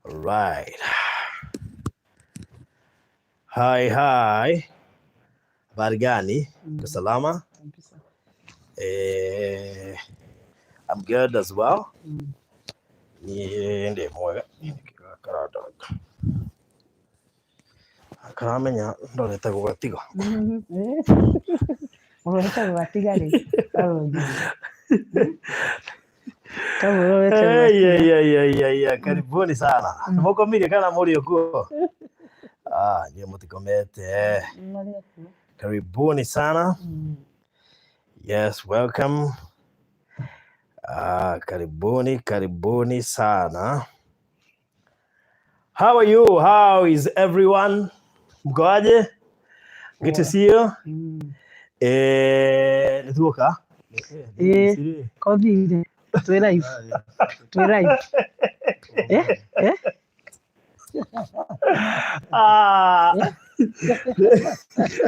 Right. Hi. Habari gani? Salama? I'm good as well. Niende mwega. Karamenya ndorete gugatiga. Urorete gugatiga ri. Karibuni sana. Mukomire kana muri okuo. Ndio mutikomete. Karibuni sana. Yes, welcome. Karibuni sana. How are you? How is everyone? Mkoaje? Good to see you. Nituoka? Kodire. Twe live.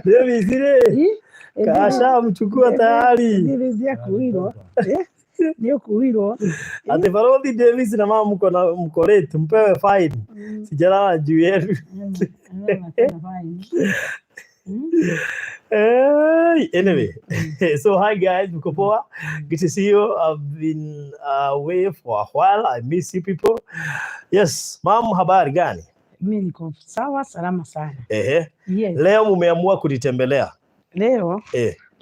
David, kasha mchukua tayari. Nilizia kuhiro. Ndio kuhiro. Ate Farodi Davis na mama mko na mkorete mpewe fine. Sijalala juu yenu. Anyway, so hi guys, mko poa? Good to see you. I've been away for a while. I miss you people. Yes, mama, habari gani? Mimi niko sawa, salama sana. Yes. Leo mumeamua kunitembelea. Leo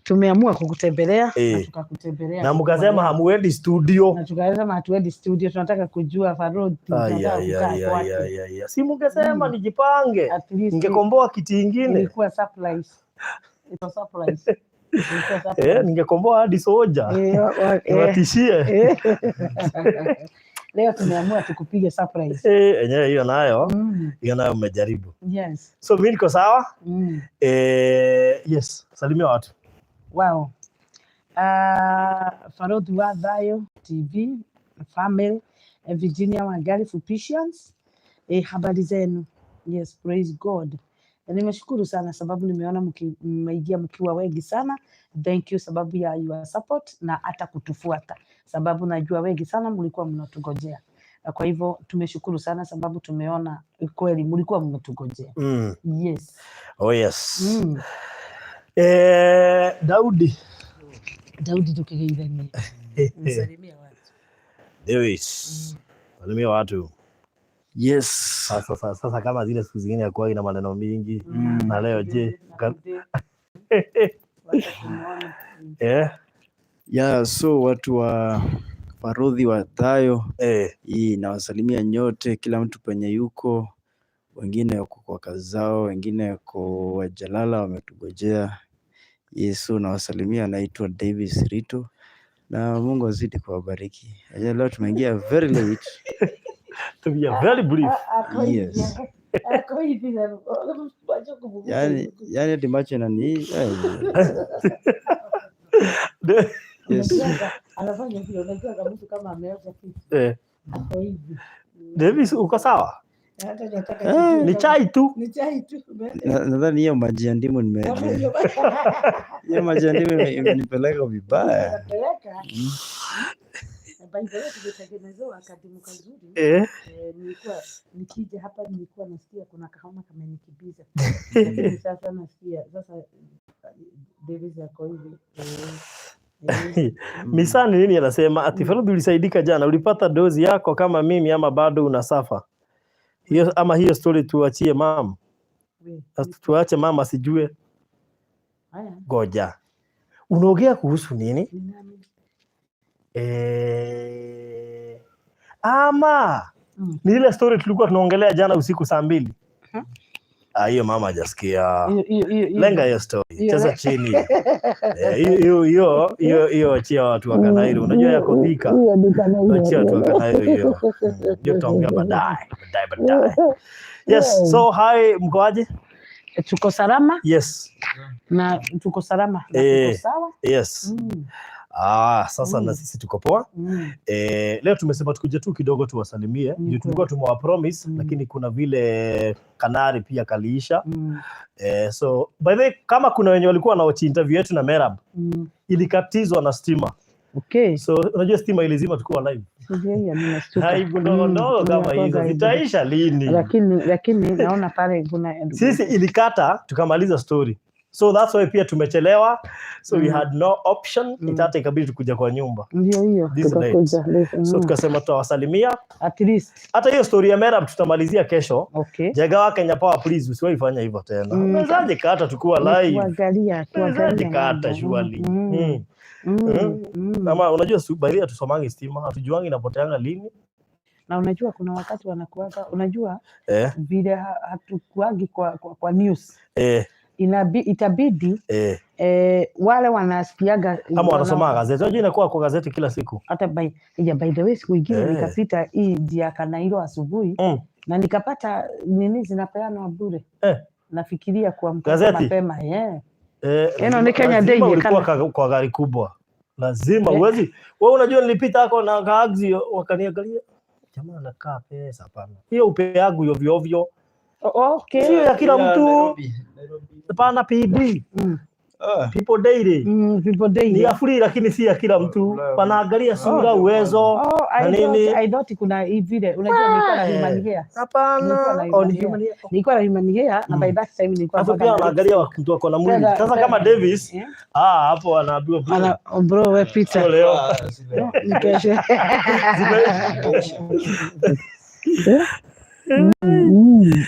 tumeamua kukutembelea na tukakutembelea. Na mkasema hamuendi studio. Na tukasema hatuendi studio, tunataka kujua Farodi tunataka kukaa wapi. Si mngesema nijipange. Ningekomboa kiti kingine. Ilikuwa surprise. It was surprise. Ningekomboa hadi soja. Niwatishie. Leo tumeamua tukupige surprise. Enyewe hiyo nayo umejaribu. Yes. So mimi niko sawa? Yes, salimia watu. Wow. Farodi wa Thayo TV, family, Virginia Wangari Physicians. Habari zenu. Yes, praise God. Nimeshukuru sana sababu nimeona mmeingia mkiwa wengi sana. Thank you sababu ya your support na hata kutufuata. Sababu najua wengi sana mlikuwa mnatugojea. Kwa hivyo tumeshukuru sana sababu tumeona kweli mlikuwa mnatugojea. Yes. Oh yes. Daudi tukigeithania. Msalimia watu. Davis. Salimia watu. Yes. Sasa kama zile siku zingine yakuwa ina maneno mingi na leo je? So watu wa Farodi wa Thayo nawasalimia nyote, kila mtu penye yuko, wengine wako kwa kazi zao, wengine wako wajalala wametugojea. Yesu nawasalimia, naitwa Davis Rito na Mungu azidi kuwabariki. Leo tumeingia very late. To be very brief. Yes. Yani dimache na ni. Yes. Anafanya hivyo unajua kama mtu kama ameacha kitu. Hapo hivi. Davis uko sawa? Ni chai tu. Nadhani hiyo maji ya ndimu hiyo maji ya ndimu imenipeleka vibaya. Tumetengenezewa kadimu kazuri. Nilikuwa nikija hapa nilikuwa nasikia kuna kahoma kama nikibiza. Sasa nasikia sasa Davis yako hivi. Misani nini anasema ati Farodi ulisaidika jana, ulipata dozi yako kama mimi ama bado unasafa? Hiyo story tuachie mama. Tuache mama sijue. Goja. Unaongea kuhusu nini? Ni ile story tulikuwa tunaongelea jana usiku saa 2. Hiyo mama hajasikia. Lenga hiyo story. Cheza chini. Hiyo achia watu wa Kanairi. Unajua yako thika. Achia watu wa Kanairi hiyo. Ndio tutaongea baadaye. Yes, so hi, mkoaje? Tuko salama? Yes. Na tuko salama. Tuko sawa? Yes. Sasa na sisi tuko poa. Leo tumesema tukuje tu kidogo tuwasalimie. Ndio tulikuwa tumewa promise lakini kuna vile Kanari pia kaliisha. So by the way, kama kuna wenye walikuwa na watch interview yetu na Merab, ilikatizwa na stima. Okay. So unajua stima ilizima tukiwa live. Aibu ndogo kama hizo zitaisha lini? Lakini naona pale kuna sisi ilikata tukamaliza story. So that's why pia tumechelewa. So we had no option. Itata ikabidi tukuja kwa nyumba. Ndio hiyo. So tukasema tutawasalimia. At least. Hata hiyo story ya Merab tutamalizia kesho. Okay. Jagawa Kenya Power, please usiwahi fanya hivyo tena. Unawezaje kata tukiwa live? Tuangalia. Kata surely. Kama unajua baadhi tusomangi stima, hatujuangi inapoteanga lini. Na unajua kuna wakati wanakuaga, unajua vile hatukuagi kwa news. Itabidi wale wanasikiaga kama wanasoma gazeti. Unajua inakuwa kwa gazeti kila siku. Hata by the way siku nyingine nikapita hii dia Kanairo asubuhi na nikapata nini zinapeana bure. Nafikiria kuamka mapema. Ni Kenya Day ilikuwa kwa gari kubwa. Lazima uwezi. Wewe unajua nilipita hako na gaazi wakaniangalia. Jamaa anakaa pesa hapana. Hiyo upeagu ovyo ovyo. Okay. Sio ya kila mtu. Hapana PB. People daily. People daily. Ni ya free lakini si ya kila mtu. Wanaangalia sura, uwezo na nini. I thought kuna hivi vile unajua nilikuwa na human hair. Hapana. Nilikuwa na human hair na by that time nilikuwa hapo pia wanaangalia mtu wako na mwili. Sasa kama Davis hapo anaambiwa bro wewe pita. Leo. Nikeshe.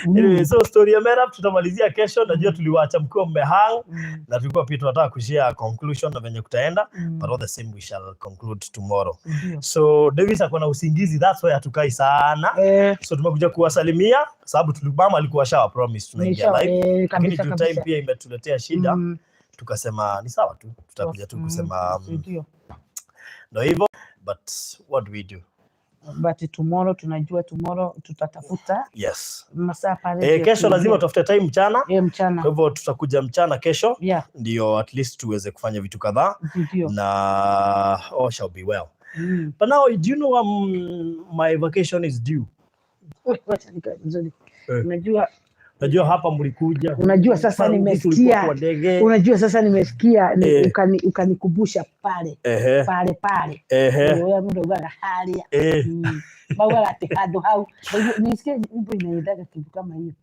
Anyway, so story ya Merab tutamalizia kesho. Najua tuliwaacha mkiwa mmehang na tulikuwa pia tunataka kushare conclusion na venye kutaenda, but all the same we shall conclude tomorrow. So Davis akona usingizi, that's why hatukai sana. So tumekuja kuwasalimia sababu tulibama alikuwa shawa promise tunaingia live, lakini time pia imetuletea shida. Tukasema ni sawa tu, tutakuja tu kusema ndio hivyo, but what do we do? But tomorrow tunajua tomorrow tutatafuta masaa pale. Kesho lazima tutafute time mchana. Mchana. Kwa hivyo tutakuja mchana kesho. Ndio at least tuweze kufanya vitu kadhaa. Na shall be well. But now do you know my vacation is due? Unajua hapa mlikuja. Unajua sasa nimesikia. Ukanikumbusha pale. Pale. Wewe mdogo hali. Bawa ati hado hau. Nisikia mbo inaendaga kitu kama hiyo.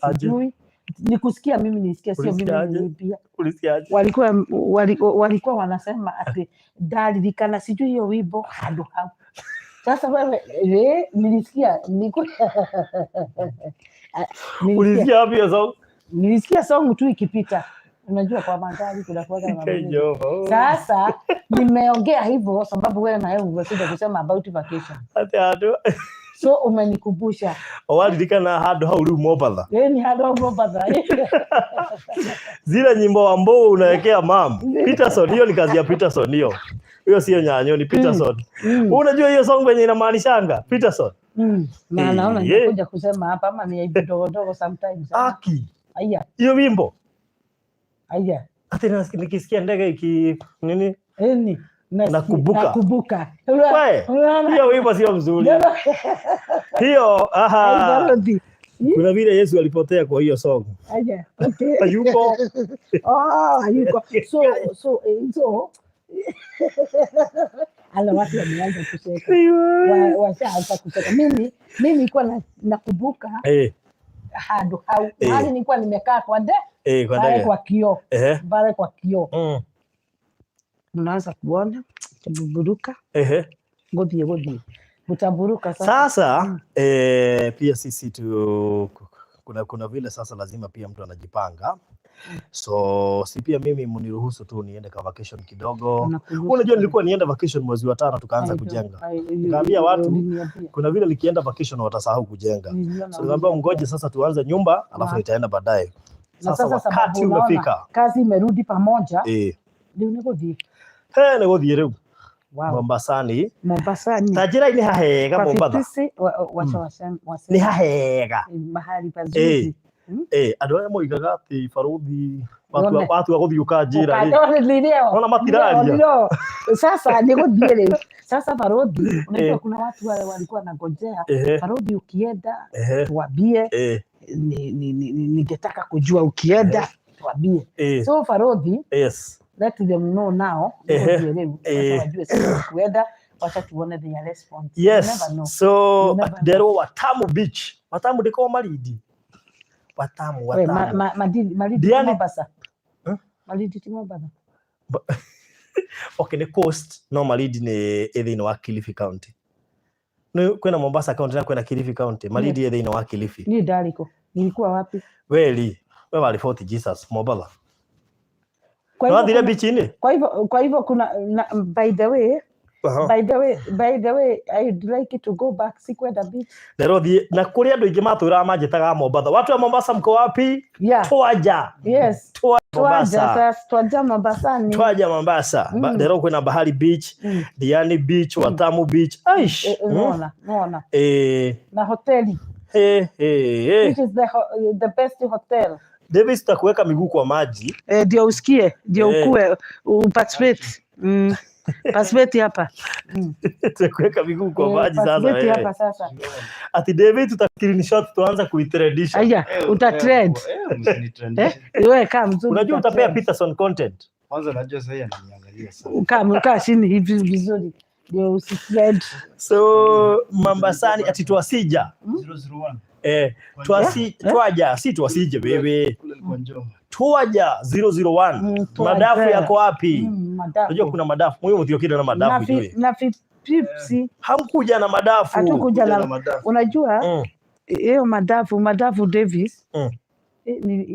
Ajui. Nikusikia mimi nisikia sio mimi pia. Ulisikiaje? Walikuwa wanasema ati dalilika sijui hiyo wimbo hado hau. Sasa wewe nilisikia ulisikia hapo hiyo song? Nilisikia song tu ikipita. Unajua kwa magari kuna kwa sasa nimeongea hivyo sababu wewe na wewe umekuja kusema about vacation. Hado. So umenikumbusha. Walidika na hado hauli mobile. Ni hado mobile. Zile nyimbo ambao unawekea mam. Peterson, hiyo ni kazi ya Peterson hiyo. Hiyo sio nyanyo, ni Peterson. Unajua hiyo song yenye inamaanishanga Peterson? Na naona nitakuja kusema hapa ama ni dogo sometimes. Aki. Aya. Hiyo wimbo. Aya. Hata nikisikia ndege iki nini? Nakubuka. Hiyo wimbo sio mzuri. Hiyo kuna vile Yesu alipotea kwa hiyo song. Aya. Hayuko. Hayuko. So ala watu wameanza kucheka. Washaanza kucheka. Mimi nilikuwa nakumbuka hado hau. Hali nilikuwa nimekaa kwa kwa kioo. Bare kwa kioo. Unaanza kuona taburuka. Godie. Utaburuka sasa. Sasa pia sisi kuna vile sasa lazima pia mtu anajipanga. So si pia mimi mniruhusu tu niende kwa vacation kidogo. Unajua nilikuwa nienda vacation mwezi wa 5 tukaanza kujenga. Nikamwambia watu kuna vile nikienda vacation watasahau kujenga. So nikamwambia mngoje sasa tuanze nyumba alafu nitaenda baadaye. Sasa wakati umefika. Kazi imerudi pamoja. Ndio nikodhi. Nikodhi leo. Mombasani. Tajira ni hahega Mombasa. Ni hahega. Mahali pazuri. Andå moigaga ati baruthi watu waguthioka njira ona matiraria sasa ni guthie riu sasa baruthi unajua kuna watu wale walikuwa wanangojea baruthi ukienda tuambie ningetaka kujua ukienda tuambie so baruthi let them know now ni guthie riu sasa wajue sasa kuenda wacha tuone their response. Yes. You never know. So there Watamu Beach. Watamu ndiko Malindi. Watamu. We, Malindi Mombasa. Malindi Mombasa. Okay, the coast no Malindi ni ethini wa Kilifi County. No kwenda Mombasa County na kwenda Kilifi County. Malindi ethini wa Kilifi. Ni daliko. Nilikuwa wapi? Wewe wali Fort Jesus Mombasa. Kwa hivyo beach ni? Kwa hivyo kuna by the way, by the way, I'd like to go back sikwenda beach. Na kuria andu ingi matura manjitaga Mombasa. Watu wa Mombasa mko wapi? Yeah. Twaja. Yes. Twaja Mombasani. Twaja Mombasa. Lero kuna Bahari Beach, Diani Beach, Watamu Beach. Aish. Naona. Na hoteli. Which is the best hotel. Davis takuweka miguu kwa maji. Ndio usikie, ndio ukue uparticipate. Participate hapa. Takuweka miguu kwa maji sasa. Participate hapa sasa. Ati David tuta-screenshot tuanza kuitrendisha. Aya, uta-trend. Wewe kama mzuri. Unajua utapea Peterson content. Kwanza najua sasa ananiangalia sana. Kaa chini hivi vizuri. Ndio usitrend. So Mombasani ati tuasija. 001. Twaja, si tuasije wewe. Twaja 001. Madafu yako wapi? Unajua kuna madafu. Mwe mtio kida na madafu hivi. Na Pepsi. Hamkuja na madafu. Hatukuja na madafu. Unajua hiyo madafu Davis.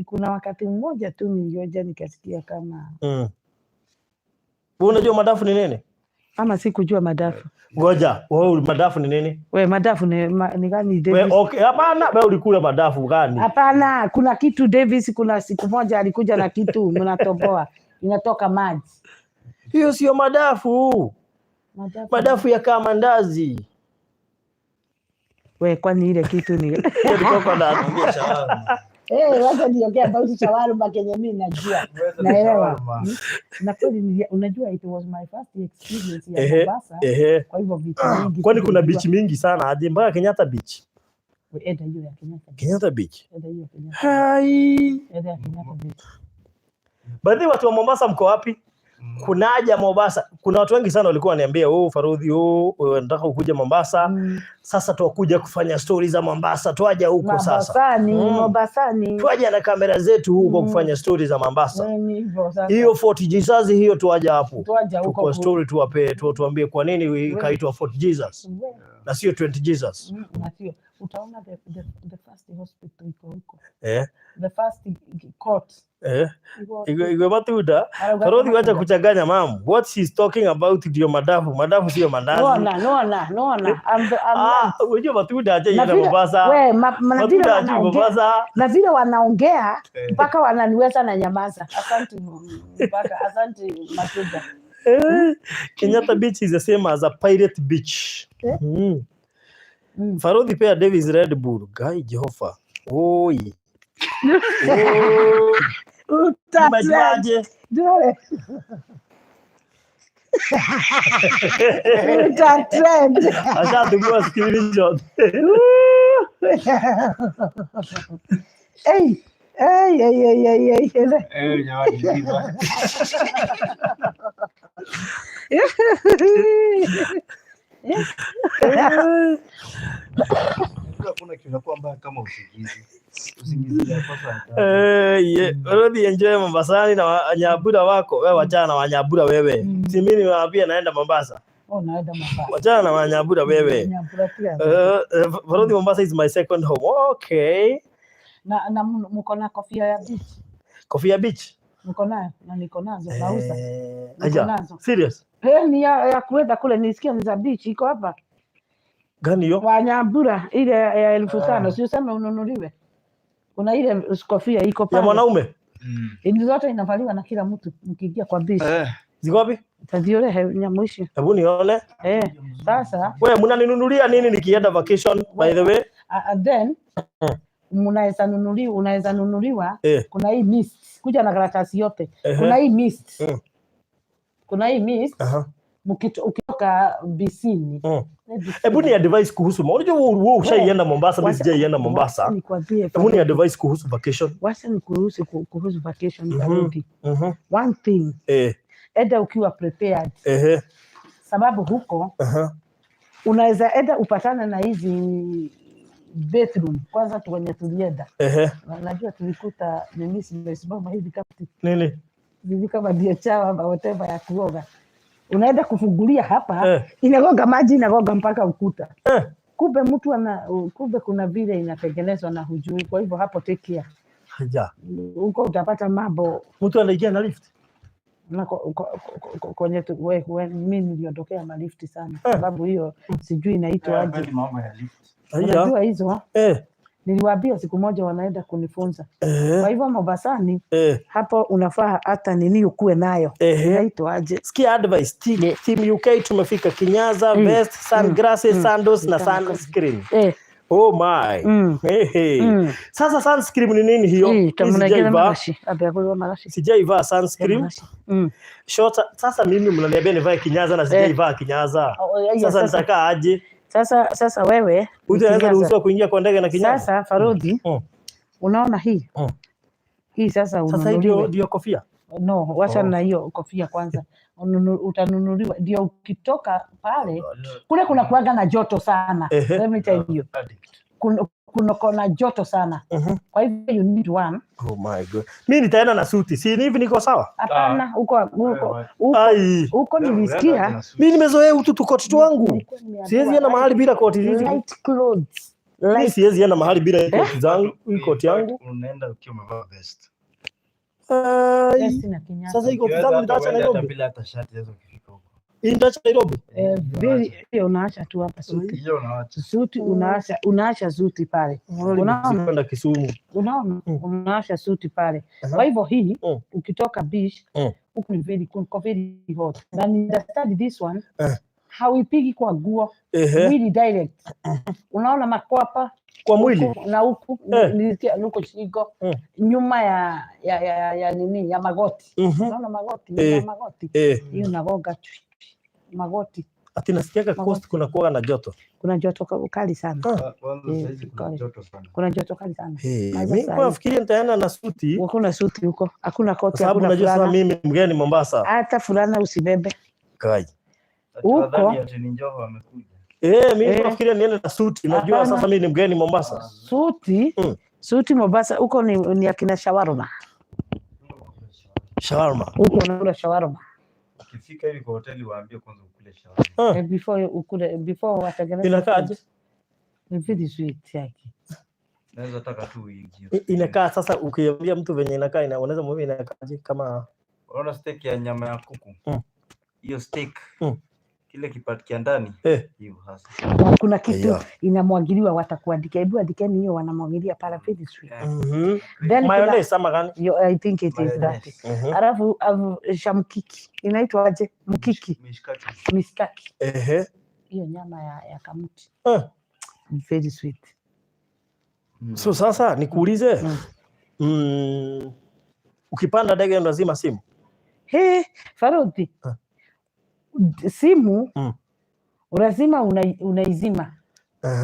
Kuna wakati mmoja tu nilioja nikasikia kama. Unajua madafu ni nini? Ama sikujua madafu. Ngoja, wewe madafu ni nini? Wewe madafu ni gani Davis? Wewe okay, hapana, wewe ulikula madafu gani? Hapana, kuna kitu Davis, kuna siku moja alikuja na kitu mnatoboa, inatoka maji. Hiyo sio madafu. Madafu ya kama mandazi. Wewe kwani ile kitu ni Nilitoka na anaambia shawarma. Wacha niongea about shawarma kenye mimi najua. Naelewa. Na kweli unajua it was my first experience ya Mombasa. Kwa hivyo vitu vingi. Kwani kuna beach mingi sana hadi mpaka Kenyatta Beach. Enda hiyo ya Kenyatta. Kenyatta Beach. Enda hiyo Kenyatta. Hai. Enda ya Kenyatta Beach. Baadhi watu wa Mombasa mko wapi? Kunaja Mombasa. Kuna watu wengi sana walikuwa waniambia, Farudhi, nataka ukuje Mombasa. Sasa tuwakuja kufanya stories za Mombasa. Twaja huko sasa. Mombasani. Twaja na kamera zetu huko kufanya stories za Mombasa. Hiyo Fort Jesus hiyo tuaja hapo. Tuko story tuwape, tuambie kwa nini ikaitwa Fort Jesus. Na sio 20 Jesus. Na sio. Utaona the first hospital iko huko. The first court. Igwe matuda. Farudhi wacha kuchanganya mamu. What she's talking about ndio madafu. Madafu sio mandazi. Naona. Unajua matuda aje yeye Mombasa. Wewe matuda aje Mombasa. Na vile wanaongea mpaka wananiweza na nyamaza. Asante matuda. Kenyatta Beach is the same as a pirate beach. Farudhi pia Davis Red Bull. Guy Jehova. Oi. Utaje. Utatrend. Acha tugua screenshot. Hey. Kuna kitu kwamba kama usingizi ya pasa. Farudhi enjoy Mombasani na Wanyabura wako. Wewe wachana na Wanyabura wewe. Si mimi niwaambia naenda Mombasa. Naenda Mombasa. Wachana na Wanyabura wewe. Farudhi, Mombasa is my second home. Okay. Na mko na kofia ya beach? Kofia beach? Mko nayo? Na niko nazo nauza. Niko nazo. Serious? Ni ya kuenda kule nisikia ni za beach iko hapa. Gani hiyo? Wanyabura ile ya 1500 sio sema ununuliwe. Kuna ile kofia iko pale. Ya mwanaume? Hizo zote inavaliwa na kila mtu mkiingia kwa beach. Ziko wapi? Taziole nyamwishi. Hebu nione. Sasa wewe mnaninunulia nini nikienda vacation by the way? Then unaweza nunuliwa kuna hii mist kuja na karatasi yote. Kuna hii mist. Kuna hii mist. Ukitoka bisini. Hebu ni advice kuhusu. Unajua wewe ushaienda Mombasa, mimi sijaienda Mombasa. Hebu ni advice kuhusu vacation. Wacha ni kuhusu vacation. One thing. Eda ukiwa prepared. sababu huko unaweza enda upatane na hizi bathroom kwanza tu kwenye tulienda. Najua tulikuta mimi simesimama hivi kama ndio chawa ama whatever ya kuoga. Unaenda kufungulia hapa inagoga maji inagoga mpaka ukuta. Kumbe mtu kumbe kuna vile inatengenezwa na hujui. Kwa hivyo hapo take care. Huko utapata mambo. Mtu anaingia na lift. Kwenye mimi niliondokea na lift sana. Sababu hiyo sijui inaitwa aje. Mambo ya lift. Unajua hizo? Niliwaambia siku moja wanaenda kunifunza. Kwa hivyo Mombasani hapo unafaa hata nini ukue nayo. Inaitwa aje? Sikia advice. Team UK tumefika Kinyaza, vest, sunglasses, sandals na sunscreen. Oh my. Sasa sunscreen ni nini hiyo? Sijaivaa sunscreen. Short sasa mimi mnaniambia nivae Kinyaza na sijaivaa Kinyaza. Sasa nitaka aje? Sasa wewe unaweza ruhusiwa kuingia kwa ndege na Kinyaza. Sasa Farodi, unaona hii? Hii sasa unanunuliwa. Ndio kofia. No, wacha na hiyo kofia kwanza. Utanunuliwa ndio ukitoka pale. Kule kuna kuaga na joto sana. Let me tell you. Kuna joto sana. Kwa hivyo you need one. Oh my god. Mimi nitaenda na suti. Si hivi niko sawa? Hapana, huko nilisikia. Mimi nimezoea utu koti wangu. Siwezi enda mahali bila koti hizi. Light clothes. Siwezi enda mahali bila koti zangu, koti yangu. Unaenda ukiwa umevaa vest. Sasa iko zangu nitaacha Nairobi bila hata shati hizo ukifika huko. Nitaacha Nairobi. Unaacha tu hapa suti. Hiyo unaacha. Suti unaacha suti pale. Unaona Kisumu. Unaona? Unaacha suti pale. Kwa hivyo hii ukitoka beach huko ni very hot. Na ni study this one. Hauipigi kwa guo. Mwili direct. Unaona makwapa kwa mwili na huku nilisikia nuko shingo nyuma ya nini ya magoti. Unaona magoti ya magoti hiyo nagoga magoti. Ati nasikia coast kuna kuoga na joto. Kuna joto kali sana. Kuna joto kali sana. Mimi nafikiri nitaenda na suti. Hakuna suti huko. Hakuna koti, sababu unajua sasa mimi mgeni Mombasa. Hata fulana usibebe. Kai. Huko mimi nafikiri niende na suti. Unajua sasa mimi ni mgeni Mombasa. Suti Mombasa huko ni akina shawarma. Huko unakula shawarma. Ukifika hivi kwa hoteli waambie kwanza ukule shawarma. Before watengeneze. Inakaaje? Ni very sweet yake. Naweza taka tu hiyo. Inakaa sasa ukiambia mtu venye inakaa unaweza mwambia inakaaje kama unaona steak ya nyama ya kuku. Hiyo steak. Kile kipati ndani hiyo hasa. Kuna kitu inamwagiliwa watakuandikia. Hebu andikeni hiyo wanamwagilia para very sweet. Then mayonnaise ama gani? I think it is that. Alafu shamkiki. Inaitwa aje? Mkiki. Mishkaki. Hiyo nyama ya kamuti. Very sweet. So sasa nikuulize. Ukipanda ndege lazima simu. Farodi. Simu lazima unaizima.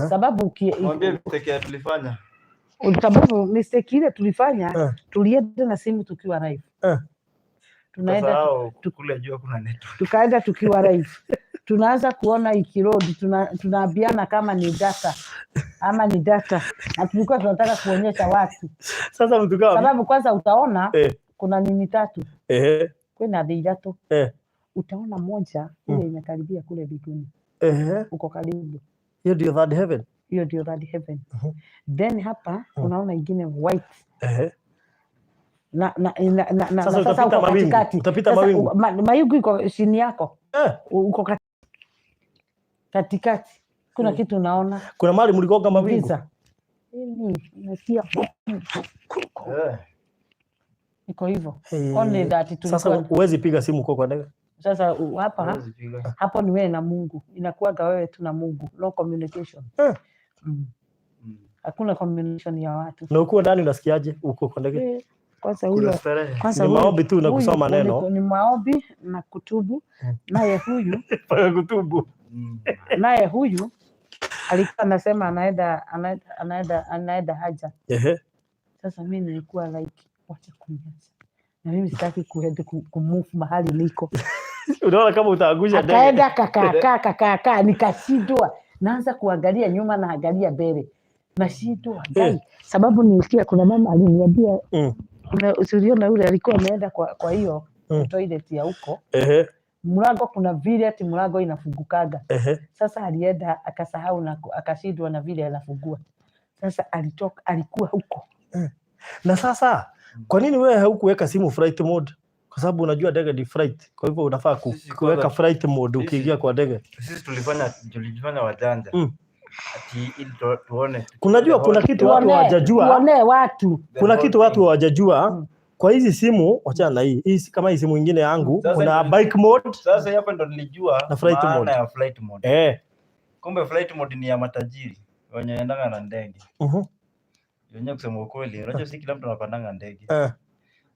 Sababu mwambie mistake tulifanya. Sababu mistake ile tulifanya tulienda na simu tukiwa live. Tunaenda kule jua kuna network. Tukaenda tukiwa live. Tunaanza kuona ikirodi, tunaambiana kama ni data ama ni data. Na tulikuwa tunataka kuonyesha watu. Sasa mtu kama sababu kwanza utaona kuna nini tatu. Kuna tatu. Utaona moja ile imekaribia kule biguni. Uko karibu. Hiyo ndio third heaven. Hiyo ndio third heaven. Then hapa unaona ingine white. Sasa utapita mawingu. Utapita mawingu. Mawingu iko chini yako. Uko katikati. Kuna kitu unaona. Kuna mahali mlikoga mawingu. Nasikia. Iko hivyo. Only that sasa huwezi piga simu kwa ndege. Sasa hapo ni wewe na Mungu. Inakuwaga wewe tu na Mungu. No communication. Hakuna communication ya watu. Na uko ndani unasikiaje uko kwa ndege? Kwanza huyo ni maombi tu na kusoma neno. Ni maombi na kutubu. Naye huyu kutubu. Naye huyu alikuwa anasema anaenda haja. Sasa mimi nilikuwa like wacha kunyaza. Na mimi sitaki kumove mahali niko. Unaona kama utaangusha ndege. Akaenda kakaa nikashindwa. Naanza kuangalia nyuma na angalia mbele. Nashindwa. Sababu nilisikia kuna mama aliniambia usiona yule alikuwa ameenda kwa hiyo toilet ya huko. Mlango kuna vile ati mlango inafungukaga. Sasa alienda akasahau na akashindwa na vile anafungua. Sasa alikuwa huko. Na sasa kwa nini wewe haukuweka simu flight mode? Kwa sababu unajua ndege ni flight. Kwa hivyo unafaa kuweka flight mode ukiingia kwa ndege. Sisi tulifanya wajanja. Ati ili tuone. Kunajua kuna kitu watu hawajajua. Tuone watu. Kuna kitu watu hawajajua. Kwa hizi simu, wachana na hii. Hii kama hii simu nyingine yangu, kuna bike mode. Sasa hapa ndo nilijua na flight mode. Ya flight mode. Kumbe flight mode ni ya matajiri wenye wanaendanga na ndege. Yenyewe kusema ukweli, unajua si kila mtu anapandanga ndege.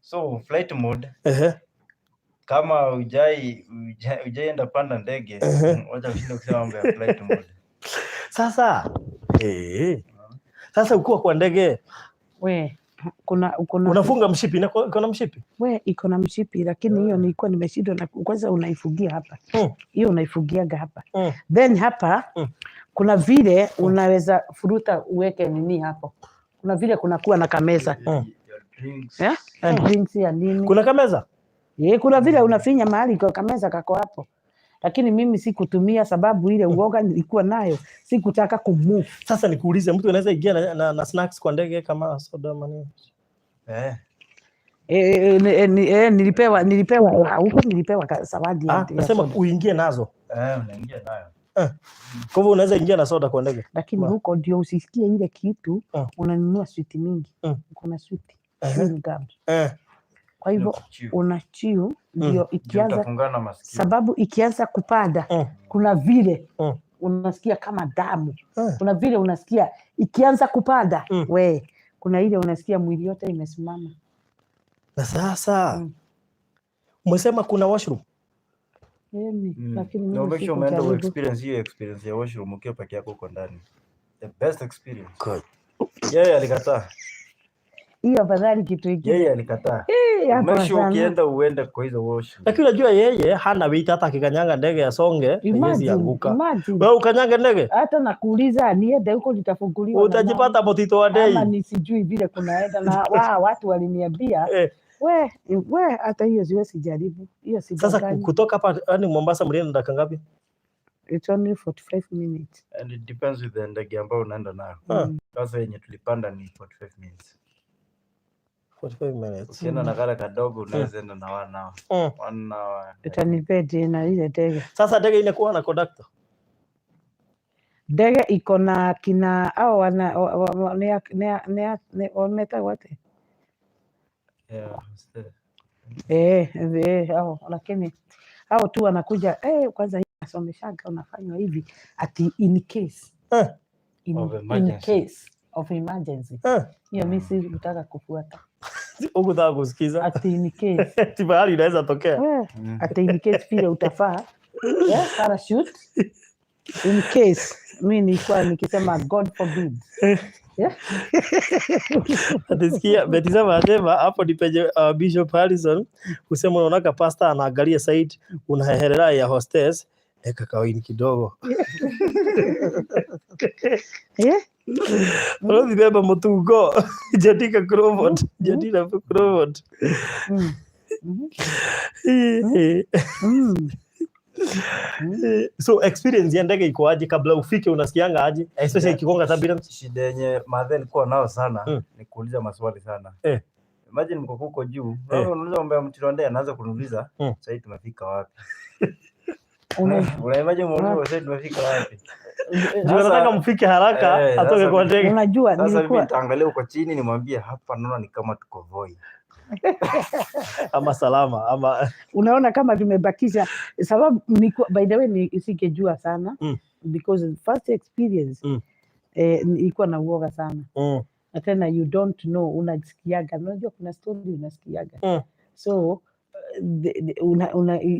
So flight mode. Kama hujaenda panda ndege, wacha ushinde kusema mambo ya flight mode. Sasa sasa ukiwa kwa ndege unafunga mshipi na kuna mshipi iko na mshipi, lakini hiyo nilikuwa nimeshindwa na kwanza unaifugia hapa hiyo unaifugiaga hapa then hapa kuna vile unaweza furuta uweke nini hapo, kuna vile kunakuwa na kameza drinks ya nini, kuna kameza kuna vile unafinya mahali kwa kameza kako hapo, lakini mimi sikutumia sababu ile uoga nilikuwa nayo, sikutaka kumove. Sasa nikuulize, mtu anaweza ingia na snacks kwa ndege kama soda mani? Nilipewa huko, nilipewa zawadi. Nasema uingie nazo. Unaingia nayo. Kwa hivyo unaweza ingia na soda kwa ndege. Lakini huko ndio usisikie ile kitu, unanunua sweet mingi. Kuna sweet gums. Kwa hivyo unachiu ndio ikianza, sababu ikianza kupanda kuna vile unasikia kama damu, kuna vile unasikia ikianza kupanda kuna ile unasikia mwili yote imesimama. Na sasa umesema kuna washroom, lakini mimi umeenda experience ya washroom ukiwa peke yako huko ndani, the best experience. Good. Yeye alikataa hiyo, afadhali kitu hiki. Yeye alikataa. Mwisho ukienda uende kwa hizo washroom. Lakini unajua yeye hana weight, hata akikanyanga ndege ya songe haiwezi anguka. Wewe ukanyanga ndege? Hata nakuuliza niende huko nitafunguliwa. Utajipata motito wa dei. Ama nisijui vile kunaenda na watu waliniambia we hata hiyo siwezi jaribu. Hiyo si. Sasa kutoka hapa hadi Mombasa mlienda dakika ngapi? It's only 45 minutes. And it depends with the ndege ambayo unaenda nayo. Sasa yenye tulipanda ni 45 minutes. 45 minutes. Ukienda na gari kadogo unaweza enda na 1 hour. Itanipeti na ile ndege. Sasa ndege inakuwa na conductor. Ndege iko na kina au wameta wote. Lakini hao tu wanakuja kwanza asomeshaga unafanywa hivi ati in case in case of emergency. Hiyo mimi sikutaka kufuata. Ukutaka kusikiza ati in case tibali inaweza tokea ati in case pia utafaa parachute in case. Mimi nilikuwa nikisema God forbid. Atisikia Betisema anasema hapo ni penye Bishop Harrison kusema unaona pastor anaangalia side unahehelea ya hostess eka kawini kidogo. Rozi beba mutungo Jadika Crawford Jadina Crawford. So experience ya ndege iko aje kabla ufike, unasikianga aje especially ikigonga tabira? Shida yenye madhe alikuwa nao sana ni kuuliza maswali sana. Imagine mko huko juu, unauliza mambo ya mtironde, anaanza kuniuliza sasa tumefika wapi? Imagine sasa tumefika wapi? Nataka mfike haraka atoke kwa ndege. Unajua sasa mimi nitaangalia huko chini nimwambie hapa naona ni kama tuko Voi. Ama salama ama unaona kama tumebakisha, sababu by the way nisingejua sana because first experience ilikuwa na uoga sana na tena you don't know, unasikiaga, unajua kuna story unasikiaga so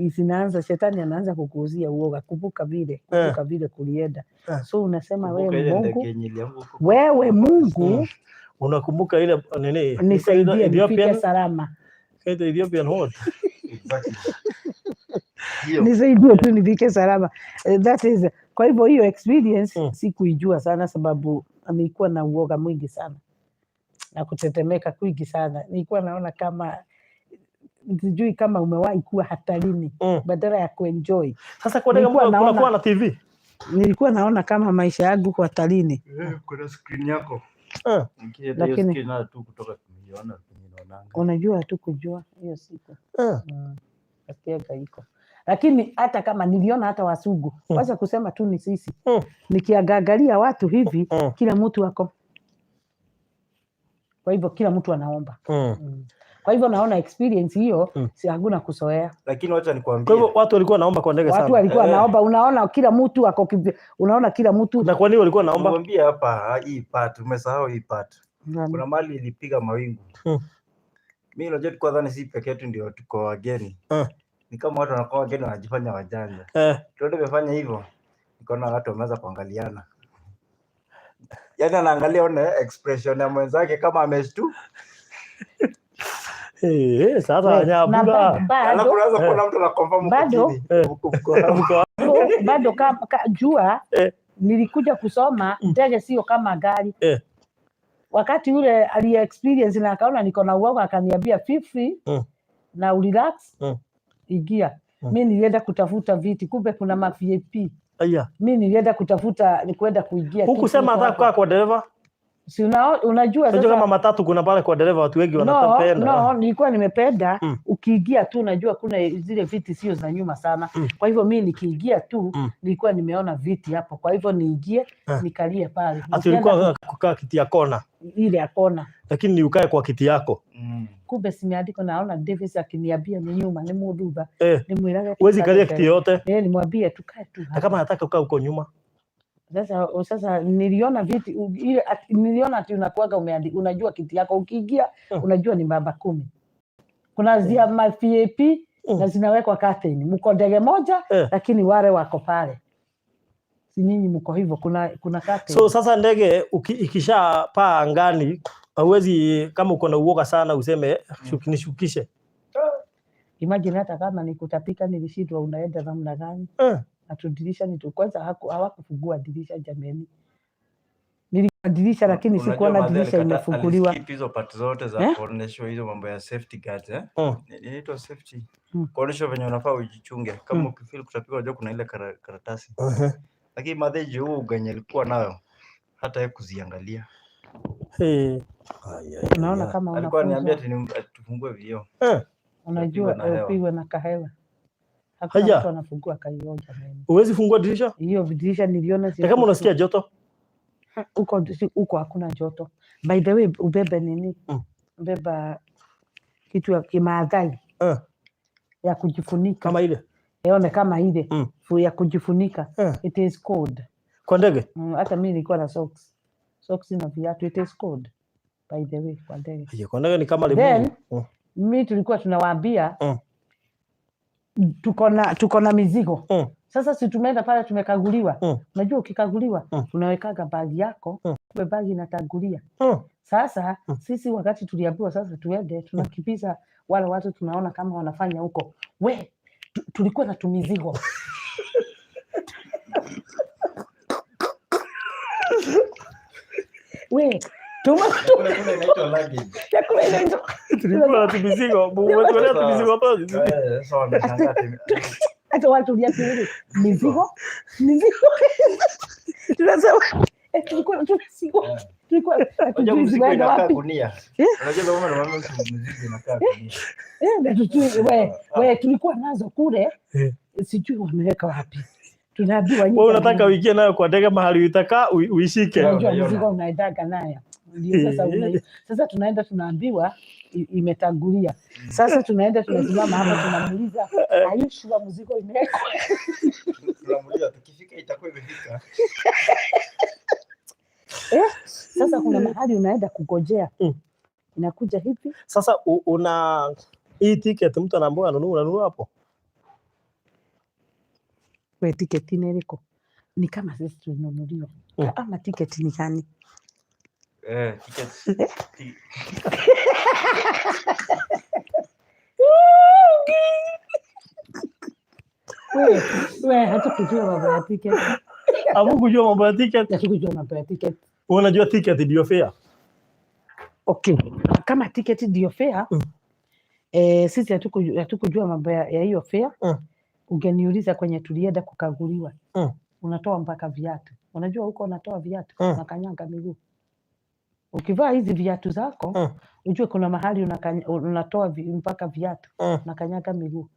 zinaanza, shetani anaanza kukuuzia uoga, kumbuka vile kulienda so unasema wewe Mungu unakumbuka ile nini, nisaidie nifike salama. Ethiopian hot. Exactly. nisaidie tu nifike salama. That is, kwa hivyo hiyo experience sikuijua sana, sababu nilikuwa na uoga mwingi sana na kutetemeka kwingi sana. Nilikuwa naona kama sijui kama umewahi kuwa hatarini badala ya kuenjoy. Sasa kwa ndege kunakuwa na TV, nilikuwa naona kama maisha yangu kwa hatarini. Kuna screen yako. Lakini screen tu kutoka tumeona unajua tu kujua hiyo siku. Akiaga iko. Lakini hata kama niliona hata wasugu, wacha kusema tu ni sisi. Nikiangalia watu hivi, kila mtu wako. Kwa hivyo kila mtu anaomba. Kwa hivyo naona experience hiyo si hakuna kusoea. Lakini wacha nikwambie. Kwa hivyo watu walikuwa naomba kwa ndege sana. Watu walikuwa naomba, unaona kila mtu ako, unaona kila mtu. Na kwa nini walikuwa naomba? Nikwambie hapa hii part, umesahau hii part. Kuna mali ilipiga mawingu. Mimi unajua tulikuwa dhani sisi peke yetu ndio tuko wageni. Ni kama watu wanakuwa wageni wanajifanya wajanja. Tuende tumefanya hivyo. Nikaona watu wameanza kuangaliana. Yaani anaangalia ona expression ya mwenzake kama ameshtu. Sasa nyabuga. Anaanza kuona mtu anakonfirm bado kama jua nilikuja kusoma ndege sio kama gari. Wakati yule ali experience na akaona niko na uoga akaniambia fifi na relax ingia. Mimi nilienda kutafuta viti, kumbe kuna ma VIP. Mimi nilienda kutafuta ni kwenda kuingia. Hukusema hata kwa dereva? Si unajua sasa kama matatu kuna pale kwa dereva watu wengi wanatapenda. No, nilikuwa nimependa ukiingia tu unajua kuna zile viti sio za nyuma sana. Kwa hivyo mimi nikiingia tu nilikuwa nimeona viti hapo. Kwa hivyo niingie nikalie pale. Ati ulikuwa kukaa kiti ya kona. Ile ya kona. Lakini ni ukae kwa kiti yako. Kumbe simeandiko naona Davis akiniambia ni nyuma ni muduba. Nimwiraga uwezi kalia kiti yote. Nimwambie tukae tu. Na kama nataka ukaa huko nyuma. Sasa niliona viti ile, niliona ati unakuaga unajua kiti yako ukiingia unajua ni baba 10. Kuna zia ma VIP na zinawekwa curtain. Mko ndege moja lakini wale wako pale. Si nyinyi mko hivyo kuna curtain. So sasa ndege ikisha paa angani hauwezi kama uko na uoga sana useme nishukishe. Imagine hata kama nikutapika nilishindwa unaenda namna gani? Atudirisha ni tu kwanza hawakufungua dirisha jameni. Nilibadilisha lakini sikuona dirisha imefunguliwa. Hizo part zote za kuonesha hizo mambo ya safety guards inaitwa safety. Kuonesha venye unafaa ujichunge kama ukifeel kutapika unajua kuna ile karatasi. Lakini madheji huu ganye alikuwa nayo hata yeye kuziangalia. Unaona kama alikuwa ananiambia tufungue vioo. Unajua upigwe na kahewa. Hakuna mtu anafungua kaioja mimi. Uwezi fungua dirisha? Hiyo dirisha niliona si. Kama unasikia joto? Huko hakuna joto. By the way, ubebe nini? Ubeba kitu ya kimaadhari. Ya kujifunika. Kama ile? Yaone kama ile. Ya kujifunika. It is cold. Kwa ndege? Hata mimi nilikuwa na socks. Socks na viatu. It is cold. By the way, kwa ndege. Kwa ndege ni kama limau. Mimi tulikuwa tunawaambia tuko na mizigo. Sasa si tumeenda pale tumekaguliwa. Unajua ukikaguliwa unawekaga bagi yako, kumbe bagi inatagulia. Sasa sisi wakati tuliambiwa sasa tuende tunakibiza wale watu tunaona kama wanafanya huko. Tulikuwa na tumizigo. Kuna inaitwa luggage. Tulikuwa na tumizigo. Mwanzo tumizigo hapo. Hata watu waliapiga mizigo. Tunasema tulikuwa mizigo inakaa gunia. Unajua kama mama mizigo inakaa gunia. Tulikuwa nazo kule. Sijui wameweka wapi. Tunaambiwa wewe unataka uingie nayo kwa ndege mahali utaka uishike. Unajua mizigo unaendaga nayo. Ndio sasa tunaenda tunaambiwa imetangulia. Sasa tunaenda tunasimama hapa tunamuuliza Aisha mzigo imewekwa. Tunamuuliza tukifika itakuwa imefika. Sasa kuna mahali unaenda kugojea. Inakuja hivi. Sasa una hii ticket mtu anaambiwa unanunua hapo. Kwa tiketi niliko ni kama sisi tununuliwa. Ama tiketi ni gani? Ticket. Wewe hatukujua mambo ya ticket. Hamkujua mambo ya ticket? Hatukujua mambo ya ticket. Unajua ticket ndio fare? Okay. Kama ticket ndio fare, sisi hatukujua mambo ya hiyo fare. Ungeniuliza kwenye tulienda kukaguliwa. Unatoa mpaka viatu. Unajua huko unatoa viatu, unakanyanga miguu. Ukivaa hizi viatu zako, ujue kuna mahali unatoa mpaka viatu, unakanyaga miguu.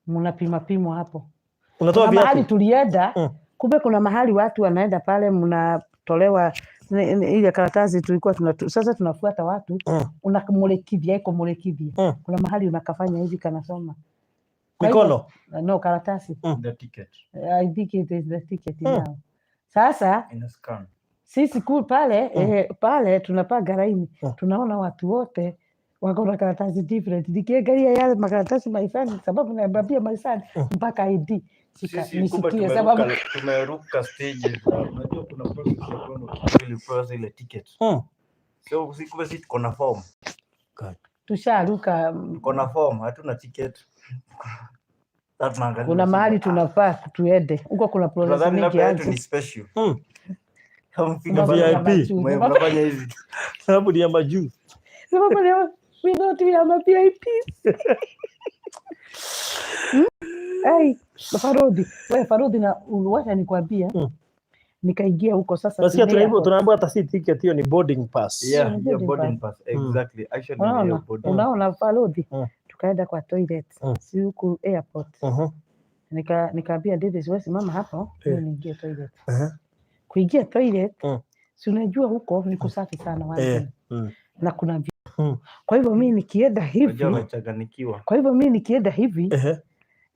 Mnapima hapo. Unatoa viatu. Mahali tulienda, kumbe kuna mahali watu wanaenda pale, mnatolewa ile karatasi tulikuwa sasa tunafuata watu, unakumulekivia iko mulekivia. Kuna mahali unakafanya hivi kanasoma. Mikono? No, karatasi. The ticket. I think it is the ticket now. Sasa In a scan. sisi pale tunapaga laini, tunaona watu wote wako na karatasi different. Nikiangalia yale makaratasi maisani, sababu naambia maisani mpaka ID. Sisi kumbe sababu tumeruka stage. Unajua kuna process ya kwenda ile ticket. So kumbe sisi tuko na form. Tusharuka. Tuko na form, hatuna ticket. Kuna mahali tunafaa tuende. Huko kuna process nyingi hapo. Ni special. Hamfika VIP. Mnafanya hivi. Sababu ni ya majuu. Sababu ni we don't have VIP. Ai, Farodi na uwacha nikwambia. Nikaingia huko sasa. Basi tunaambiwa hata si ticket, hiyo ni boarding pass. Yeah, boarding pass. Exactly. Actually ni boarding. Unaona Farodi. Tukaenda kwa toilet. Si huko airport. Nikaambia Davis, wewe simama hapo, niingie toilet. Kuingia toilet, si unajua huko ni kusafi sana wazi. Na kuna kwa hivyo mimi nikienda hivi,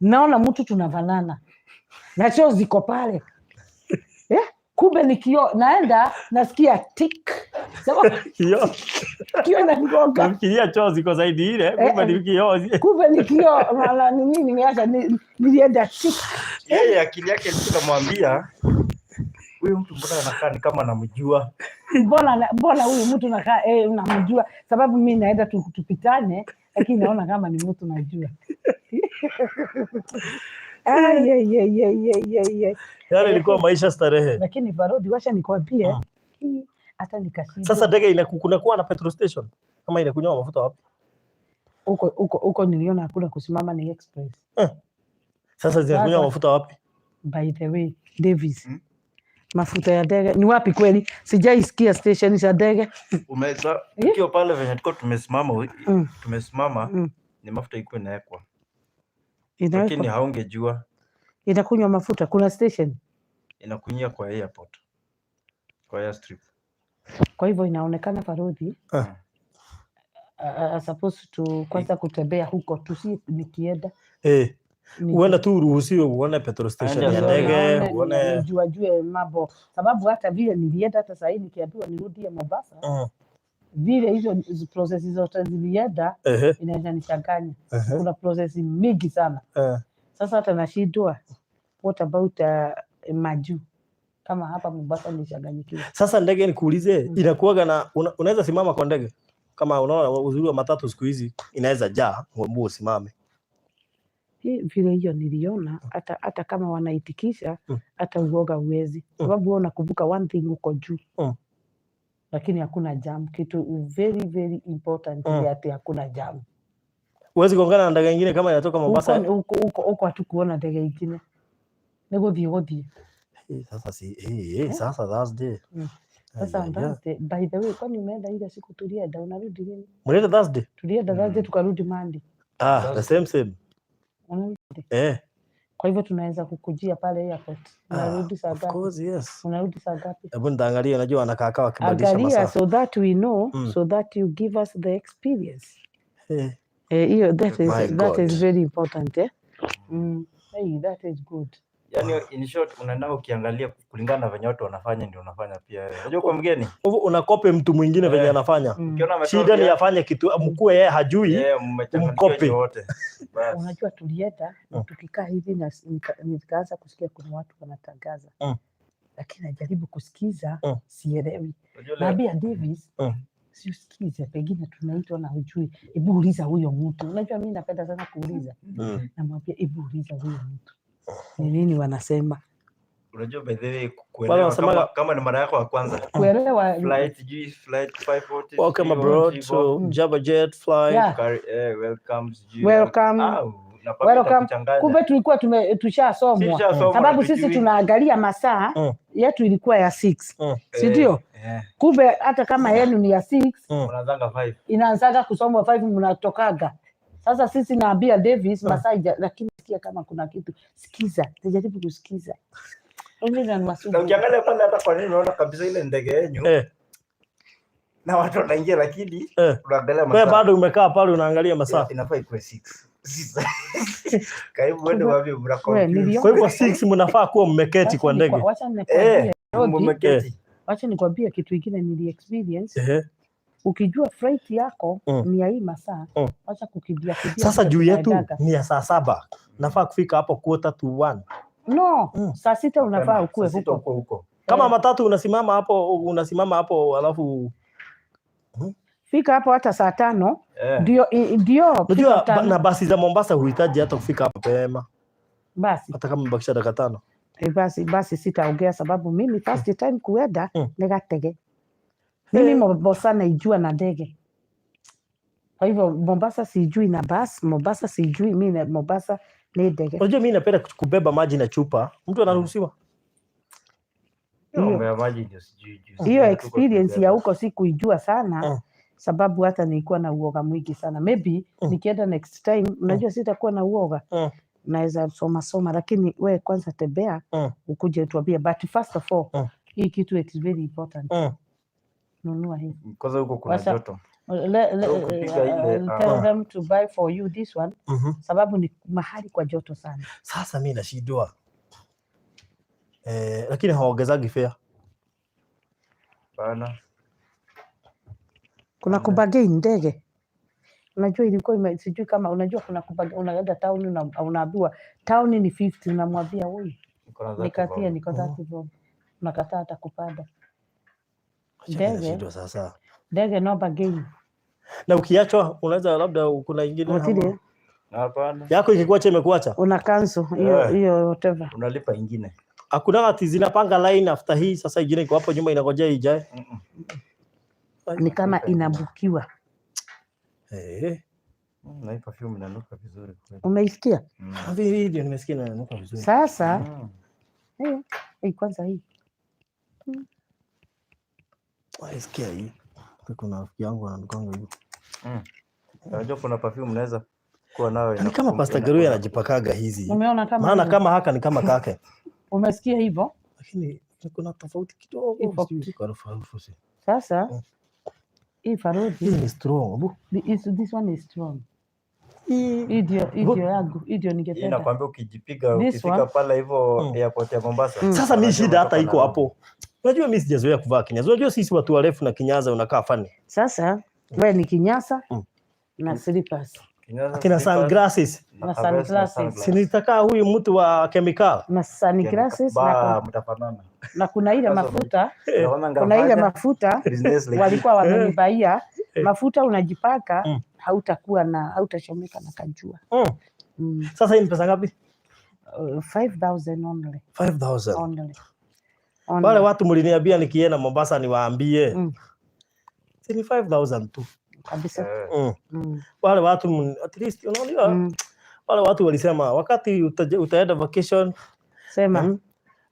naona mtu tunavanana. Na choo ziko pale. Kumbe nikio naenda nasikia tik. Kio na ngoga. Nafikiria choo ziko zaidi ile, kumbe ni kio. Kumbe nikio mala nini nimeacha nilienda tik. Yeye akili yake nikamwambia huyu mtu mbona anakaa ni kama anamjua. Mbona huyu mtu nakaa unamjua, sababu mimi naenda tupitane, lakini naona kama ni mtu najua. Yale ilikuwa maisha starehe. Lakini Farodi, wacha nikwambie, hata nikashinda. Sasa ndege kunakuwa na petrol station kama ile kunywa mafuta wapi? Huko niliona hakuna kusimama, ni express. Sasa zinakunywa mafuta wapi? By the way, Davis. Mafuta ya ndege ni wapi kweli? Sijaisikia station za ndege. Umeza ukiwa pale venye tuko tumesimama ni mafuta iko inawekwa. Lakini haungejua. Inakunywa mafuta, kuna station inakunyia kwa airport. Kwa airstrip. Kwa hivyo inaonekana Farodi supposed to kwanza kutembea huko tusi nikienda. Uenda tu uruhusiwe uone petrol station ya ndege, uone jue mambo, sababu hata vile nilienda hata sasa hivi nikiambiwa nirudie Mombasa. Vile hizo process zote zilienda inaweza nichanganya. Kuna process mingi sana. Sasa hata nashindwa what about maju kama hapa Mombasa nishanganyikiwa. Sasa ndege nikuulize, inakuwaga na unaweza simama kwa ndege kama unaona uzuri wa matatu siku hizi inaweza jaa uamue usimame. Vile hiyo niliona hata kama wanaitikisha hata uoga uwezi, sababu wewe unakumbuka one thing uko juu. Lakini hakuna jam, kitu very very important ni ati hakuna jam. Uwezi kuongana na ndege nyingine kama inatoka Mombasa. Huko hatukuona ndege nyingine. Negothie. Sasa Thursday. Sasa Thursday, by the way, kwani umeenda ile siku tulienda, unarudi lini? Mlienda Thursday? Tulienda Thursday tukarudi Monday. The same. Kwa hivyo tunaweza kukujia pale airport. Unarudi saa ngapi? Of course, yes. Unarudi saa ngapi? Hebu nitaangalia, najua anakaa wakibadilisha masaa. So that we know, so that you give us the experience. That is very important. That is good. Yani in short unaenda ukiangalia kulingana na venye watu wanafanya ndio unafanya pia wewe. Unajua kwa mgeni? Unakope mtu mwingine venye anafanya. Shida ni afanye kitu mkuu yeye hajui. Mkope wote. Unajua tulienda tukikaa hivi na nikaanza kusikia kuna watu wanatangaza. Lakini najaribu kusikiza sielewi. Naambia Davis Siusikize, pengine tunaitwa na hujui. Hebu uliza huyo mtu. Unajua mimi napenda sana kuuliza. Namwambia hebu uliza huyo mtu. Ni nini wanasema? Unajua by the way kuelewa kama ni mara yako ya kwanza. Kuelewa Flight 540. Welcome abroad to Java Jet flight. Welcome. Kumbe tulikuwa tushasomwa. Sababu sisi tunaangalia masaa yetu ilikuwa ya 6. Si ndio? Kumbe hata kama yenu ni ya 6, unaanza 5. Inaanza kusomwa 5 mnatokaga. Sasa sisi naambia Davis masaa lakini sikia kama kuna kitu. Sikiza, tajaribu kusikiza. Na ukiangalia pale hata kwa nini unaona kabisa ile ndege yenyu. Na watu wanaingia lakini unaangalia masaa. Wewe bado umekaa pale unaangalia masaa. Inafaa ikuwe 6. Karibu wende wapi mnakompyuta. Kwa hivyo 6 mnafaa kuwa mmeketi kwa ndege. Mmeketi. Wacha nikwambie kitu kingine nili experience. Ukijua flight yako ni ya hii masaa, wacha kukimbia. Sasa juu yetu ni ya saa 7. Nafaa kufika hapo 1:45. No, saa 6 unafaa ukue huko. Kama matatu unasimama hapo alafu fika hapo hata saa 5. Ndio. Unajua na basi za Mombasa huhitaji hata kufika hapo mapema. Basi hata kama mbakisha dakika 5. Basi sitaongea sababu mimi first time kuenda negatege. Mimi Mombasa naijua na ndege. Kwa hivyo Mombasa sijui na bus, Mombasa sijui mimi Mombasa ni ndege. Unajua mimi napenda kubeba maji na chupa. Mtu anaruhusiwa? Hiyo experience ya huko sikuijua sana. Sababu hata nilikuwa na uoga mwingi sana. Maybe nikienda next time, unajua sitakuwa na uoga. Naweza soma lakini we kwanza tembea ukuje tuambie. But first of all, hii kitu is very important. Nunua hii. Kwanza huko kuna joto. Tell them to buy for you this one. Sababu ni mahali kwa joto sana. Sasa mimi nashindwa. Lakini hawaongezagi fare. Bana. Kuna kubagei ndege. Unajua ilikuwa sijui kama unajua kuna kubagei, unaenda town na unaambiwa town ni 50, unamwambia wewe. Nikatia niko 30 bob. Nakataa hata kupanda. Ndege sasa. Ndege no bagei. Na ukiachwa unaweza labda kuna ingine. Hapana. Yako ikikuacha imekuacha. Una cancel hiyo whatever. Unalipa ingine. Hakuna ati zinapanga line after hii sasa ingine iko hapo nyuma inangojea ijae. Ni kama inabukiwa. Na perfume inanuka vizuri kweli. Umeisikia? Video nimesikia inanuka vizuri. Sasa kwanza hii. Sikia hii. Kuna rafiki yangu ananukanga hiyo. Unajua kuna perfume unaweza kuwa nayo ni kama Pastor Gary anajipakaga hizi. Umeona kama maana kama haka ni kama kake. Umesikia hivyo? Lakini kuna tofauti kidogo. Sasa hii farodi ni strong. This one is strong. Idio yangu, idio ningependa. Inakwambia ukijipiga ukifika pale hivyo airport ya Mombasa. Sasa mimi shida hata iko hapo. Unajua mimi sijazoea kuvaa kinyasa. Unajua sisi watu warefu na kinyaza unakaa fani. Sasa wewe ni kinyasa na slippers. Akina sunglasses. Na sunglasses. Sinitaka huyu mtu wa chemical. Na sunglasses na mtafanana. Na kuna ile mafuta. Kuna ile mafuta walikuwa wamenibaia. Mafuta unajipaka hautachomeka na kajua. Sasa hii ni pesa ngapi? 5,000 only. 5,000. Only. Wale watu mliniambia nikienda Mombasa niwaambie. Si ni 5,000 tu. Kabisa. Wale watu at least unaona wale watu walisema wakati utaenda vacation sema.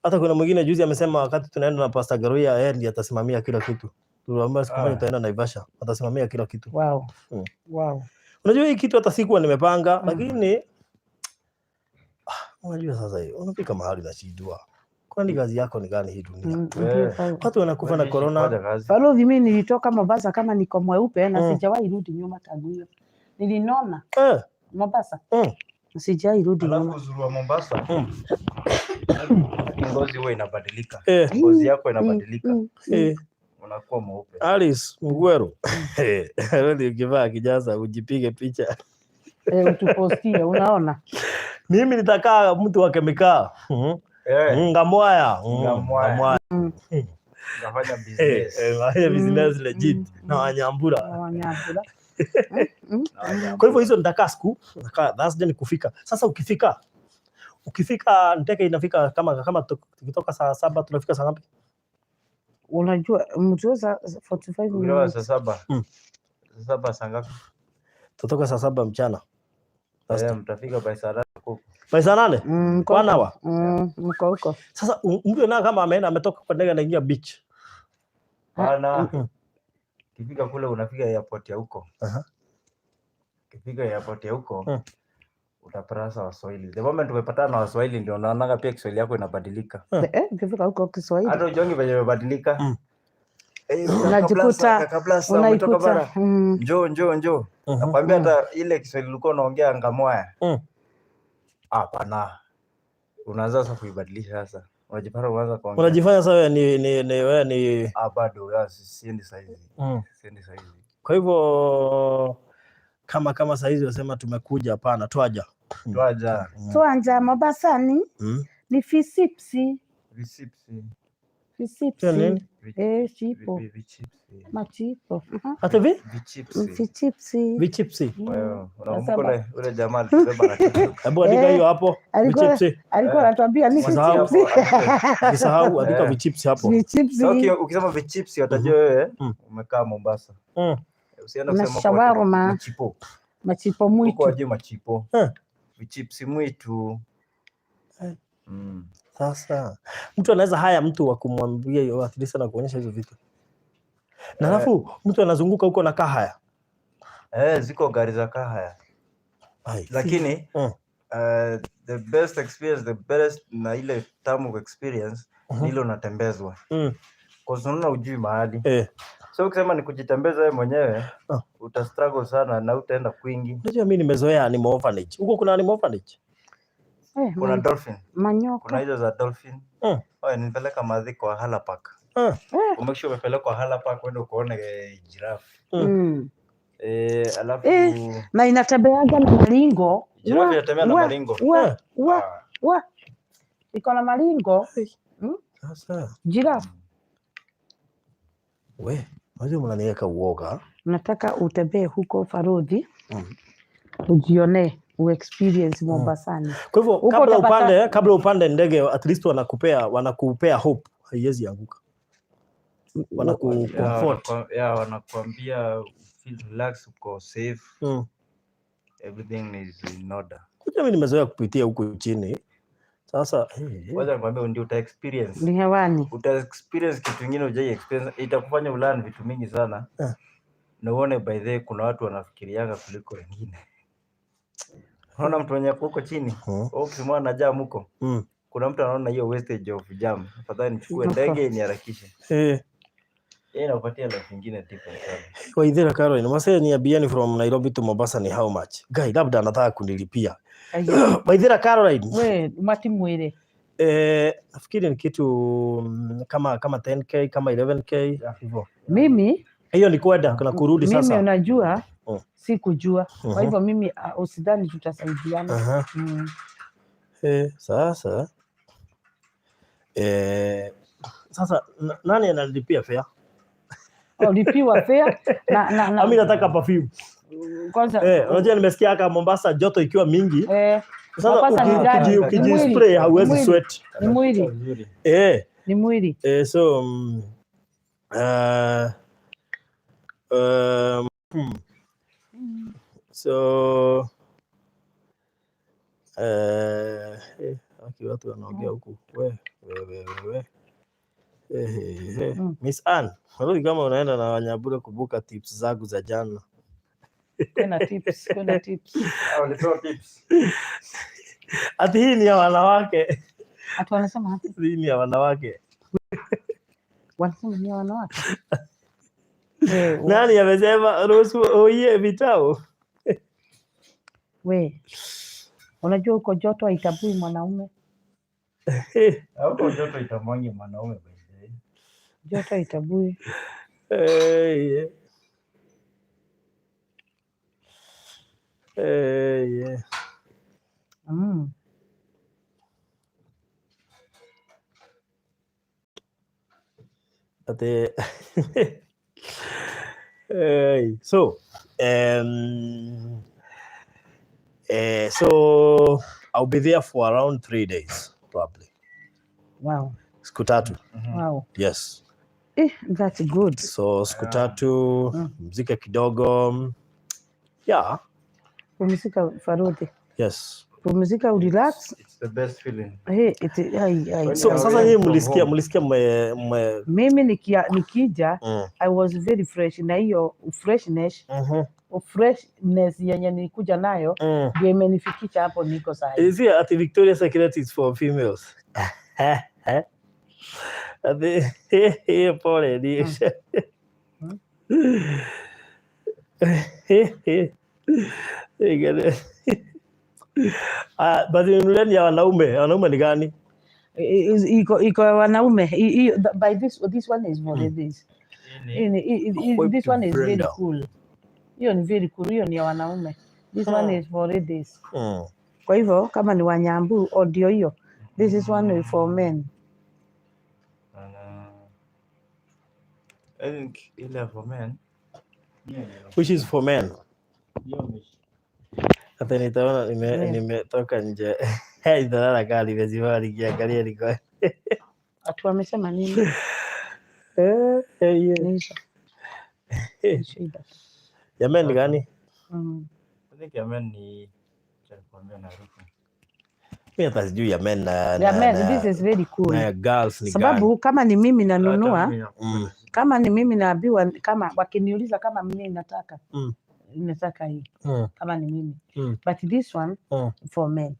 Hata kuna mwingine juzi amesema wakati tunaenda na Pastor Garuya yeye ndiye atasimamia kila kitu. Tunaomba siku moja tutaenda Naivasha atasimamia kila kitu. Wow. Wow. Unajua hii kitu hata sikuwa nimepanga lakini unajua sasa hiyo unafika mahali na shidua. Kwani kazi yako ni gani hii dunia? Watu wanakufa na corona. Falodhi mimi nilitoka Mombasa kama niko mweupe na sijawahi rudi nyuma tangu hiyo. Nilinona. Mombasa. Sijawahi rudi nyuma. Alafu uzuri wa Mombasa. Ngozi wewe inabadilika. Ngozi yako inabadilika. Unakuwa mweupe. Alice Mugwero. Wewe ukivaa kijaza ujipige picha. Utupostie unaona. Mimi nitakaa mtu wa kemikali. Ngamwaya. Unafanya business. Business legit na Wanyambura. Wanyambura. Kwa hivyo hizo nitakaa siku, Thursday ni kufika. Sasa ukifika ndege inafika kama tukitoka saa 7 tunafika saa ngapi? Unajua mtu saa 45 Ukiwa saa 7. Saa 7 saa ngapi? Tutoka saa 7 mchana. Mtafika by saa 8 huko. By saa 8? Kwa nawa? Mko huko. Sasa mtu na kama ametoka kwa ndege anaingia beach. Bana. Kifika kule unafika airport ya huko. Kifika airport ya huko. Utapata Waswahili. The moment umepatana na Waswahili ndio unaona pia Kiswahili yako inabadilika. Ukifika huko Kiswahili. Hata ujongi venye imebadilika. Unajikuta umetoka bara. Njoo. Nakwambia hata ile Kiswahili ulikuwa unaongea Ngamoya. Hapana. Unaanza sasa kuibadilisha sasa. Unajipata unaanza kuongea. Unajifanya sasa wewe ni bado siendi saizi. Kwa hivyo kama saizi wasema tumekuja, hapana, twaja Mombasani. Ni visipsi. Chipo. Machipo. Hata vichipsi. Unakumbuka ule jamaa alisema hebu andika hiyo hapo. Vichipsi. Alikuwa anatuambia ni vichipsi. Usisahau andika vichipsi hapo. Vichipsi. Ukisema vichipsi utajua wewe umekaa Mombasa. Usiende kusema shawarma. Machipo mwitu. Uko aje machipo? Vichipsi mwitu. Sasa mtu anaweza haya mtu wa kumwambia hiyo at least na kuonyesha hizo vitu. Na alafu mtu anazunguka huko na kahaya. Ziko gari za kahaya. Lakini the best experience, the best na ile tamu experience ni ile unatembezwa. Kwa sababu unaona ujui mahali. So ukisema ni kujitembeza wewe mwenyewe, uta struggle sana na utaenda kwingi. Unajua mimi nimezoea animal orphanage. Huko kuna animal orphanage? Kuna dolphin. Manyoka. Kuna hizo za dolphin. Nipeleka madhi kwa Hala Park. Umekisha umepeleka kwa Hala Park uende uone giraffe. Alafu na inatembeaga na maringo. Giraffe inatembea na maringo. Iko na maringo. Sasa giraffe. Unajua mnaniweka uoga. Nataka utembee huko Farodhi. Ujione, experience Mombasani. Kwa hivyo kabla upande ndege at least wanakupea hope. Haiwezi anguka. Wanakucomfort. Wanakuambia feel relax, uko safe. Everything is in order. Kuja mimi nimezoea kupitia huko chini. Sasa wacha nikwambie ndio uta experience. Ni hewani. Uta experience kitu kingine hujai experience, itakufanya ulearn vitu mingi sana. Na uone by the way kuna watu wanafikirianga kuliko wengine. Unaona mtu mwenye huko chini, ukimwona na jam huko. Kuna mtu anaona hiyo wastage of jam. Afadhali nichukue ndege niharakishe. Inakupatia life nyingine different sana. Waithira Caroline, mase ni abiani from Nairobi to Mombasa ni how much? Guy, labda anataka kunilipia. Waithira Caroline. We, mati mwere. Nafikiri ni kitu kama 10k, kama 11k hivyo. Mimi hiyo ni kwenda kuna kurudi sasa. Mimi unajua si kujua. Kwa hivyo mimi usidhani tutasaidiana. Sasa sasa nani analipia fare? Lipiwa fare na mimi nataka perfume. Kwanza unajua nimesikia hapa Mombasa joto ikiwa mingi. Sasa ukijispray hauwezi sweat. Ni mwili. Ni mwili. So so watu wanaongea huku. Miss Ann, wewe kama unaenda na Wanyambura kubuka tips zangu za jana. Kuna tips. Walitoa tips. Ati hii ni ya wanawake. Ati wanasema ati hii ni ya wanawake. Wanasema ni ya wanawake. Nani amesema ruhusu oye vitao? We. Unajua uko joto haitabui mwanaume. Hapo joto itamwangi mwanaume baadaye. Joto haitabui. Ate hey, so so I'll be there for around 3 days probably. Wow. Siku tatu. Wow. Yes. That's good. So siku tatu, mzika kidogo. Yeah. Pumzika Faruti. Yes. Pumzika urelax. It's the best feeling. Hey, So sasa yeye mlisikia mimi nikija I was very fresh na hiyo freshness freshness yenye nilikuja nayo ndio imenifikisha hapo niko sasa. Is it at Victoria's Secret is for females? Pole ni. Basi nuleni ya wanaume ni gani? Iko wanaume. By this one is for ladies. This one is very cool. Hiyo ni very cool. Hiyo ni ya wanaume. This one is for ladies. Kwa hivyo kama ni Wanyambu audio hiyo. This is one for men. I think ile for men. Which is for men. Hata nitaona nimetoka nje. Ndio gari vezivali kiangalia liko. Watu wamesema nini? Ya men gani? I think ya men ni chakwambia na ruku. Mimi hata sijui ya men ya men, this is very cool. Na girls ni sababu gani? Kama ni mimi nanunua, kama ni mimi naambiwa, kama wakiniuliza kama mimi nataka hii. Kama ni mimi. But this one for men.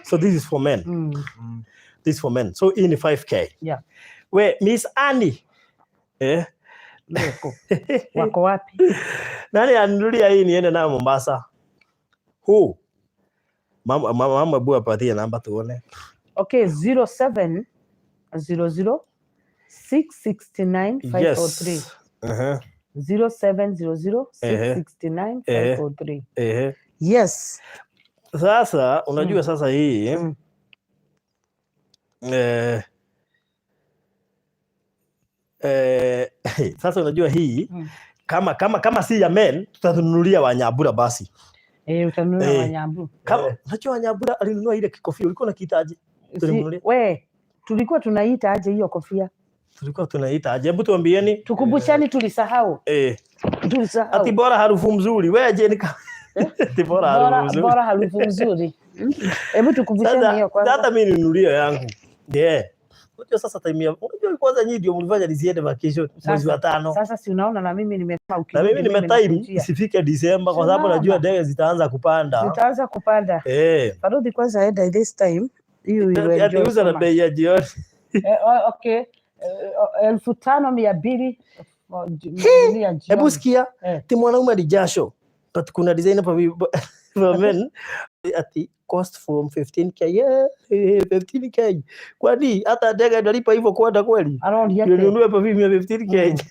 So this is for men. This is for men. So hii ni 5K. Yeah. We Miss Annie. Wako wapi? Nani anunulia hii niende na Mombasa? Who? Mama bua patia namba tuone. Okay, 0700 669 503. Yes. 0700 669 503. Yes. Sasa unajua sasa hii sasa unajua hii kama si ya men tutanunulia Wanyabura basi. Utanunulia Wanyabura. Kama unajua Wanyabura alinunua ile kofia ulikuwa unakiitaje? We, tulikuwa tunaita aje hiyo kofia? Tulikuwa tunaita aje? Hebu tuambieni. Tukumbushani, tulisahau. Tulisahau. Ati bora harufu mzuri. Wewe je nika ati bora harufu nzuri. Bora harufu nzuri. Hebu tukumbushani hiyo kwanza. Hata mimi ninunulie yangu. Unajua sasa time ya unajua kwanza nyinyi ndio mlifanya nisiende vacation mwezi wa 5. Sasa si unaona na mimi nimesema ukirudi. Na mimi nimetime isifike December kwa sababu najua ndege zitaanza kupanda. Zitaanza kupanda. Farudi kwanza aenda this time. Hiyo ile ndio. Uza na bei ya jioni. Okay. 1500 Hebu sikia. Ti mwanaume ni jasho. But kuna designer for men ati cost from 15K. 15K. Kwani hata ndege ndalipa hivyo kwenda kweli? Tununue perfume ya 15K.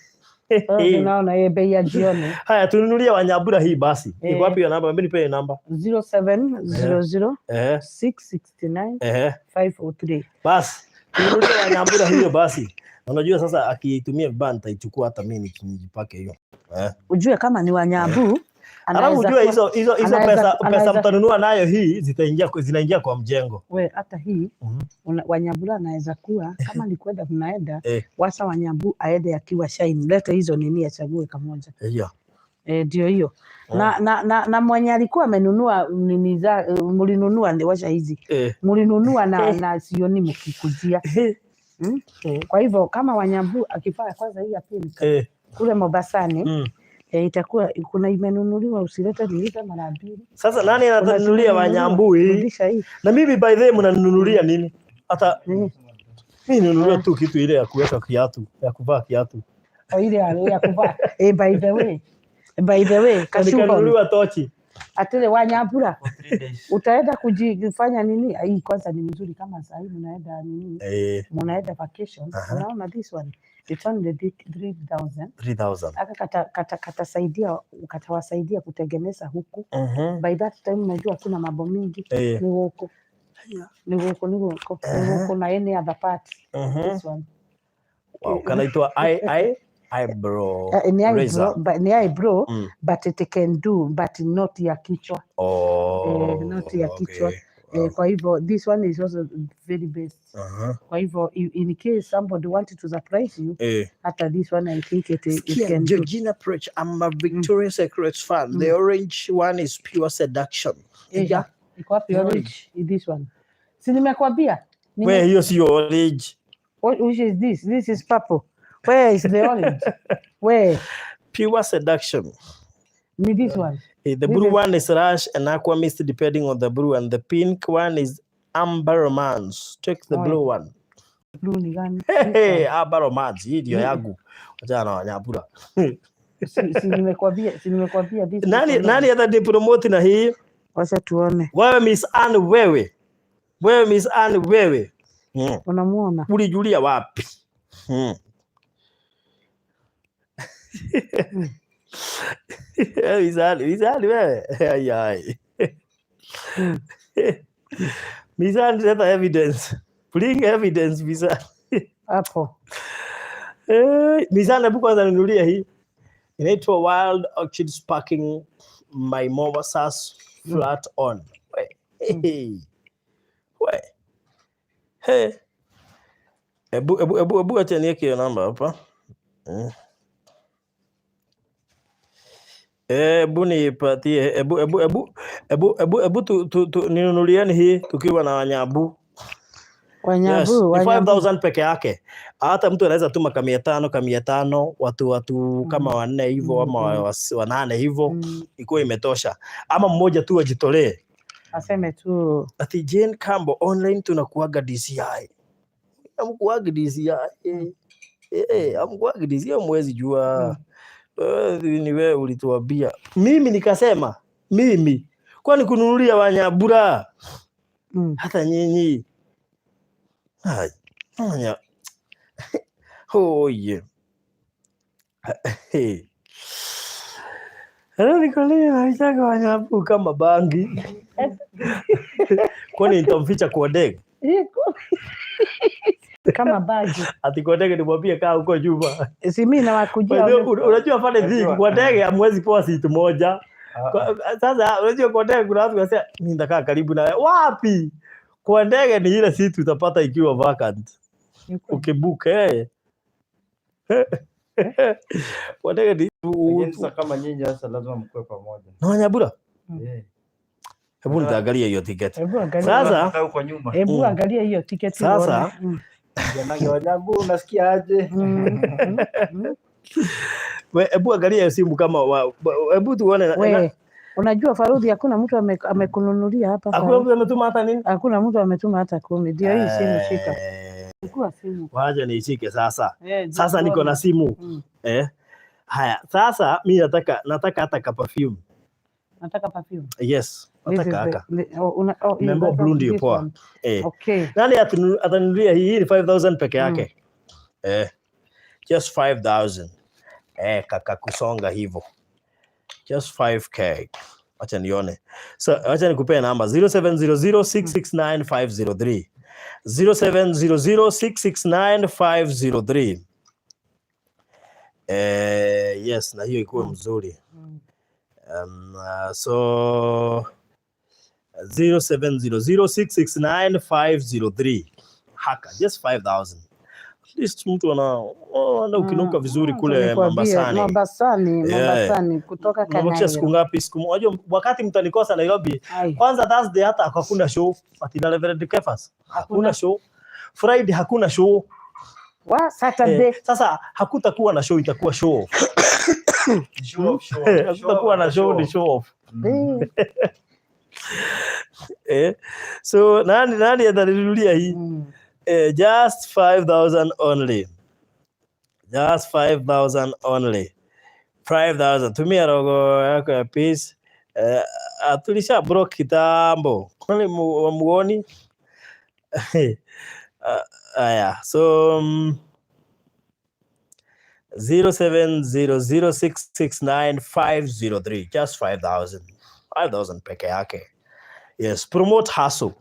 Unaona bei ya jioni. Haya tununulie Wanyabura hii basi. Iko wapi hiyo namba? Mimi nipe namba. 0700 669 503. Basi tununulie Wanyabura hiyo basi. Unajua sasa akitumia vibaya nitaichukua hata mimi nijipake hiyo. Ujue kama ni Wanyambu anaweza ujue hizo pesa mtanunua nayo hii zinaingia kwa mjengo. We hata hii Wanyambu anaweza kuwa kama ni kwenda tunaenda wasa Wanyambu aende akiwa shine. Leta hizo nini achague kamoja. Ndio hiyo. Na mwenye alikuwa amenunua nini za mlinunua ndio washa hizi. Mlinunua na sioni mkikujia. Kwa hivyo kama Wanyambu akifanya kwanza hii ya pili kule Mombasani itakuwa kuna imenunuliwa, usilete nilita mara 2. Sasa nani ananunulia Wanyambu hii? Na mimi by the way mnanunulia nini? Hata mimi ninunulia tu kitu ile ya kuweka kiatu, ya kuvaa kiatu. Ile ya kuvaa. By the way kashununuliwa tochi. Atele Wanyambura utaenda kujifanya nini? Hii kwanza ni mzuri kama sasa hivi mnaenda nini? Mnaenda vacation. Unaona this one it's only 3000. Katawasaidia kutengeneza huku. By that time unajua kuna mambo mingi. Ni woko. Ni woko na any other part. This one. Wow, kanaitwa eyebrow razor. Ni eyebrow but it can do but not ya kichwa. Not ya kichwa. Kwa hivyo this one is also very best. Kwa hivyo in case somebody wanted to surprise you, hata this one I think it can do. Georgina Preach, I'm a Victoria's Secret fan. The orange one is pure seduction. Yeah. Iko wapi orange? This one. Si nimekwambia. Where hiyo si orange? Which is this? This is purple. Where is the orange? Where? Pure seduction. Ni this one. The blue one is rush and aqua mist depending on the blue, and the pink one is amber romance. Check the blue one. Blue ni gani? Hey, amber romance. Hii ndio yangu. Acha na Wanyabura. Si nimekwambia this. Nani hata di promote na hii? Wacha tuone. Wewe Miss Anne wewe. Wewe Miss Anne wewe. Unamuona? Ulijulia wapi? Mizani wewe. Ai. Mizani leta evidence. Bring evidence Mizani. Hapo. Mizani hebu kwanza ninulia hii. Inaitwa Wild Orchid Sparking My Mimosas Flat On. Hey. Ebu acha niweke hiyo namba hapa. Ebu nipatie, ebu ninunulieni hii tukiwa na Wanyabu. Yes, 5,000 peke yake. Hata mtu anaweza tuma kama 500 watu kama 4 hivyo ama 8 hivyo iko imetosha. Ama mmoja tu ajitolee. Aseme tu ati Jane Cambo online tunakuaga DCI. Amkuaga DCI. Amkuaga DCI mwezi jua. Ni wewe ulituambia. Mimi nikasema, kwani kununulia Wanyabura? Hata nyinyi. Hai. Oh yeah. Hey. Nikolia naitaka Wanyabu kama bangi. Kwani nitamficha kwa ndege? Kama bagi. Ati kwa ndege nimwambie kaa huko Juba. Si mimi na wakujia. Unajua pale dhiki kwa ndege hamwezi poa seat moja. Sasa unajua kwa ndege kuna watu wanasema mimi nitakaa karibu na wapi? Kwa ndege ni ile seat utapata ikiwa vacant. Ukibook kwa ndege sasa kama nyinyi sasa lazima mkue pamoja. Na Wanyabura? Hebu nitaangalia hiyo tiketi. Sasa huko nyuma. Hebu angalia hiyo tiketi. Sasa jamani Wanyabu unasikia aje? Hebu angalia hiyo simu kama hebu tuone. Unajua Farudi, hakuna mtu amekununulia hapa. Hakuna mtu ametuma hata nini? Hakuna mtu ametuma hata 10. Ndio hii simu shika. Chukua simu. Waje niishike sasa. Sasa niko na simu. Haya, sasa mimi nataka hata ka perfume. Nataka perfume. Yes. Nataka haka. Member blue ndio poa. Okay. Nani atanunulia hii ni 5,000 peke yake. Just 5,000. Kaka kusonga hivyo. Just 5K. Acha nione. So acha nikupee namba 0700669503. 0700669503. Yes, na hiyo ikuwe mzuri. So 0700669503. Haka just 5,000. At least mtu ana ukinuka vizuri kule Mombasani kutoka Kanairo. Siku ngapi? Siku moja wakati mtanikosa Nairobi. Kwanza Thursday hata hakuna show. Atina Reverend Kefas. Hakuna show. Friday hakuna show. Saturday. Sasa hakutakuwa na show, itakuwa show. Hakutakuwa na show, ni show off. So nani ataninulia hii? Just 5,000 only. Just 5,000 only. 5,000. Tumia rogo yako ya peace. Tulisha broke kitambo. Kwani muoni? So 0700669503. Just 5,000. 5,000 peke yake. Yes, promote hustle.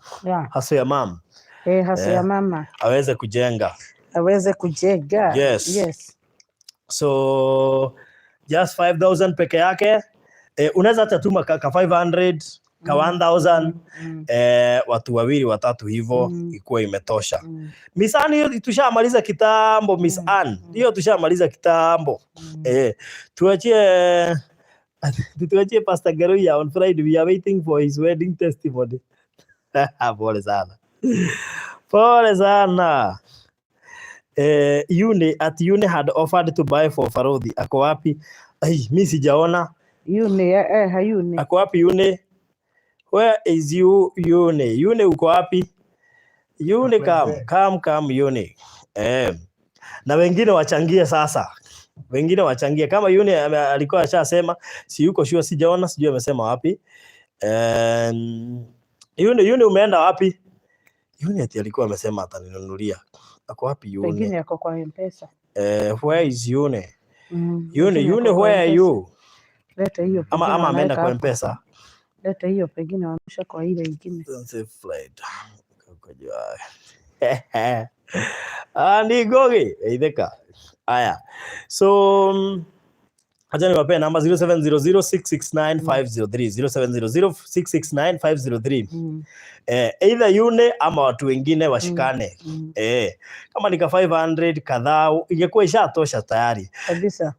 Hustle ya mama. Hustle ya mama. Aweze kujenga. aweze kujenga. Yes. So just 5,000 peke yake. Unaweza hata tuma ka 500 ka 1,000 watu wawili watatu hivyo ikuwa imetosha. Miss Ann hiyo tushamaliza kitambo. Miss Ann hiyo tushamaliza kitambo. Tuachie Pastor Geroya on Friday. We are waiting for his wedding testimony. Pole sana. Pole sana. Yune had offered to buy for Farodhi. Ako wapi? Ai, mimi sijaona. Yune hayune. Ako wapi Yune? Where is Yune? Yune uko wapi? Yune come Yune. Na wengine wachangie sasa. Wengine wachangie kama Yune alikuwa ashasema si yuko sure, sijaona, sijui amesema wapi. Yune umeenda wapi? Yune ati alikuwa amesema ataninunulia. Ako wapi Yune? Pengine yako kwa M-Pesa. Where is Yune? Yune where are you? Leta hiyo. Ama ameenda kwa M-Pesa. Leta hiyo pengine wanusha kwa ile nyingine. Flight. Ni goge eideka. Aya. So acha niwape namba 0700669503 0700669503. Either Yune ama watu wengine washikane. Kama nika 500 kadhaa ingekuwa ishatosha tayari. Kabisa.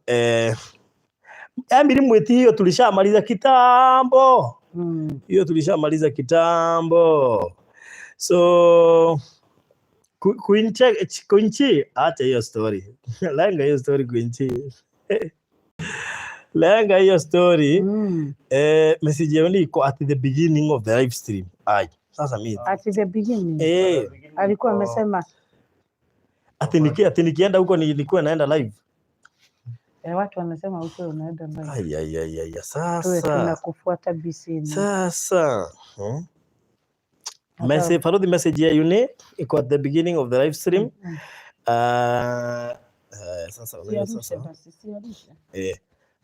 Mimi mweti hiyo tulishamaliza kitambo. Hiyo tulishamaliza kitambo. So Kuinchi acha hiyo story. Lenga hiyo story Kuinchi. Lenga hiyo story. Message yao iko at the beginning of the live stream. Ai, sasa mimi at the beginning. Alikuwa amesema ati nikienda huko nilikuwa naenda live. Watu wanasema huko unaenda live. Ai sasa. Tunakufuata bisini. Sasa. Farodhi message ya Yune iko at the beginning of the live stream. Sasa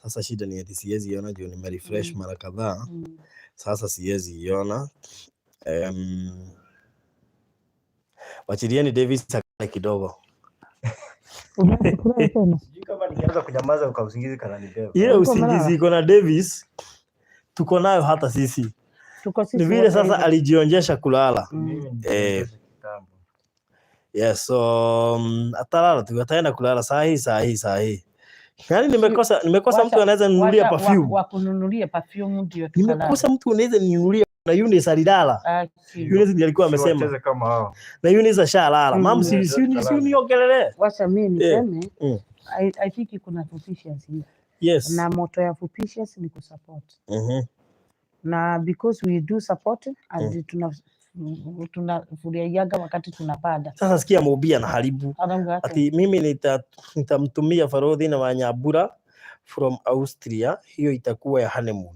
sasa shida ni ati siwezi iona juu nimerefresh mara kadhaa. Sasa siwezi iona. Wachilieni Davis kidogo. Sijui kama nikianza kunyamaza kwa usingizi kana nibeba. Ile usingizi iko na Davis tuko nayo hata sisi. Ni vile sasa alijionjesha kulala. Yes, so atalala tu, ataenda kulala saa hii. Yaani nimekosa mtu anaweza ninunulia perfume. Wa kununulia perfume ndio tukalala. Nimekosa mtu anaweza ninunulia na Eunice alilala. Eunice ndiye alikuwa amesema. Kama hao. Na Eunice ashalala. Mama si niongelele. Wacha mimi niseme. I think kuna sufficiency here. Yes. Na moto ya sufficiency ni kusupport. Na because we do support and tunafurahiaga wakati tunapanda. Sasa sikia Mobia na haribu. Ati mimi nitamtumia Farodhi na Wanyabura from Austria, hiyo itakuwa ya honeymoon.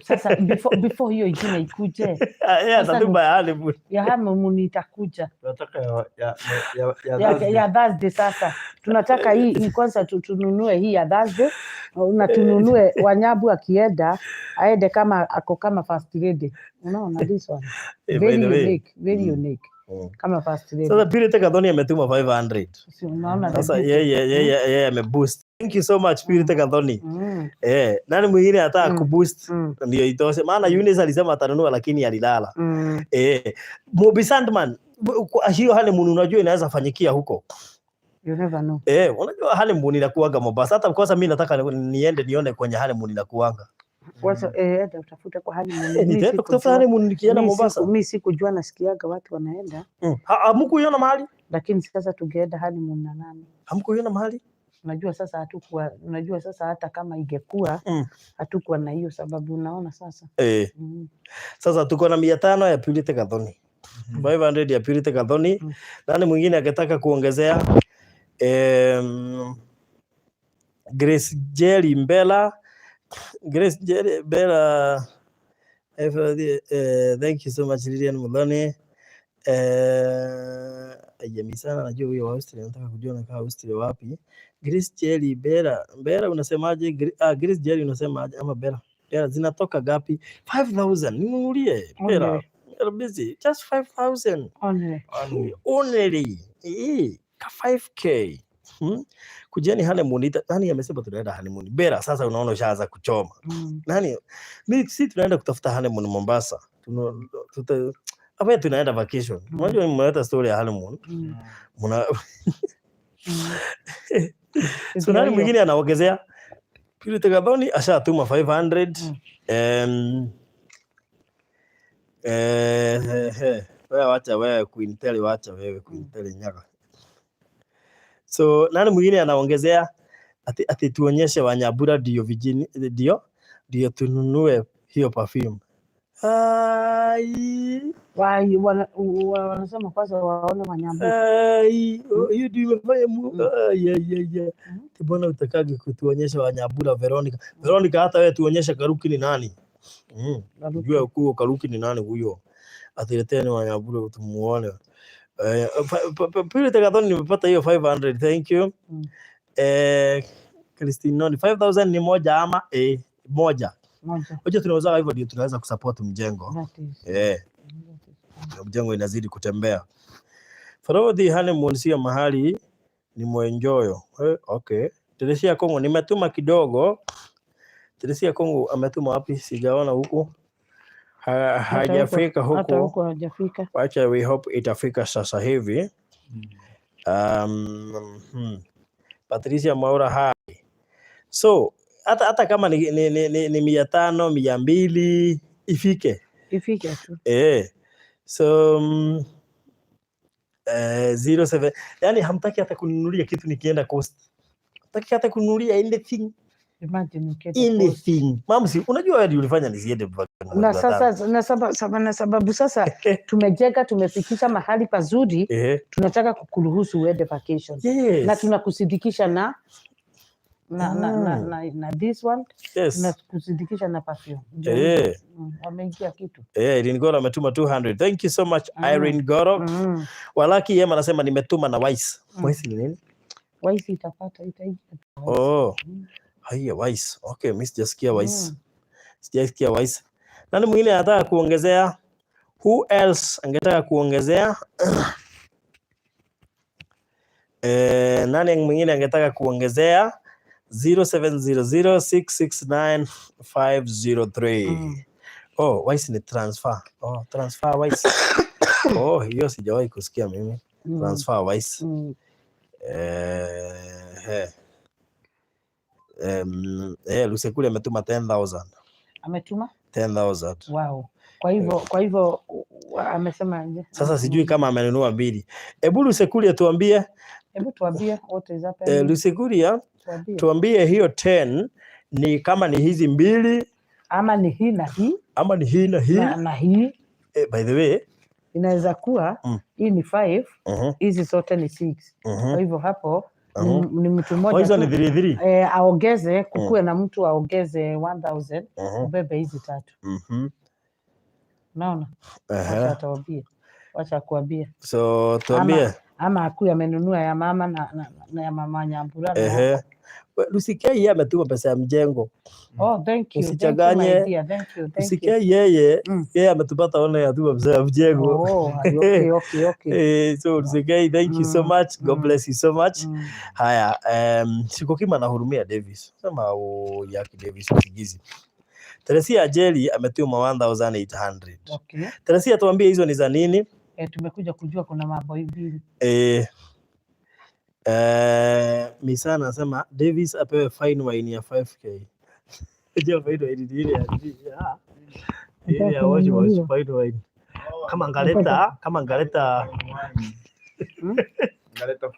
Sasa before hiyo ingine ikuje. Tatuba ya honeymoon. Ya honeymoon itakuja. Tunataka ya Thursday sasa. Tunataka hii kwanza tununue hii ya Thursday. Na tununue Wanyabu akienda aende kama ako kama first lady. Unaona this one. Very unique. Kama first lady. Sasa Purity Kadhoni ametuma 500. Unaona sasa yeye ameboost. Thank you so much Purity Kadhoni. Nani mwingine anataka kuboost ndio itoshe, maana Eunice alisema atanunua lakini alilala. Mobi Sandman hiyo honeymoon unajua inaweza fanyikia huko. You never know. Unajua honeymoon inakuanga Mombasa. Hata kwa sababu mimi nataka niende nione kwenye honeymoon inakuanga. Wacha utafuta kwa honeymoon. Nitaenda kutafuta honeymoon nikienda Mombasa. Mimi sikujua, nasikiaga watu wanaenda. Hamkuiona mahali? Lakini sasa tungeenda honeymoon na nani? Hamkuiona mahali? Unajua sasa hata kama ingekuwa hatukuwa na hiyo sababu, unaona sasa. Sasa tuko na 500 ya Purity Kadhoni. 500 ya Purity Kadhoni. Nani mwingine akitaka kuongezea? Grace Jerry Mbela. Thank you so much Lilian Mulane. Jamii sana, najua huyo wa Austria nataka kujua nakaa Austria wapi. Grace Jerry Mbela unasemaje? Grace Jerry unasemaje ama Bella? Zinatoka gapi? 5,000 ninunulie Bella. busy. Just 5,000 only. Ka 5k. Kujeni honeymoon. Nani amesema tunaenda honeymoon? Bera, sasa unaona ushaanza kuchoma. Nani? Mimi si tunaenda kutafuta honeymoon Mombasa. Hapa tunaenda vacation. Unajua mmeleta story ya honeymoon. So nani mwingine anaongezea? Purity Gathoni ashatuma 500. Wewe wacha wewe Queen Terry, wacha wewe Queen Terry nyaga. So nani mwingine anaongezea? Ati tuonyeshe Wanyabura ndio tununue hiyo perfume. Wai wanasema kwanza waone Wanyabura. Hiyo ndio imefanya Tibona utakage kutuonyesha Wanyabura. Veronica hata wewe tuonyeshe Karuki ni nani? Unajua huko Karuki ni nani huyo? Atileteni Wanyabura tumuone. Purity Gathoni nimepata hiyo 500. Thank you. Christine 5000 ni moja ama moja. Oje tunaweza hivyo ndio tunaweza kusupport mjengo. Mjengo inazidi kutembea. For the honeymoon sio mahali ni muenjoy. Okay. Teresia Kongo nimetuma kidogo. Teresia Kongo ametuma wapi? Sijaona huko. Hajafika huko. Hata huko hajafika. Wacha we hope itafika sasa hivi. Patricia Maura hai. So hata kama ni 500, 200 ifike tu. So 07, yani hamtaki hata kununulia kitu nikienda Coast. Hamtaki hata kununulia anything. Imagine anything. Mama, si unajua wewe ulifanya nisiende na sasa na sababu sasa tumejenga, tumefikisha mahali pazuri. Tunataka kukuruhusu uende vacation. Na tunakusindikisha na this one. Na kusindikisha na perfume. Wameingia kitu. Irene Goro ametuma 200. Thank you so much Irene Goro. Walaki yema anasema nimetuma na Wise. Wise ni nini? Wise itapata itaingia. Haya Wise. Okay, mimi sijasikia Wise. Sijasikia Wise. Nani mwingine anataka kuongezea? Who else angetaka kuongezea? Nani mwingine angetaka kuongezea? 0700669503. Wise ni transfer. Transfer Wise. Hiyo sijawahi kusikia mimi. Transfer Wise. Lusekule ametuma 10,000. Ametuma 10,000. Wow. Kwa hivyo amesema nje. Sasa sijui kama amenunua mbili. Hebu Lusekule tuambie. Hebu tuambie what is happening. Lusekule tuambie hiyo 10 ni kama ni hizi mbili ama ni hii na hii ama ni hii na hii na hii. By the way inaweza kuwa hii ni 5, hizi zote ni 6. Kwa hivyo hapo ni mtu mmoja hizo ni 3. Aongeze kukue na mtu aongeze 1000 ubebe hizi 3. Naona wacha kuambia. So tuambie ama akue amenunua ya mama na ya mama Nyambura. Lusikia yeye ametuma pesa ya mjengo. Thank you. Usichanganye. Lusikia yeye ametupata ona ya tu pesa ya mjengo. Okay. So Lusikia, thank you so much. God bless you so much. Haya, siko kima na hurumia Davis. Sema yaki Davis usigizi. Teresia Ajeli ametuma 1800. Okay. Teresia tuambie hizo ni za nini? Tumekuja kujua kuna mambo hivi. Misa anasema Davis apewe fine wine ya 5k. Ndio fine wine ile ya ile ya wash fine wine. Kama ngaleta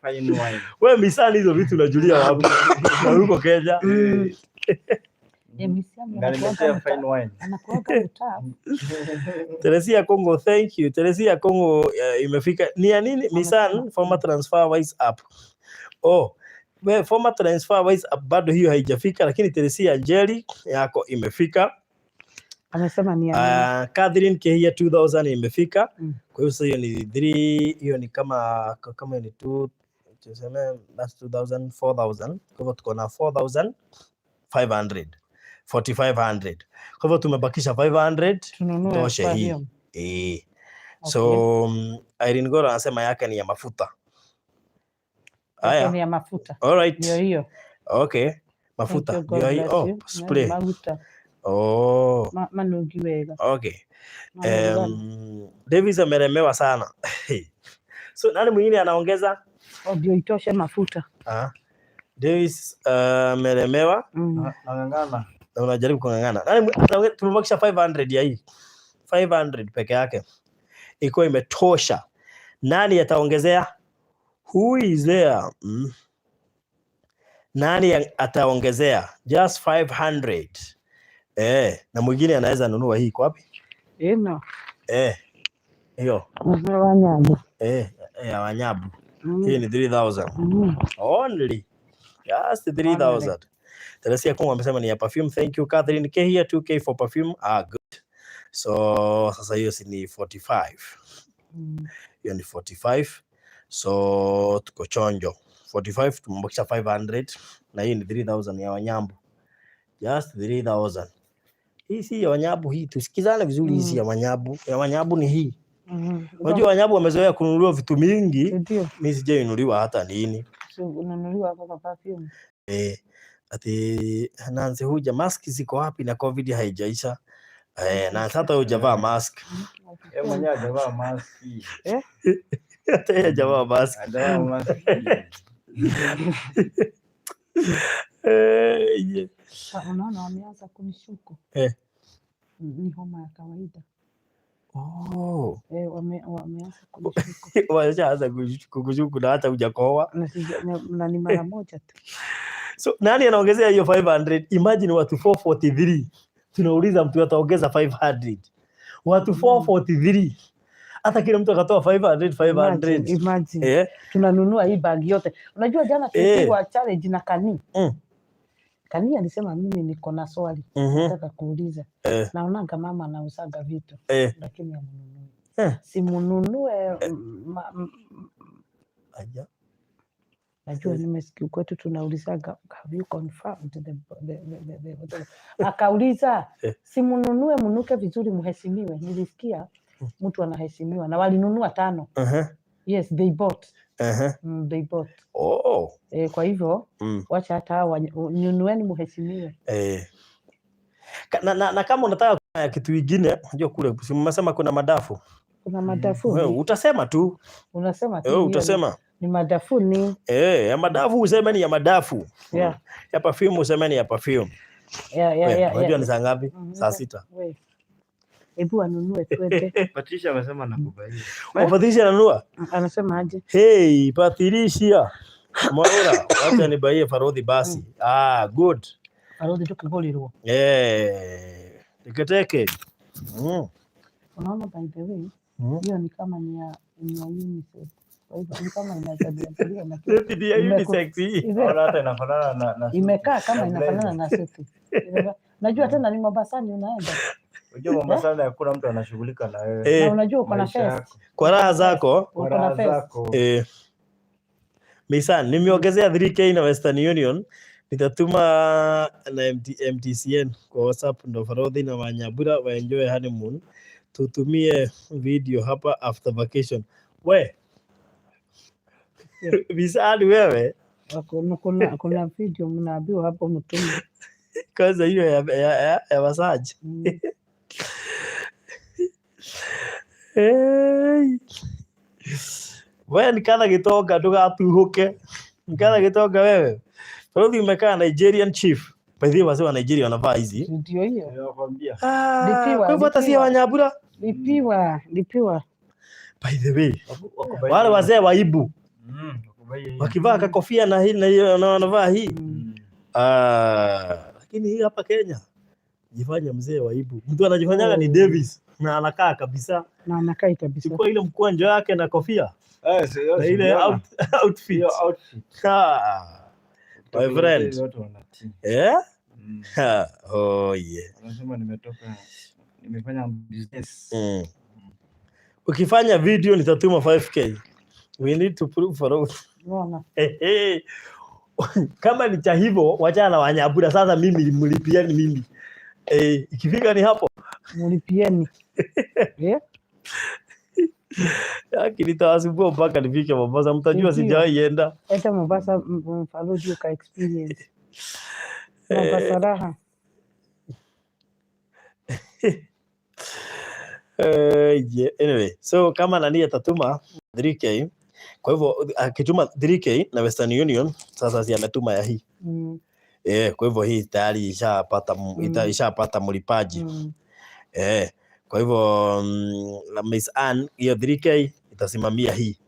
fine wine. Wewe Misa hizo vitu unajulia wapi? Na huko Kenya. Teresia Kongo, thank you. Teresia Kongo imefika. Ni ya nini? Misan former transfer wise up. Former transfer wise up bado hiyo haijafika, lakini Teresia Angeli yako imefika. Amesema ni Catherine Kehia 2000 imefika. Kwa hiyo sasa hiyo ni 3, hiyo ni kama ni 2, tuseme that's 2000, 4000. Kwa hivyo tuko na 4500. 4500. Kwa hivyo tumebakisha 500 toshe hii. So Irene Gora anasema yake ni ya mafuta. Haya. Ni ya mafuta. All right. Ndio hiyo. Okay. Mafuta. Ndio hiyo. Spray. Mafuta. Manugi wega. Okay. Davis ameremewa sana. So nani mwingine anaongeza? Ndio itoshe mafuta. Davis ameremewa. Ngangana. Unajaribu kungangana. Nani tumebakisha 500 ya hii. 500 peke yake. Iko imetosha. Nani ataongezea? Who is there? Nani ataongezea? Just 500. Na mwingine anaweza nunua hii kwa wapi? Eno. Hiyo. Wanyabu. Ya Wanyabu. Hii ni 3000. Only. Just 3000. Teresia Kongo amesema ni ya perfume. Thank you Catherine K here 2K for perfume. Good. So sasa hiyo si ni 45. Hiyo ni 45. So tuko chonjo. 45 tumebakisha 500 na hii ni 3000 ya Wanyambu. Just 3000. Hii si ya Wanyabu hii. Tusikizane vizuri hii si ya Wanyabu. Ya Wanyabu ni hii. Unajua Wanyabu wamezoea kununuliwa vitu mingi. Mimi sijainunuliwa hata nini. So unanunuliwa kwa perfume. Ati Nancy huja mask ziko wapi na COVID haijaisha? Na hata hujavaa mask. Mwenyewe hajavaa mask. Hata hajavaa mask. Unaona wameanza kunishuku. Ni homa ya kawaida. Wameanza kunishuku. Wameanza kushuku na hata hujakohoa. Na ni mara moja tu. So nani anaongezea hiyo 500? Imagine watu 443. Tunauliza mtu ataongeza 500. Watu 443. Hata kila mtu akatoa 500. Imagine. Tunanunua hii bag yote. Unajua jana tulipigwa challenge na Kani. Kani alisema mimi niko na swali. Nataka kuuliza. Naonanga mama anauzaga vitu. Lakini amununue. Simununue aja. Najua nimesikia kwetu tunaulizaga have you confirmed the akauliza simununue munuke vizuri muheshimiwe. Nilisikia mtu anaheshimiwa na walinunua 5. Yes, they bought. They bought. Kwa hivyo wacha hata nunueni muheshimiwe. Na kama unataka ya kitu kingine, unajua kule mmesema kuna madafu. Kuna madafu. Utasema tu. Unasema tu. Utasema. Ni madafu ni. Ya madafu useme ni ya madafu. Ya perfume useme ni ya perfume. Unajua ni saa ngapi? Saa 6. Hebu anunue twende. Patricia amesema nakubali. Patricia ananunua? Anasema aje? Hey, Patricia. Mwaura, wacha nibaie Farodhi basi. Good. Farodhi tukigolirwo. Teketeke. Unaona by the way, hiyo ni kama ni ya UNICEF. Kwa hivyo ni kama inasaidia na imekaa kama inafanana na seti. Najua tena ni Mombasani unaenda. Unajua Mombasani hakuna mtu anashughulika na wewe. Na unajua uko na fest. Kwa raha zako. Uko na fest. Misan, nimeongezea 3K na Western Union. Nitatuma na MTCN kwa WhatsApp ndo Farodhi na Wanyabura waenjoy honeymoon. Tutumie video hapa after vacation. Misali wewe. Kuna video mnaambiwa hapo mtume. Kwanza hiyo ya massage. Wewe nikana kitoka tukatuhuke. Nikana kitoka wewe. Farodhi umekaa Nigerian chief. By the way wazee wa Nigeria wanavaa hizi. Ndio hiyo. Nakwambia. Kwa hivyo hata si Wanyabura. Lipiwa. By the way. Wale wazee wa Ibu. Wakivaa kakofia na hii na hiyo na wanavaa hii. Lakini hii hapa Kenya jifanya mzee wa Ibu. Mtu anajifanyaga ni Davis na anakaa kabisa. Na anakaa kabisa. Chukua ile mkwanja wake na kofia. Na ile outfit. My friend. Anasema nimefanya business. Ukifanya video nitatuma 5K. We need to prove for all. Kama ni cha hivyo wachana na Wanyabura sasa mimi mlipieni mimi. Ikifika ni hapo mlipieni. Lakini tawasumbua mpaka nifike Mombasa, mtajua sijawahi enda. Hata Mombasa mfaloji uka experience. Mombasa raha. Anyway, so kama nani atatuma 3K, kwa hivyo akituma 3K na Western Union sasa si ametuma ya hii. Kwa hivyo hii tayari ishapata mlipaji. Kwa hivyo Miss Ann hiyo 3K itasimamia hii.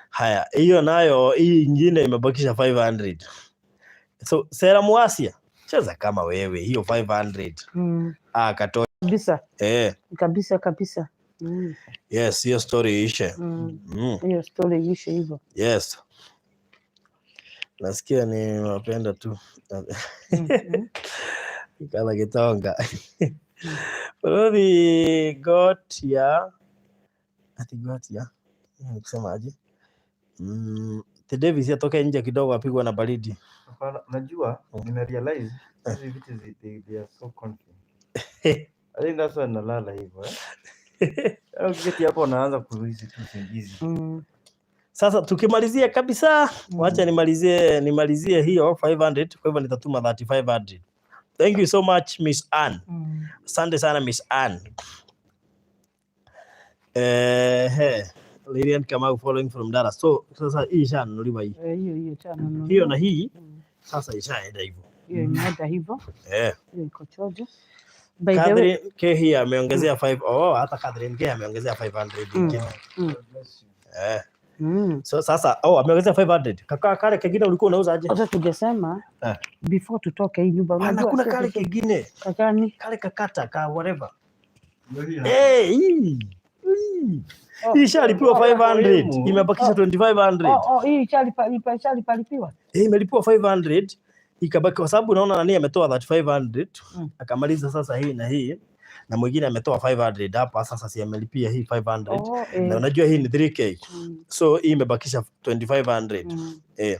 Haya, hiyo nayo hii nyingine imebakisha 500. So Sera Muasia, cheza kama wewe hiyo 500. Kato kabisa. Kabisa. Yes, hiyo story ishe. Hiyo story ishe hivyo. Yes. Nasikia ni mapenda tu. Kala kitonga. Rodi got ya. Ati got ya. Nikisema aje? Davis atoke nje kidogo apigwa na baridi. Najua nimerealize hizi vitu they are so confident. I think that's why nalala hivyo. Ukiketi hapo unaanza kuhisi tu usingizi. Sasa tukimalizia kabisa, wacha nimalizie hiyo 500, kwa hivyo nitatuma 3500. Thank you so much Miss Ann. Asante sana Miss Ann. Lilian Kamau following from Dara. So sasa hii ishanunuliwa hii. Hiyo ishanunuliwa. Hiyo na hii sasa ishaenda hivyo. Hiyo inaenda hivyo. Hiyo iko chojo. Catherine K hii ameongezea 5. Hata Catherine K ameongezea 500 ingine. So sasa ameongezea 500. Kaka kale kingine ulikuwa unauza aje? Sasa tungesema before tutoke hii nyumba unajua kuna kale kingine. Kakani? Kale kakata ka whatever. Hii ishalipiwa 500. Imebakisha 2500. Hii ishalipiwa. Imelipiwa 500. Ikabaki kwa sababu unaona nani ametoa 3500 akamaliza sasa hii na hii na mwingine ametoa 500 hapa sasa si amelipia hii 500 na unajua hii ni 3K. So hii imebakisha 2500.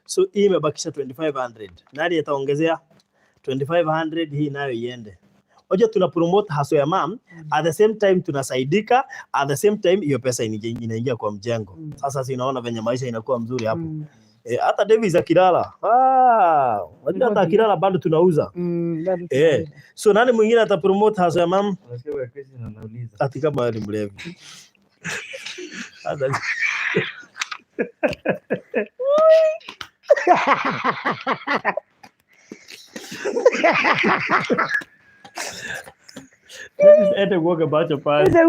So hii imebakisha 2500. Nani ataongezea 2500 hii nayo iende. Unajua tuna promote haso ya mam, at the same time tunasaidika, at the same time hiyo pesa inaingia kwa mjengo. Sasa si unaona venye maisha inakuwa mzuri hapo. Hata Davis akilala. Unajua hata akilala bado tunauza. So nani mwingine ata promote haso ya mam? Unasema kesi na nauliza. Ati kama ni mlevi. Ende kuoga macho pale.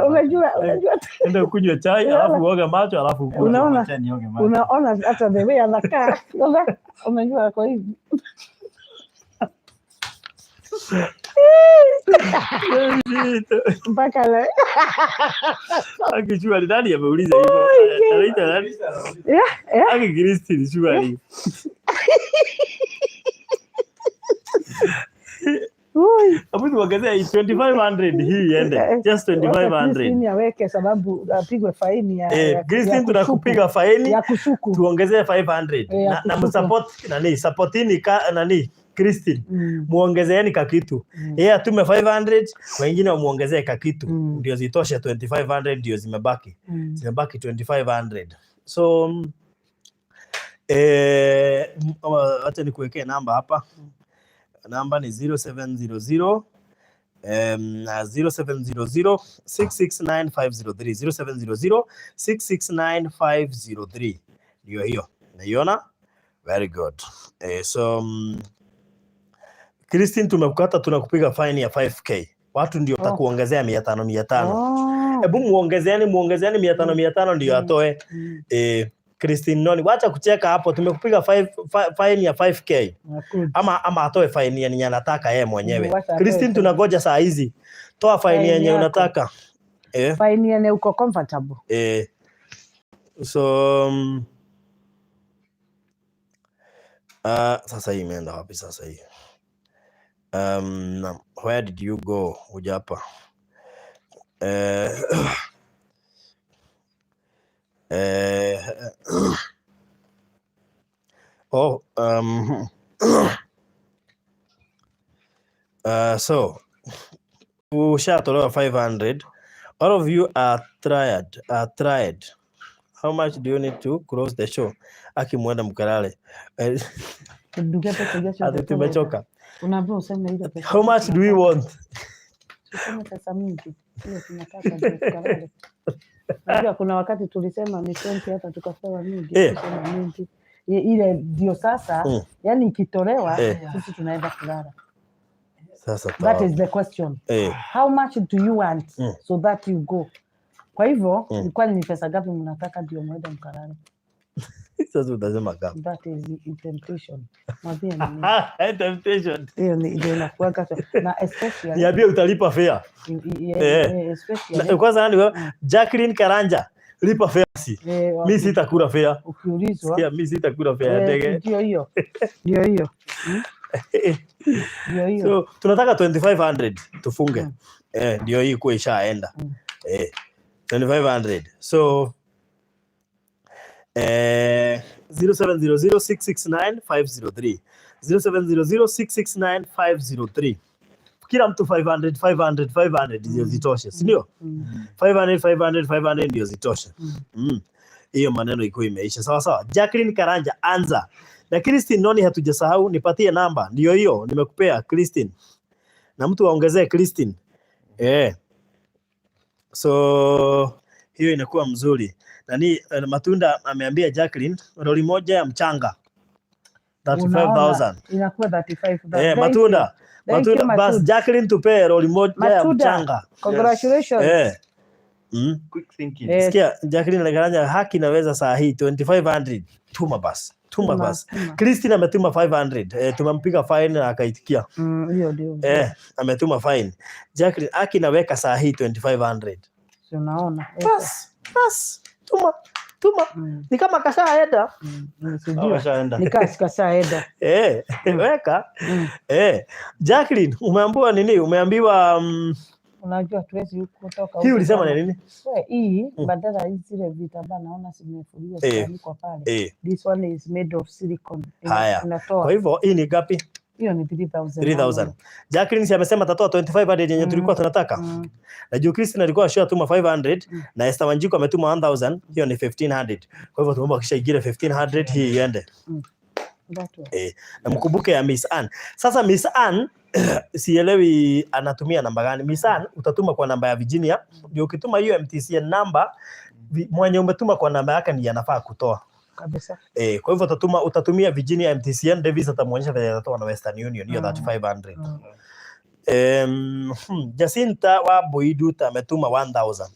Unajua ende kunywa chai alafu uoga macho alafu unaona hata the way anakaa. Unajua kwa hivi. Mpaka leo. Akijua nani ameuliza hivyo. Anaita nani? Aki Christine shwari. Hapo tuongezea 2500 hii iende. Just 2500. Christine aweke sababu apigwe faini ya Christine tunakupiga faini ya kusuku. Tuongezee 500. Na msupport nani? Supportini nani? Christine. Muongezeeni kakitu. Yeye atume 500, wengine wamuongezee kakitu. Ndio zitoshe 2500 ndio zimebaki. Zimebaki 2500. So acha nikuwekee namba hapa. Namba ni 0700 0700 669503 069503 ndio hiyo. Naiona? Very good. So Christine tumekukata, tunakupiga fine ya 5K. Watu ndio watakuongezea 500. Hebu muongezeani 500 ndio atoe. Christine noni, wacha kucheka hapo, tumekupiga fine ya 5K. Ama atoe fine yenye anataka yeye mwenyewe. Christine tunangoja saa hizi. Toa fine yenye unataka. Fine yenye uko comfortable. So sasa hii imeenda wapi sasa hii? Where did you go? Ujapa. So Ushatolewa 500. All of you are tried. How much do you need to close the show? Akimwenda mkalale. Ati tumechoka. Unaambia useme ile pesa. How much do we want? Tuseme pesa mingi. Hiyo tunataka ndio tukalale. Unajua kuna wakati tulisema ni 20 hata tukapewa mingi, tuseme mingi. Ile ndio sasa, yani ikitolewa sisi tunaenda kulala. Sasa that is the question. How much do you want so that you go? Kwa hivyo ilikuwa ni pesa gapi mnataka ndio mwende mkalale? Sasa utasema gapi? That is temptation. Mwambie nini? Temptation. Hiyo ndio inakuwa na especially. Niambie utalipa fare. Especially. Kwanza nani Jacqueline Karanja lipa fare si. Mimi sitakula fare. Ukiulizwa. Mimi sitakula fare ndege. Ndio hiyo. Ndio hiyo. So tunataka 2500 tufunge. Ndio hii kwa ishaenda. 2500. So 0700669503 0700669503. Kila mtu 500 ndio zitoshe, si ndio? 500 ndio zitoshe. Hiyo maneno iko imeisha. Sawa sawa. Jacqueline Karanja anza. Na Christine Noni hatujasahau, nipatie namba. Ndio hiyo nimekupea Christine. Na mtu aongezee Christine. So hiyo inakuwa mzuri. Nani Matunda ameambia Jacqueline lori moja ya mchanga 35,000. Inakuwa 35,000. Matunda bas Jacqueline tupe lori moja ya mchanga. Congratulations. Quick thinking. Sikia Jacqueline Karanja haki naweza saa hii 2500. Tuma bas. Christine ametuma 500. Tumempiga fine na akaitikia. Hiyo ndio. Ametuma fine. Jacqueline haki naweka saa hii 2500. Unaona? Bas. Tuma. Ni kama kashaenda. Kashaenda. Weka. Jacqueline, umeambiwa nini? Umeambiwa unajua tuwezi kutoka. Hii ulisema nini? Hii badala hizi zile vitambaa naona zimefuliwa kwa pale. This one is made of silicone. Haya. Kwa hivyo hii ni gapi? Hiyo ni 3,000. Jacqueline si amesema atatoa 2500 yenye tulikuwa tunataka. Na juu Christine alikuwa ashatuma 500 na Esther Wanjiku ametuma 1000, hiyo ni 1500. Kwa hivyo tumeomba kisha igire 1500 hii iende. Na mkumbuke ya Miss Ann. Sasa Miss Ann sielewi anatumia namba gani. Miss Ann utatuma kwa namba ya Virginia. Ndio ukituma hiyo MTCN namba mwenye umetuma kwa namba yake ndiye anafaa kutoa. Kabisa. Kwa hivyo utatumia Virginia MTCN, Davis atamuonyesha vile atatoa na Western Union hiyo 3500. Jacinta wa Boiduta ametuma 1000.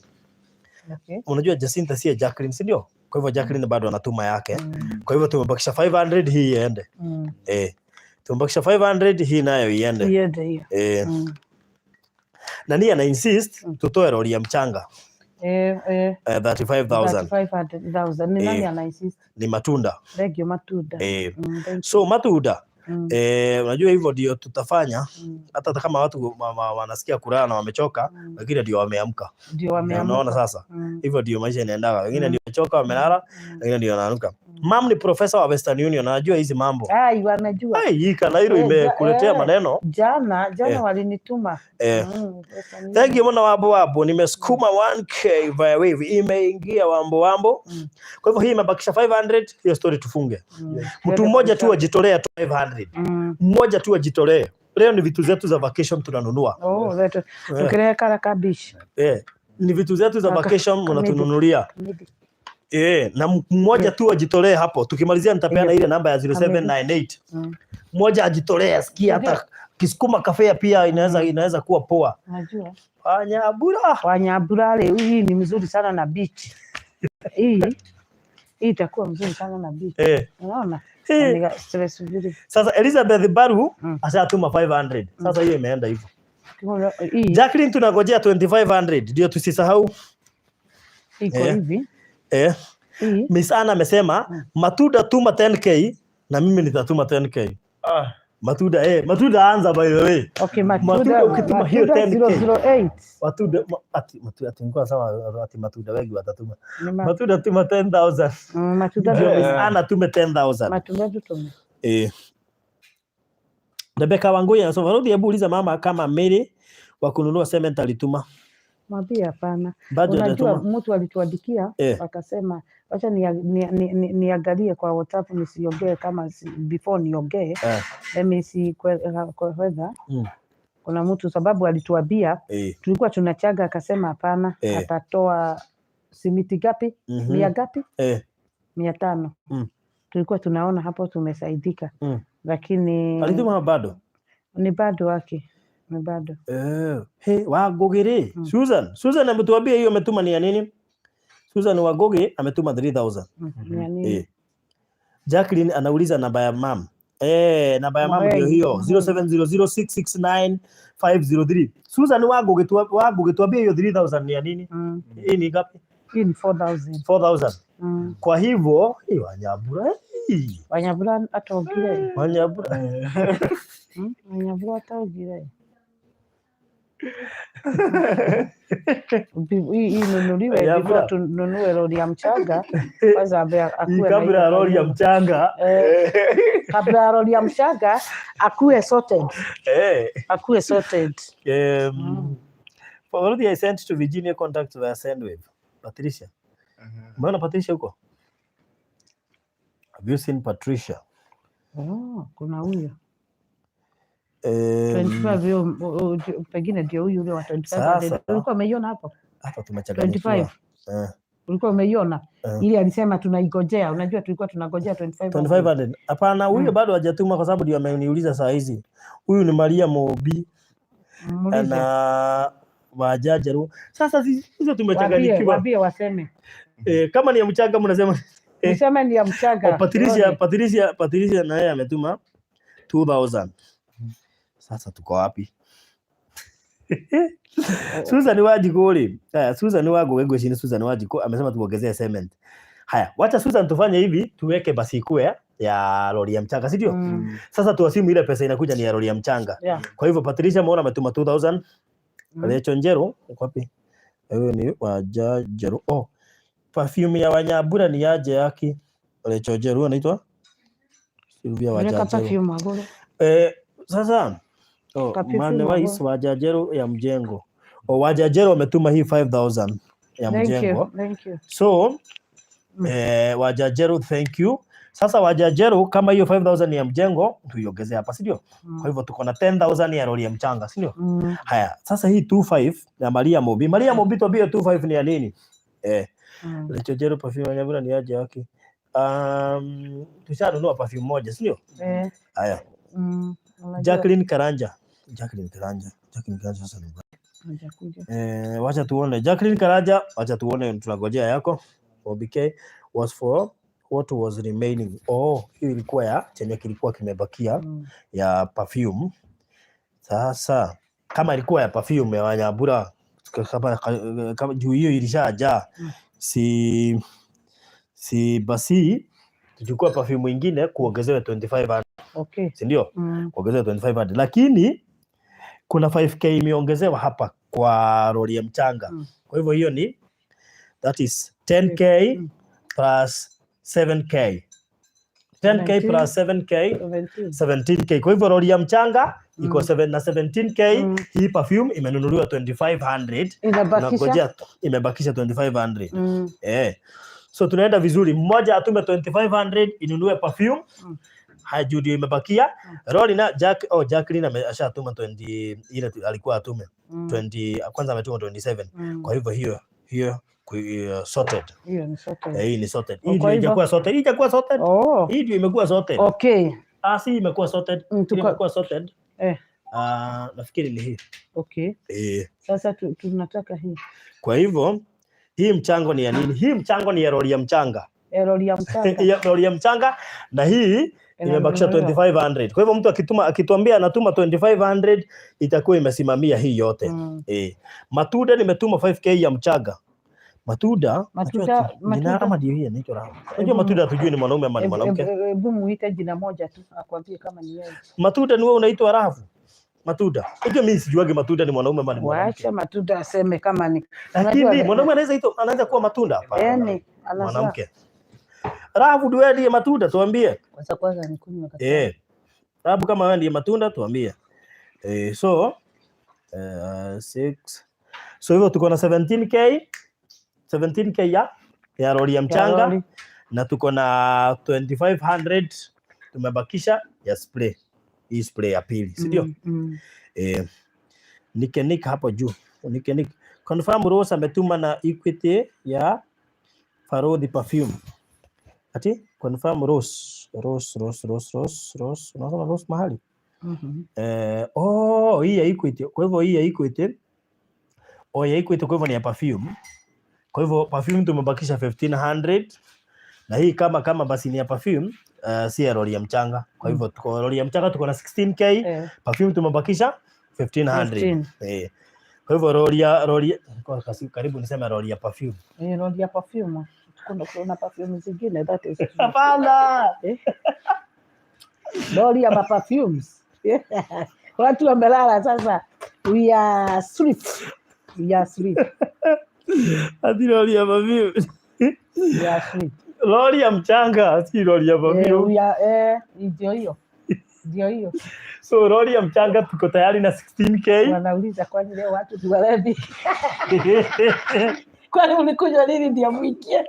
Okay. Unajua Jacinta si Jacqueline, si ndio? Kwa hivyo Jacqueline bado anatuma yake. Kwa hivyo tumebakisha 500 hii iende. Tumebakisha 500 hii nayo iende. Iende hiyo. Nani ana insist tutoe lori ya mchanga. 35,000. Ni nani ana insist? Ni Matunda. Regio Matunda. So Matunda unajua hivyo ndio tutafanya hata kama watu wanasikia kulala na wamechoka, lakini ndio wameamka. Unaona sasa? Hivyo ndio maisha inaendaga. Wengine ndio wamechoka wamelala, wengine ndio wanaamka. Mam ni profesa wa Western Union, anajua hizi mambo. Wanajua. Hii Kanairo imekuletea maneno. Jana walinituma. Thank you mwana wabo, nimesukuma 1k via wave, imeingia wambo. Kwa hivyo hii imebakisha 500, hiyo story tufunge. Mtu mmoja tu ajitolee 500. Mmoja tu ajitolee. Leo ni vitu zetu za vacation tunanunua. Tukireka kabish. Ni vitu zetu za vacation mnatununulia. Na mmoja tu ajitolee hapo. Tukimalizia nitapeana ile namba ya 0798. Mmoja ajitolee, asikia hata Kisukuma Cafe pia inaweza kuwa poa. Unajua? Wanyabura leo hii ni mzuri sana na beach. Hii itakuwa mzuri sana na beach. Unaona? Stress vizuri. Sasa Elizabeth Baru ashatuma 500. Sasa hiyo imeenda hivyo. Jacqueline tunangojea 2500 ndio tusisahau. Iko hivi. Miss Anna amesema Matunda tuma 10k na mimi nitatuma 10k. Matunda anza by the way. Okay, Matunda ukituma hiyo 10k. 008. Matunda ngua sawa ati Matunda wengi watatuma. Matunda tuma 10,000. Matunda Miss Anna tume 10,000. Matunda tutume. Rebecca Wangoya anasema rudi, hebu uliza mama kama Mary wa kununua cement alituma? Mwambie hapana. Bado Unajua hajatuma? mtu alituandikia akasema wacha niangalie kwa WhatsApp nisiongee kama before niongee. Let me see whether kuna mtu sababu alituambia tulikuwa tunachaga akasema hapana atatoa simiti gapi? 100 gapi? 500. Tulikuwa tunaona hapo tumesaidika. Lakini alituma bado? Ni bado wake. Ni bado. Hey, Wangari. Susan ametuambia hiyo ametuma ni ya nini? Susan Wangari ametuma 3000. Jacqueline anauliza namba ya mam. Namba ya mam ndio hiyo 0700669503. Susan Wangari tuambie hiyo 3000 ni ya nini? Hii ni ngapi? Hii ni 4000. 4000. Kwa hivyo, Wanyabura. Wanyabura ataongire. Wanyabura. Wanyabura ataongire. Hii nunuliwe before tununue lori ya mchanga kwanza akuwe kabla ya lori ya mchanga kabla ya lori ya mchanga akuwe sorted akuwe sorted. For already I sent to Virginia contacts via Sendwave. Patricia. Umeona Patricia huko? Have you seen Patricia? Kuna huyo 25 pengine ndio huyu ule wa 25. Ulikuwa umeiona hapo? Hapa tumechanganyikiwa. 25. Ulikuwa umeiona? Ili alisema tunaigojea. Unajua tulikuwa tunagojea 2500. Hapana, huyo bado hajatuma kwa sababu ndio ameniuliza saa hizi. Huyu ni Maria Mobi. Na Wajajaru. Sasa hizo tumechanganyikiwa. Waambie waseme. Kama ni ya mchanga mnasema niseme ni ya mchanga. Patricia na yeye ametuma 2000. Sasa tuko wapi? Susan Wajikoli. Susan Wangari chini Susan Wajiko amesema tuongezee cement. Haya, wacha Susan tufanye hivi, tuweke basi ikue ya lori ya mchanga, si ndio? Sasa tuasimu ile pesa inakuja ni ya lori ya mchanga. Kwa hivyo Patricia muona ametuma 2000. Lecho Njero, uko wapi? Wewe ni Wajajaru. Perfume ya Wanyabura ni aje yake? Lecho Njero anaitwa Silvia Wajajaru. Sasa mane wais Wajajaru ya mjengo. Wajajaru wametuma hii 5000 ya mjengo. Thank you. So Wajajaru, thank you. Sasa Wajajaru kama hiyo 5000 ya mjengo tuiongezee hapa, si ndio? Kwa hivyo tuko na 10000 ya lori ya mchanga, si ndio? Haya, sasa hii 25 ya Maria Mobi. Maria Mobi tuambie 25 ni ya nini? Wajajaru perfume Wanyabura ni aje yake? Tushanunua perfume moja, si ndio? Haya. Jacqueline Karanja sasa ni wacha tuone Jacqueline Karanja, wacha tuone tunagojea yako. OBK was for what was remaining. Hiyo ilikuwa ya chenye kilikuwa kimebakia ya perfume. Sasa kama ilikuwa ya perfume ya Wanyabura kama juu hiyo ilishajaa, si basi tuchukua perfume nyingine kuongezewa 2500. Si ndio? Kuongezewa 2500. Lakini kuna 5k imeongezewa hapa kwa lori ya mchanga. Kwa hivyo hiyo ni that is 10k plus 7k. 10k plus 7k 17k. Kwa hivyo lori ya mchanga iko 7 na 17k. Hii perfume imenunuliwa 2500. Imebakisha 2500. So tunaenda vizuri. Mmoja atume 2500 inunue perfume. Hajudi imebakia. Lori na Jacqueline ameshatuma 20 ile alikuwa atume 20 kwanza ametuma 27. Kwa hivyo hiyo sorted. Hiyo ni sorted. Hii ni sorted. Hii ndio ijakuwa sorted. Hii ijakuwa sorted. Hii ndio imekuwa sorted. Si imekuwa sorted. Imekuwa sorted. Nafikiri ni hii. Sasa tunataka hii. Kwa hivyo hii mchango ni ya nini? Hii mchango ni ya lori ya mchanga. Lori ya mchanga. Lori ya mchanga na hii imebakisha 2500. Kwa hivyo mtu akituambia anatuma 2500 itakuwa imesimamia hii yote. Matuda nimetuma 5k ya mchanga. Matuda jina kama ndio hii inaitwa Rahabu. Unajua Matuda hatujui ni mwanaume ama ni mwanamke. Hebu muite jina moja tu akwambie kama ni yeye. Matuda ni wewe unaitwa Rahabu. Matuda. Unajua mimi sijuagi Matuda ni mwanaume ama ni mwanamke. Waacha Matuda aseme kama ni. Lakini mwanaume anaweza kuwa Matunda hapa. Yaani mwanamke. Rahabu ndio ndiye Matunda tuambie. Kwanza nikunywe kabisa. Rahabu kama wewe ndiye Matunda tuambie. So 6. So hivyo tuko na 17k ya lori ya mchanga na tuko na 2500 tumebakisha ya spray. Hii spray ya pili, si ndio? Nick hapo juu. Nick confirm Rose ametuma na Equity ya Farodi perfume. Ati confirm Rose. Unaona Rose mahali? Hii ya Equity. Kwa hivyo hii ya Equity. Ya Equity kwa hivyo ni ya perfume. Kwa hivyo perfume tumebakisha 1500 na hii kama basi ni ya perfume, si ya lori ya mchanga. Kwa hivyo tuko lori ya mchanga tuko na 16k, perfume tumebakisha 1500. Kwa hivyo lori kwa karibu niseme lori ya perfume. Lori ya perfume. Kuna perfume zingine that is. Hapana. Lori ya perfumes. Watu wamelala sasa. We are sleep. Ati lori ya perfume. We are sleep. Lori ya mchanga, si lori ya perfume. Ndio hiyo. So lori ya mchanga tuko tayari na 16k. Wanauliza kwani leo watu ni walevi? Kwani ulikunywa nini ndio mwikie?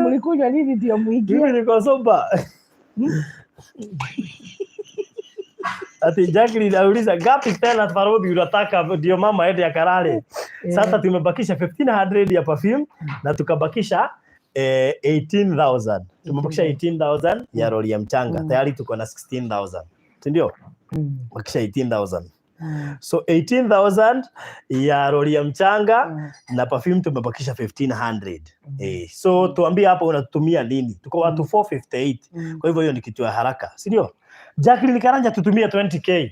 Mlikunywa nini ndio mwikie? Mimi niko soba. Ati Jacqueline anauliza gapi tena Farodi unataka ndio mama aende akalale. Sasa tumebakisha 1500 ya perfume na tukabakisha 18,000. Tumebakisha 18,000 ya lori ya mchanga. Tayari tuko na 16,000. Si ndio? Bakisha 18,000. So 18,000 ya lori ya mchanga na perfume tumebakisha 1500. So tuambie hapa unatumia nini? Tuko watu 458. Kwa hivyo hiyo ni kitu ya haraka, si ndio? Jacqueline Karanja tutumia 20k.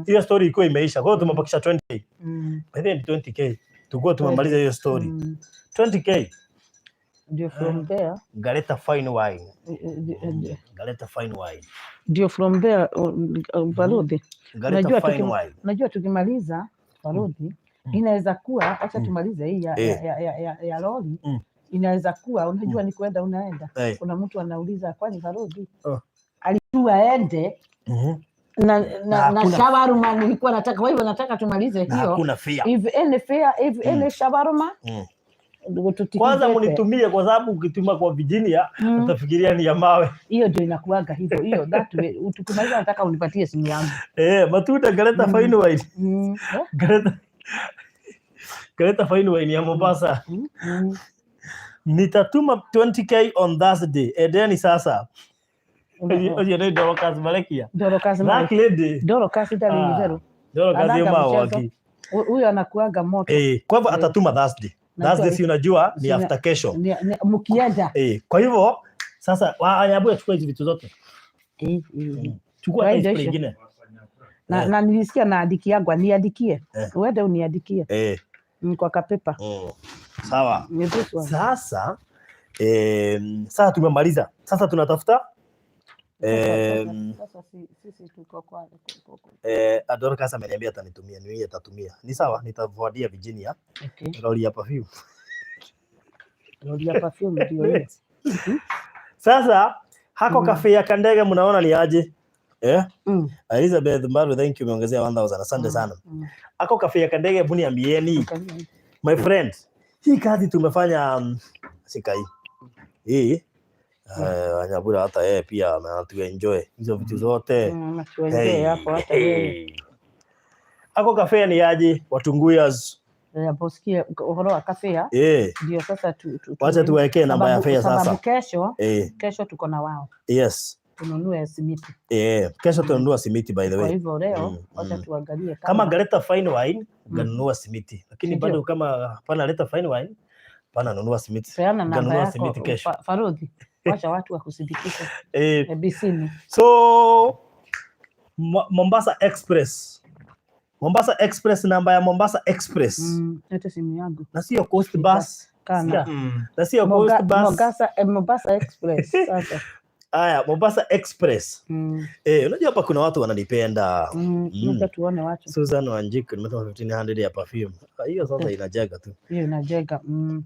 Hiyo story iko imeisha. Kwa hiyo tumebakisha 20k. By the end 20k. Tukua tumemaliza hiyo story. 20k. Ndio from there. Galeta fine wine. Ndio from there Farodi. Unajua tukimaliza Farodi inaweza kuwa acha tumalize hii ya lori. Inaweza kuwa unajua ni kwenda unaenda. Kuna mtu anauliza kwani Farodi alikuwa aende na shawarma nilikuwa nataka, kwa hivyo nataka tumalize hiyo. Hakuna fare. If any shawarma kwanza mnitumie, kwa sababu ukituma kwa Virginia utafikiria ni ya mawe. Hiyo ndio inakuaga hivyo. Hiyo that way tukimaliza nataka unipatie simu yangu. Matunda Galeta fine wine. Galeta fine wine ya Mombasa. Nitatuma 20k on Thursday. Edeni sasa. Oje ndio Dorcas Malekia. Dorcas Mawaki. Huyo anakuaga moto. Kwa hivyo atatuma Thursday. Thursday si unajua ni after kesho. Mkienda. Kwa hivyo sasa waambie chukua hizo vitu zote. Chukua hizo nyingine. Na nilisikia naandiki yangu niandikie. Uende uniandikie. Kwa kapepa. Sawa. Sasa tumemaliza. Sasa tunatafuta sasa sisi tuko kwa Dorcas ameniambia atanitumia, ni yeye atatumia. Ni sawa, nitafuadia Virginia. Lori ya perfume. Ndio hiyo. Sasa hako cafe ya Kandege mnaona ni aje? Elizabeth Mbaru, thank you, umeongezea 1000. Asante sana. Hako cafe ya Kandege, hebu niambieni. My friend, hii kazi tumefanya sikai. Hii Wanyabura hata yeye pia anatuenjoy hizo vitu zote. Hapo hata yeye. Hako cafe ni aje? Watunguyas. Posikia uhoro wa cafe. Ndio sasa wacha tuwekee namba ya fare sasa. Kesho tuko na wao. Yes. Tununue simiti. Kesho tununua simiti by the way. Kwa hivyo leo wacha tuangalie kama Galeta fine wine ganunua simiti. Lakini bado kama pana Galeta fine wine pana nunua simiti. Ganunua simiti kesho. Farodi. Wacha watu wakusindikize. Bisini. So Mombasa Express, namba ya Mombasa Express. Hata simu yangu. Na sio Coast Bus. Kana. Na sio Coast Bus. Mombasa Express sasa. Haya, Mombasa Express. Unajua hapa kuna watu wananipenda. Ngoja tuone watu. Susan Wanjiku nimetoa 1500 ya perfume. Hiyo sasa inajenga tu. Hiyo inajenga.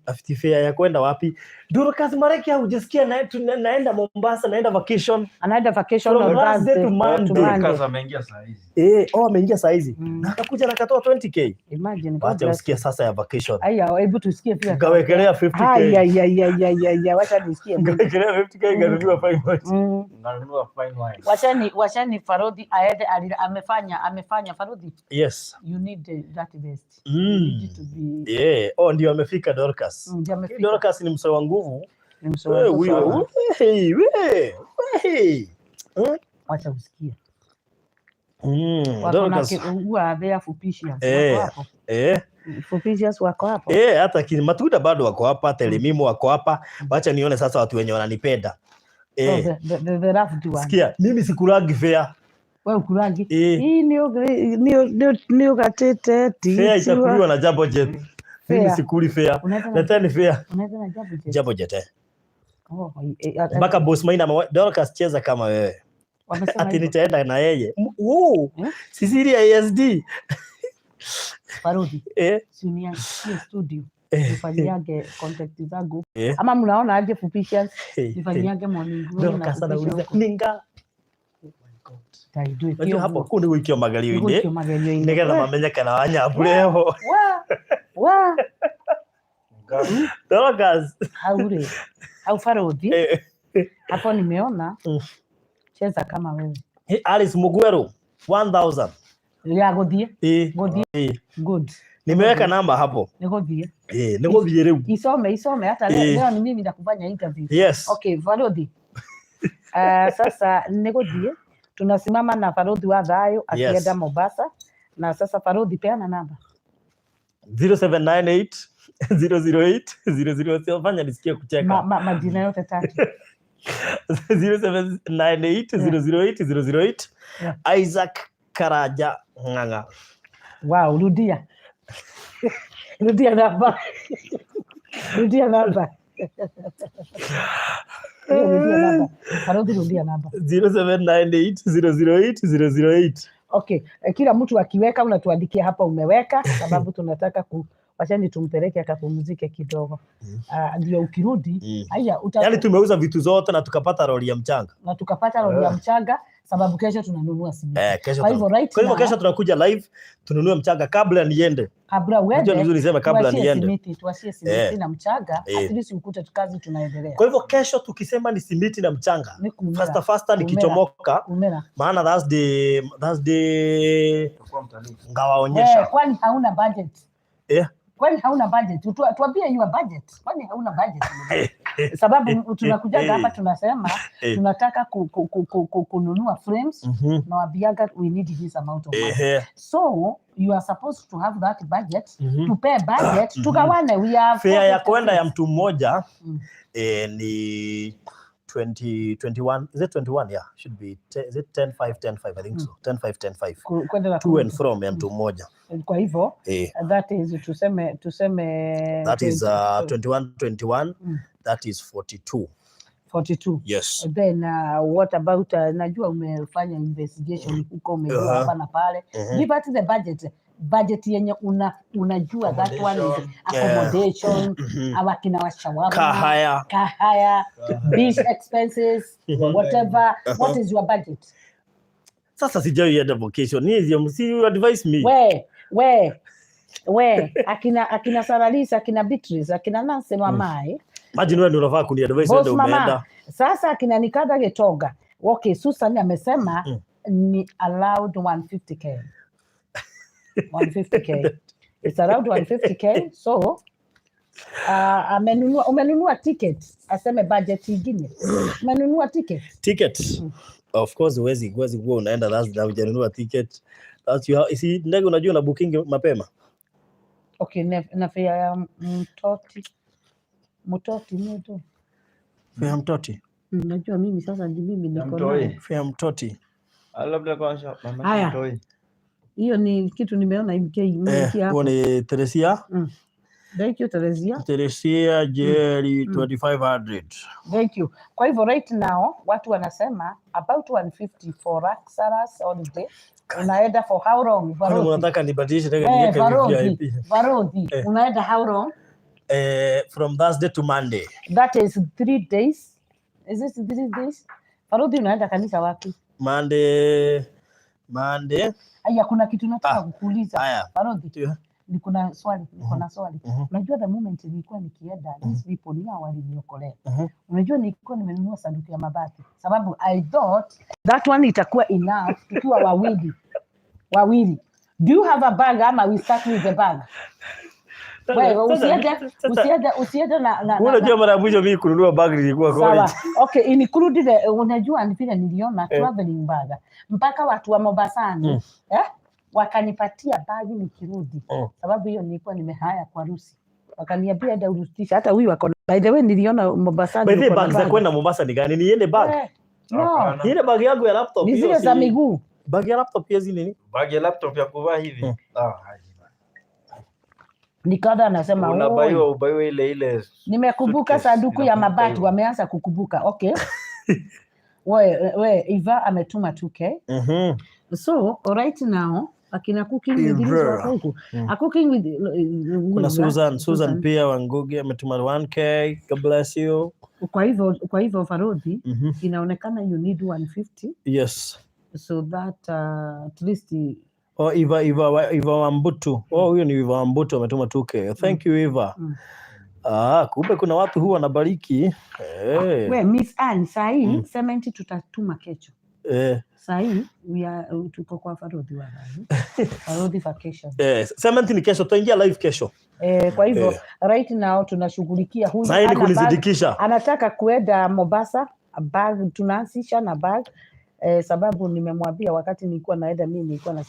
After fare ya kwenda wapi? Dorcas Mareki hujasikia naenda Mombasa, naenda vacation. Anaenda vacation on Thursday to Monday. Dorcas ameingia saa hizi. Ameingia saa hizi. Na akakuja na akatoa 20k. Imagine. Wacha usikie sasa ya vacation. Haya, hebu tusikie pia. Gawekelea 50k. Wacha nisikie. Gawekelea 50k ganunua fine wine. Nanunua fine wine. Wachani Farodi aende amefanya Farodi. Yes. You need that best. You need to be. Yeah. Ndio amefika Dorcas. Dorcas ni msao wa nguvu. Wacha usikie. Dorcas. Fupicious wako hapo. Hata Matuda bado wako hapa, Telemimo wako hapa. Wacha nione sasa watu wenye wananipenda. The rough one. Sikia, mimi sikulagi fare. Wewe ukulagi? Hii ni gatete. Fare itakuliwa na Jambo Jet. Mimi sikuli fare. Nataka fare. Unaweza na Jambo Jet. Jambo Jet. Mpaka boss Maina Dorcas cheza kama wewe. Ati nitaenda na yeye. Sisiria ASD. Farodi. Senior studio. Nifanyiage contact zangu. Ama mnaona aje Fupicious? Nifanyiage morning glory na Fupicious. Ninga. Oh my God. Taidu. Ndio hapo kundi wikio magalio ine. Nigeza mamenyeka na wanya bureho. Wa. Dorcas. Au Farodi. Hapo nimeona cheza kama wewe. Alice Mugwero 1000. Ya godie. Good. Nimeweka namba hapo. Nigodie. Nigodie leo. Isome hata leo ni mimi nakufanya interview. Yes. Okay, Farodi. Sasa nigodie. Tunasimama na Farodi wa Thayo akienda Mombasa. Na sasa Farodi peana namba. 0798 008 008. Fanya nisikie kucheka. Majina yote tatu. 0798 008 Isaac Karaja Nganga. Wow, rudia namba. Farodi, rudia namba. 0798 008 Okay, kila mtu akiweka unatuandikia hapa umeweka, sababu tunataka wachani tumpeleke akapumzike kidogo. Ndio ukirudi haya yani tumeuza vitu zote na tukapata lori ya mchanga. Sababu kesho tunanunua simiti. Kwa hivyo kesho tunakuja live tununue mchanga kabla niende. Kabla uende. Ndio niseme kabla niende. Tuachie simiti na mchanga, at least ukute kazi tunaendelea. Kwa hivyo kesho tukisema ni simiti na mchanga. Faster nikichomoka. Maana that's the ngawaonyesha. Kwani hauna budget? Kwani hauna budget? Tuambie your budget. Kwani hauna budget? Sababu tunakuja hapa tunasema tunataka kununua frames na wabiaga we need this amount of money. So you are supposed to have that budget, to pay budget, tugawane. We have fare ya kwenda ya mtu mmoja ni 21. Is it 21? Yeah, should be. Is it 10,5? I think so. 10,5. To and from ya mtu mmoja. Kwa hivyo that is tuseme that is 21. That is 42. Yes. Then what about najua umefanya investigation huko umejua hapa na pale. Give us the budget yenye unajua that one is accommodation, awakina washawama, kahaya, beach expenses, whatever. What is your budget? Sasa sijui ya vacation. You advise me. We akina Saralisa, akina Beatrice, akina Nancy Mamai. Imagine wewe ndio unafaa kuni advise wewe umeenda. Sasa akina Nikada Getoga. Okay, Susan amesema ni allowed 150k. 150k. It's around 150k. So umenunua ticket. Aseme budget ingine. Umenunua ticket. Of course huwezi kuwa unaenda lazima hujanunua ticket. That's you see ndege unajua na booking mapema. Okay, na fare ya mtoti ndio. Fare ya mtoti. Unajua mimi sasa mimi niko na fare ya mtoti. Labda kwanza mama mtoi. Hiyo ni kitu nimeona imeki hapo. Ni Teresia. Thank you, Teresia. Teresia Jerry 2500. Thank you. Kwa hivyo right now watu wanasema about 150 for Raxaras holiday. Unaenda for how long? Kwani unataka nibadilishe tena niweke VIP? Varodhi. Unaenda how long? From Thursday to Monday. That is 3 days. Is it 3 days? Varodhi unaenda kanisa wapi? Monday. Aya, kuna kitu nataka kukuuliza. Varodhi. Niko na swali. Unajua the moment nilikuwa nikienda these people ni waliniokolea. Unajua nilikuwa nimenunua sanduku ya mabati sababu I thought that one itakuwa enough tukiwa wawili. Do you have a bag ama we start with the bag? Wewe usiende na unajua mara mwisho mimi kununua bag nilikuwa college. Okay, include the unajua ni vile niliona traveling bag mpaka watu wa Mombasani wakanipatia bagi nikirudi. Sababu hiyo nilikuwa nimehaya kwa harusi. Wakaniambia ndio urudisha. Hata huyu wako. By the way niliona Mombasa. By the bag za kwenda Mombasa ni gani? Ni ile bag. No. Ile bag yangu ya laptop. Ni zile za miguu. Bag ya laptop pia zile nini? Bag ya laptop ya kuvaa hivi. Nikada anasema unabaiwa ile. Nimekumbuka sanduku ya mabati wameanza kukumbuka. Okay. We Eva ametuma 2K. So right now akina cooking with this wako huko. Cooking with kuna Susan pia Wangugi ametuma 1K. God bless you. Kwa hivyo Varodhi inaonekana you need 150. Yes. So that at least Eva Wambutu. Huyo ni Eva Wambutu ametuma 2K. Thank you Eva. Kumbe kuna watu huwa wanabariki. We Miss Anne sahi cement tutatuma kesho. Sahi tuko kwa Varodhi wa Varodhi vacation. Cement ni kesho, tutaingia live kesho. Kwa hivyo right now tunashughulikia huyu anataka kuenda Mombasa, bag tunaanzisha na bag sababu nimemwambia wakati nilikuwa naenda mimi nilikuwa na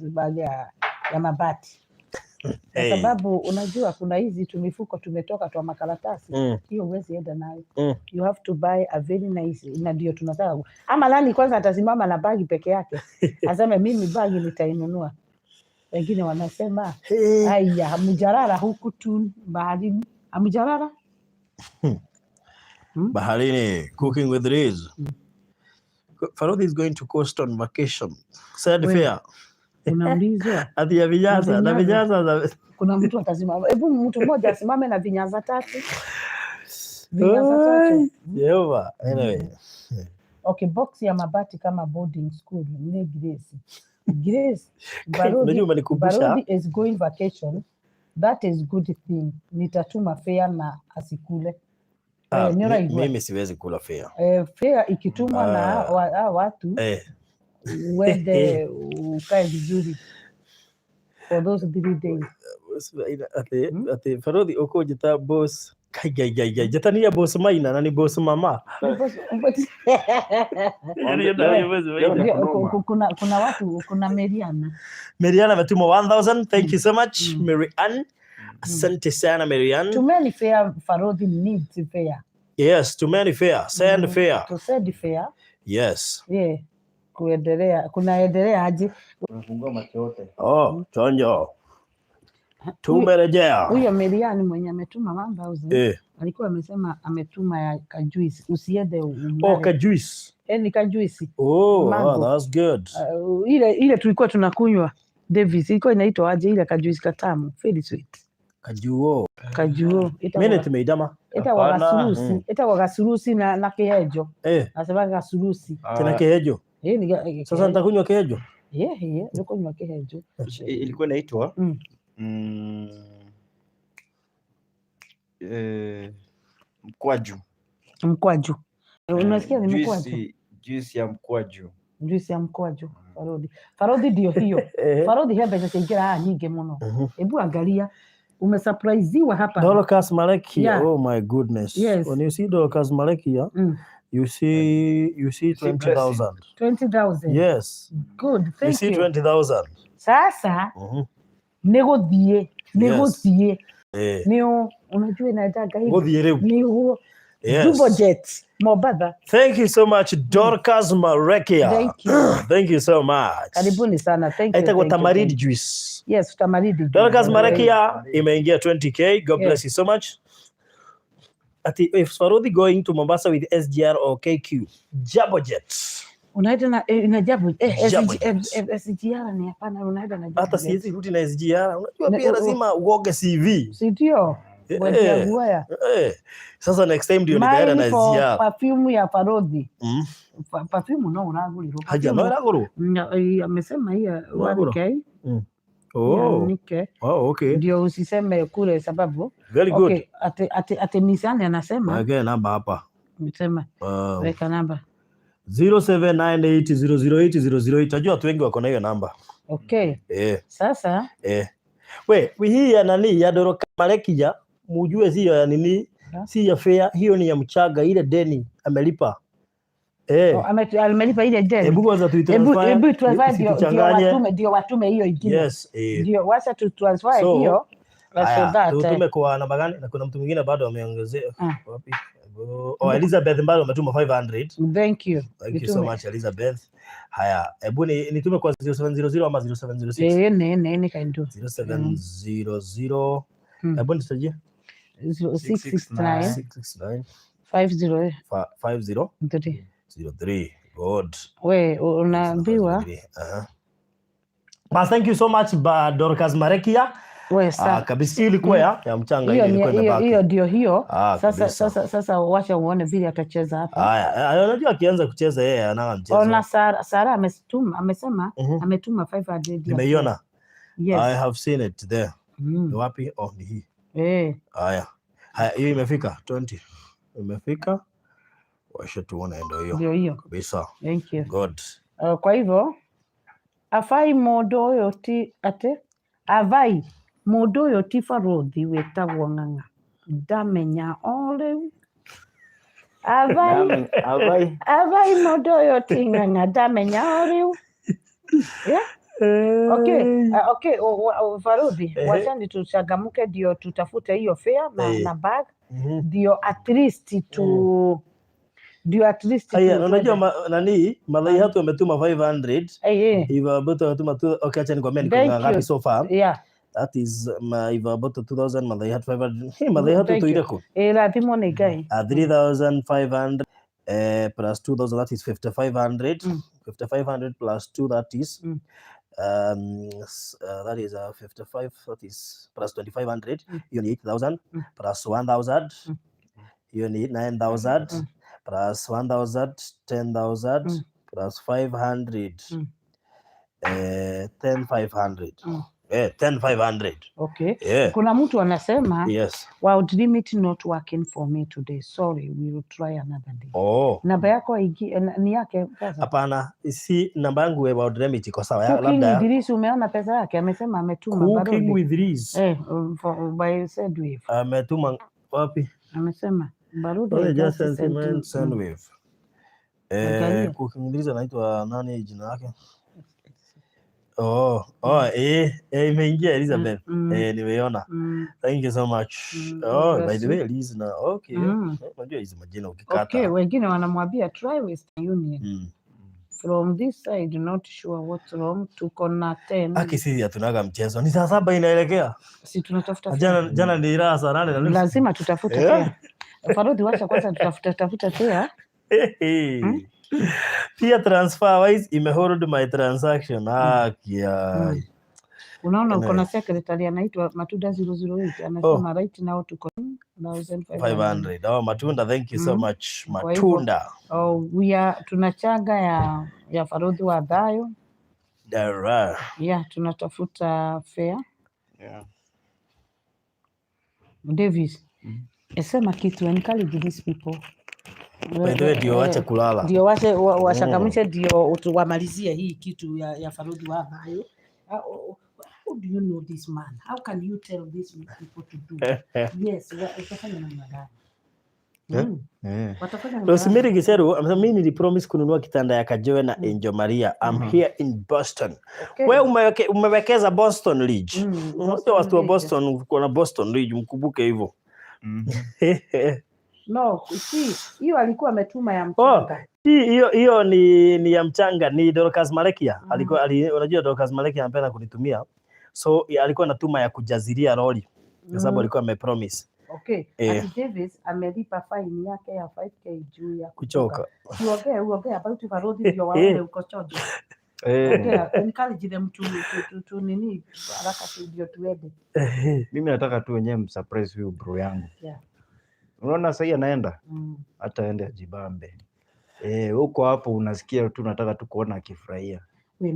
bag ya mabati. Sababu unajua kuna hizi tumifuko tumetoka kwa makaratasi hiyo huwezi enda nayo. You have to buy a very nice na ndio tunataka. Ama nani kwanza atasimama na bagi peke yake aseme mimi bagi nitainunua. Wengine wanasema haya hamjarara huku tu baharini. Hamjarara? Baharini cooking with Riz. Varodhi is going to coast on vacation. Said fair. Unaulizwa ati ya vinyaza kuna mtu atasimama. Hebu mtu mmoja asimame na vinyaza 3. Yehova. Anyway. Okay, box ya mabati kama boarding school ni Grace. Varodhi is going vacation. That is good thing. Nitatuma fare na asikule. Mimi siwezi kula fare. Fare ikitumwa na watu wende ukae vizuri for those 3 days. Ate Varodhi uko jita boss jatania boss maina na ni boss mama. Kuna watu kuna Mariana ametuma 1000. Thank you so much Marianne. Asante sana Marianne. Too many fare Varodhi needs fare. Yes, too many fare. Send fare. To send fare. Yes. Yeah. Kuendelea aje? Unafungua macho yote. Chonjo. Tumerejea. Huyo Mariani mwenye ametuma 1000 alikuwa amesema ametuma ya kajuisi. Usiende kajuisi. Ni kajuisi. That's good. Ile tulikuwa tunakunywa Davis ilikuwa inaitwa aje ile kajuisi katamu, very sweet. Kajuo. Mimi tumeidama. Eta wagasurusi na kehejo. Nasema gasurusi. Tena kehejo. Sasa nitakunywa kehejo. Nilikuwa nywa kehejo. Ilikuwa inaitwa mkwaju. Unasikia ni mkwaju? Juice ya mkwaju. Varodhi ndio hiyo. Varodhi hebe zingira nyingi muno. Hebu angalia umesurpriseiwa hapa. Dorcas Malekia. Oh my goodness. Yes. When you see Dorcas Malekia, you see 20,000. 20,000. Yes. Good. Thank you. You see 20,000. Sasa negothie. Nio unajua inaitaga hivi. Ni huo Yes. Dubojet, Mobada. Thank you so much, Dorcas Marekia. Thank you. Thank you so much. Karibuni sana. Thank you. Aitwa thank you, Tamaridi thank you. juice. Yes, Tamaridi juice. Dorcas Marekia imeingia 20k. God bless Yes. you so much. If Swarodhi going to Mombasa with SGR or KQ, Jabojet. Unaenda na Jabojet. SGR ni hapana, unaenda na Jabojet. Hata siwezi rudi na SGR. Unajua pia lazima uoge CV. Si ndio? Sasa next time ndio nitaenda na SGR. Perfume ya Farodhi. Perfume no unaguliro. Haja no unaguru. Amesema hiyo 1K. Nike. Okay. Ndio usiseme kule sababu. Very good. Okay, ate misani anasema. Okay, namba hapa. Msema. Weka namba. 0798008008. Tajua watu wengi wako na hiyo namba. Okay. Sasa. Hii ya nani ya Dorcas Marekia mujue sio ya nini? Si ya fare, hiyo ni ya mchaga, ile deni amelipa. Amelipa ile deni. Hebu kwanza transfer ndio watume hiyo ingine. Yes. Ndio wacha tu transfer hiyo. So that tutume kwa namba gani? Na kuna mtu mwingine bado ameongezea. Wapi? Elizabeth bado umetuma 500. Thank you. Thank you so much Elizabeth. Haya, hebu nitume kwa 0700 ama 0706. Ne can do. 0700. Hebu nitajie. 669 50 03. Good. Unaambiwa. But thank you so much Dorcas Marekia. Kabisa ilikuwa ya mchanga ile ilikuwa imebaki. Hiyo ndio hiyo. Sasa wacha uone vile atacheza hapa. Haya, unajua akianza kucheza yeye anaanza mchezo. Ona Sara amesema ametuma 500. Nimeiona. Yes. I have seen it there. Wapi? Ni hii. Haya, hiyo imefika 20. Imefika. Washa tuone ndio hiyo. Kabisa. Thank you. God. Kwa hivyo afai modo yoti avai modo yoti Farodhi wetagwo ng'ang'a ndamenya ole avai modo yoti ng'ang'a ndamenya ole. Okay, Farodhi, wachani tuchangamuke ndio tutafute hiyo fare na bag ndio at least unajua nani Malai hatu ametuma 500. Hivyo Abuto ametuma okay, acha nikwambie niko ngapi so far. That is hivyo Abuto 2000 Malai hatu 500. Malai hatu tuireko. Lazima ni gai. 3500 plus 2000 that is 5500. 5500 plus 2 that is that is 55 that is plus 2500. You need 8000 plus 1000. You need 9000. Plus 1000, 10,000 plus 500, 10,500. 10,500. Okay. Kuna mtu anasema yes. World limit not working for me today. Sorry, we will try another day. Namba yako ni yake pesa? Hapana, si namba yangu ya World limit iko sawa. Labda Idris umeona pesa yake amesema ametuma barua. Cooking with Idris. By said wave. Ametuma wapi? Amesema barua just send wave. Cooking Idris anaitwa nani jina lake? Imeingia Elizabeth. Nimeona. Thank you so much. By the way Liz na okay. Unajua hizo majina ukikata. Okay, wengine wanamwambia try Western Union. From this side not sure what's wrong tuko na 10. Akisisi hatunaga mchezo. Ni saa 7 inaelekea. Si tunatafuta. Jana ni raha saa 8 na nusu. Lazima tutafute fare. Farodhi wacha kwanza tafuta fare. Pia transfer wise imehold my transaction. Unaona uko na secretary anaitwa Matunda 008 anasema right now tuko 1500. Matunda, thank you so much Matunda. Tunachanga ya Farodhi wa Dayo. Tunatafuta fare. Davis. Esema kitu encourage these people. Ndio wacha kulala. Ndio wache washakamishe ndio wamalizie hii kitu ya Farodhi wa Dayo. How do you know this man? How can you tell these people to do? Yes, watafanya namna gani? Rosemary Giseru amesema mimi nilipromise kununua kitanda ya Kajoe na Angel Maria. I'm here in Boston. Wewe umewekeza Boston Ridge. Unajua watu wa Boston uko na Boston Ridge mkumbuke hivyo. No, hiyo alikuwa ametuma ya mchanga. Hiyo ni ya mchanga, ni Dorcas Malekia. Alikuwa unajua Dorcas Malekia anapenda kunitumia. So alikuwa anatuma ya kujazilia lori. Kwa sababu alikuwa amepromise. Okay. Ati Davis amelipa fine yake ya 5k juu ya kuchoka. Uongea about Barodi ndio waone uko chojo. Ongea, encourage them to nini haraka ndio tuende. Mimi nataka tu wenyewe msurprise huyu bro yangu. Yeah. Unaona sasa anaenda? Hata aende ajibambe. Huko hapo unasikia tu nataka tu kuona akifurahia. We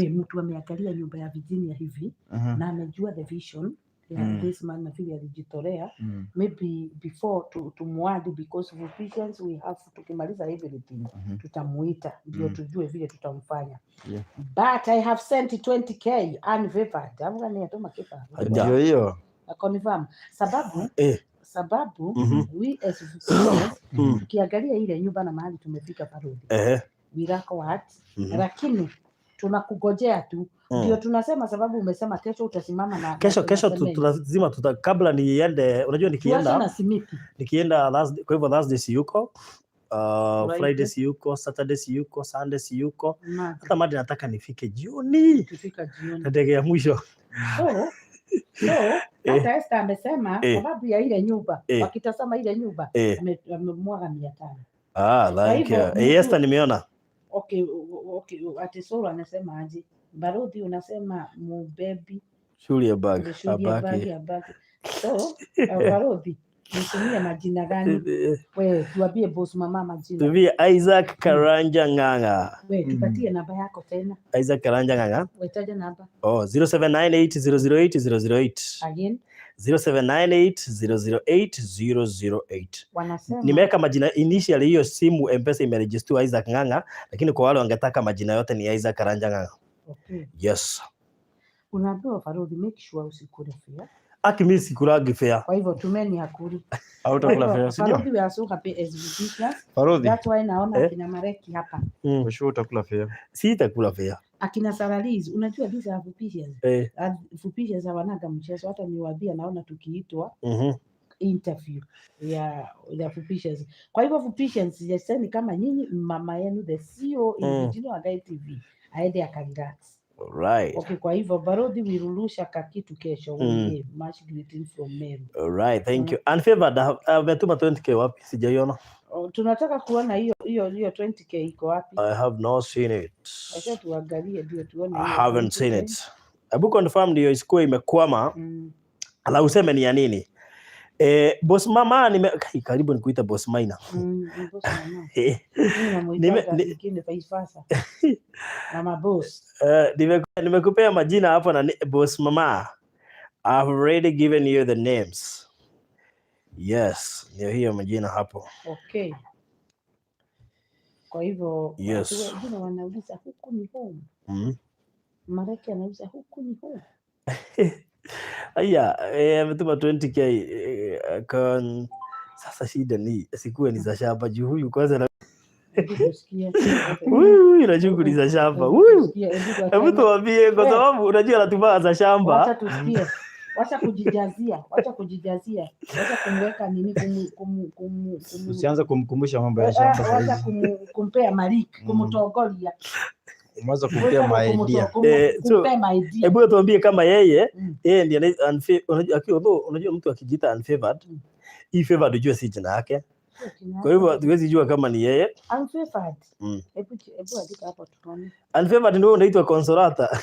mtu ameangalia nyumba ya Virginia hivi na amejua the vision ya this man na vile alijitolea. Maybe before tumuadi because of visions we have tukimaliza everything tutamuita ndio tujue vile tutamfanya. But I have sent 20k unfavored. Amu gani atoma kipa? Ndio hiyo. Confirm sababu we as tukiangalia ile nyumba na mahali tumefika Parodi. We lack what? Lakini tunakugojea tu. Ndio tunasema sababu umesema kesho utasimama na kesho lazima kabla niende, unajua nikienda kwa hivyo Thursday si yuko, Friday si yuko, Saturday si yuko, Sunday si yuko. Hata madi nataka nifike jioni. Na ndege ya mwisho. Hata Esther amesema sababu ya ile nyumba, wakitasema ile nyumba amemwaga 500. Thank you. Esther nimeona. Okay, ati Solo anasema aje? Barodi unasema mubebi. Shuli ya bag. Abaki. So, Barodi, nitumie majina gani? Wewe, tuambie boss mama majina. Tuambie Isaac Karanja Ng'ang'a. Wewe, tupatie namba yako tena. Isaac Karanja Ng'ang'a. Wewe taja namba. 0798008008. Again. 0798008008. Wanasema nimeweka majina initially, hiyo simu M-Pesa imeregister Isaac Ng'ang'a, lakini kwa wale wangetaka majina yote ni Isaac Karanja Ng'ang'a. Okay. Yes. Unaambiwa Farodi, make sure usikule fare. Mimi sikulagi fare. Kwa hivyo tumeni hakuri. Hautakula fare, sio? Farodi we are so happy as business. Farodi. That's why naona kina Mareki hapa. For sure utakula fare. Sitakula fare. Akina Saraliz, unajua these are fupishes. Fupishes hawanaga mchezo, hata niwaambia naona tukiitwa interview ya fupishes. Kwa hivyo fupishes yaseni kama nyinyi mama yenu the CEO in Wangari TV aende akangats. Alright. Okay, kwa hivyo Barodi wirurusha kakitu kesho. Much greetings from Meru. Alright, thank you. Unfavored, ametuma 20k wapi? Sijaiona. Tunataka kuona hiyo 20k iko wapi? I have not seen it. Acha tuangalie ndio tuone. I haven't seen it. Hebu confirm ndio isikuwe imekwama. Ala useme ni ya nini? Boss mama karibu nikuita boss Maina. Boss mama. Nime faifasa. Mama boss. Nimekupea majina hapo na boss mama. I've already given you the names. Yes, ndio hiyo majina hapo. Okay. Kwa hivyo yes. Wengine wanauliza huku ni home. Mareki anauliza huku ni home. Aya, ametuma 20k kan sasa shida ni sikuwe ni za shamba juu huyu kwanza na na jungu ni za shamba. Hebu tuambie kwa sababu unajua anatuma za shamba. Acha tusikie. Wacha kujijazia. Wacha kumweka nini usianze kumkumbusha mambo ya shamba sasa. Wacha kumpea Malik, kumtogolia. Mwanzo kumpea idea. Hebu tuambie kama yeye ndiye unajua mtu akijiita unfavored, hii favored unajua si jina yake. Kwa hivyo tuwezi jua kama ni yeye. Unfavored. Hebu andika hapo tuone. Unfavored ndio unaitwa Consolata.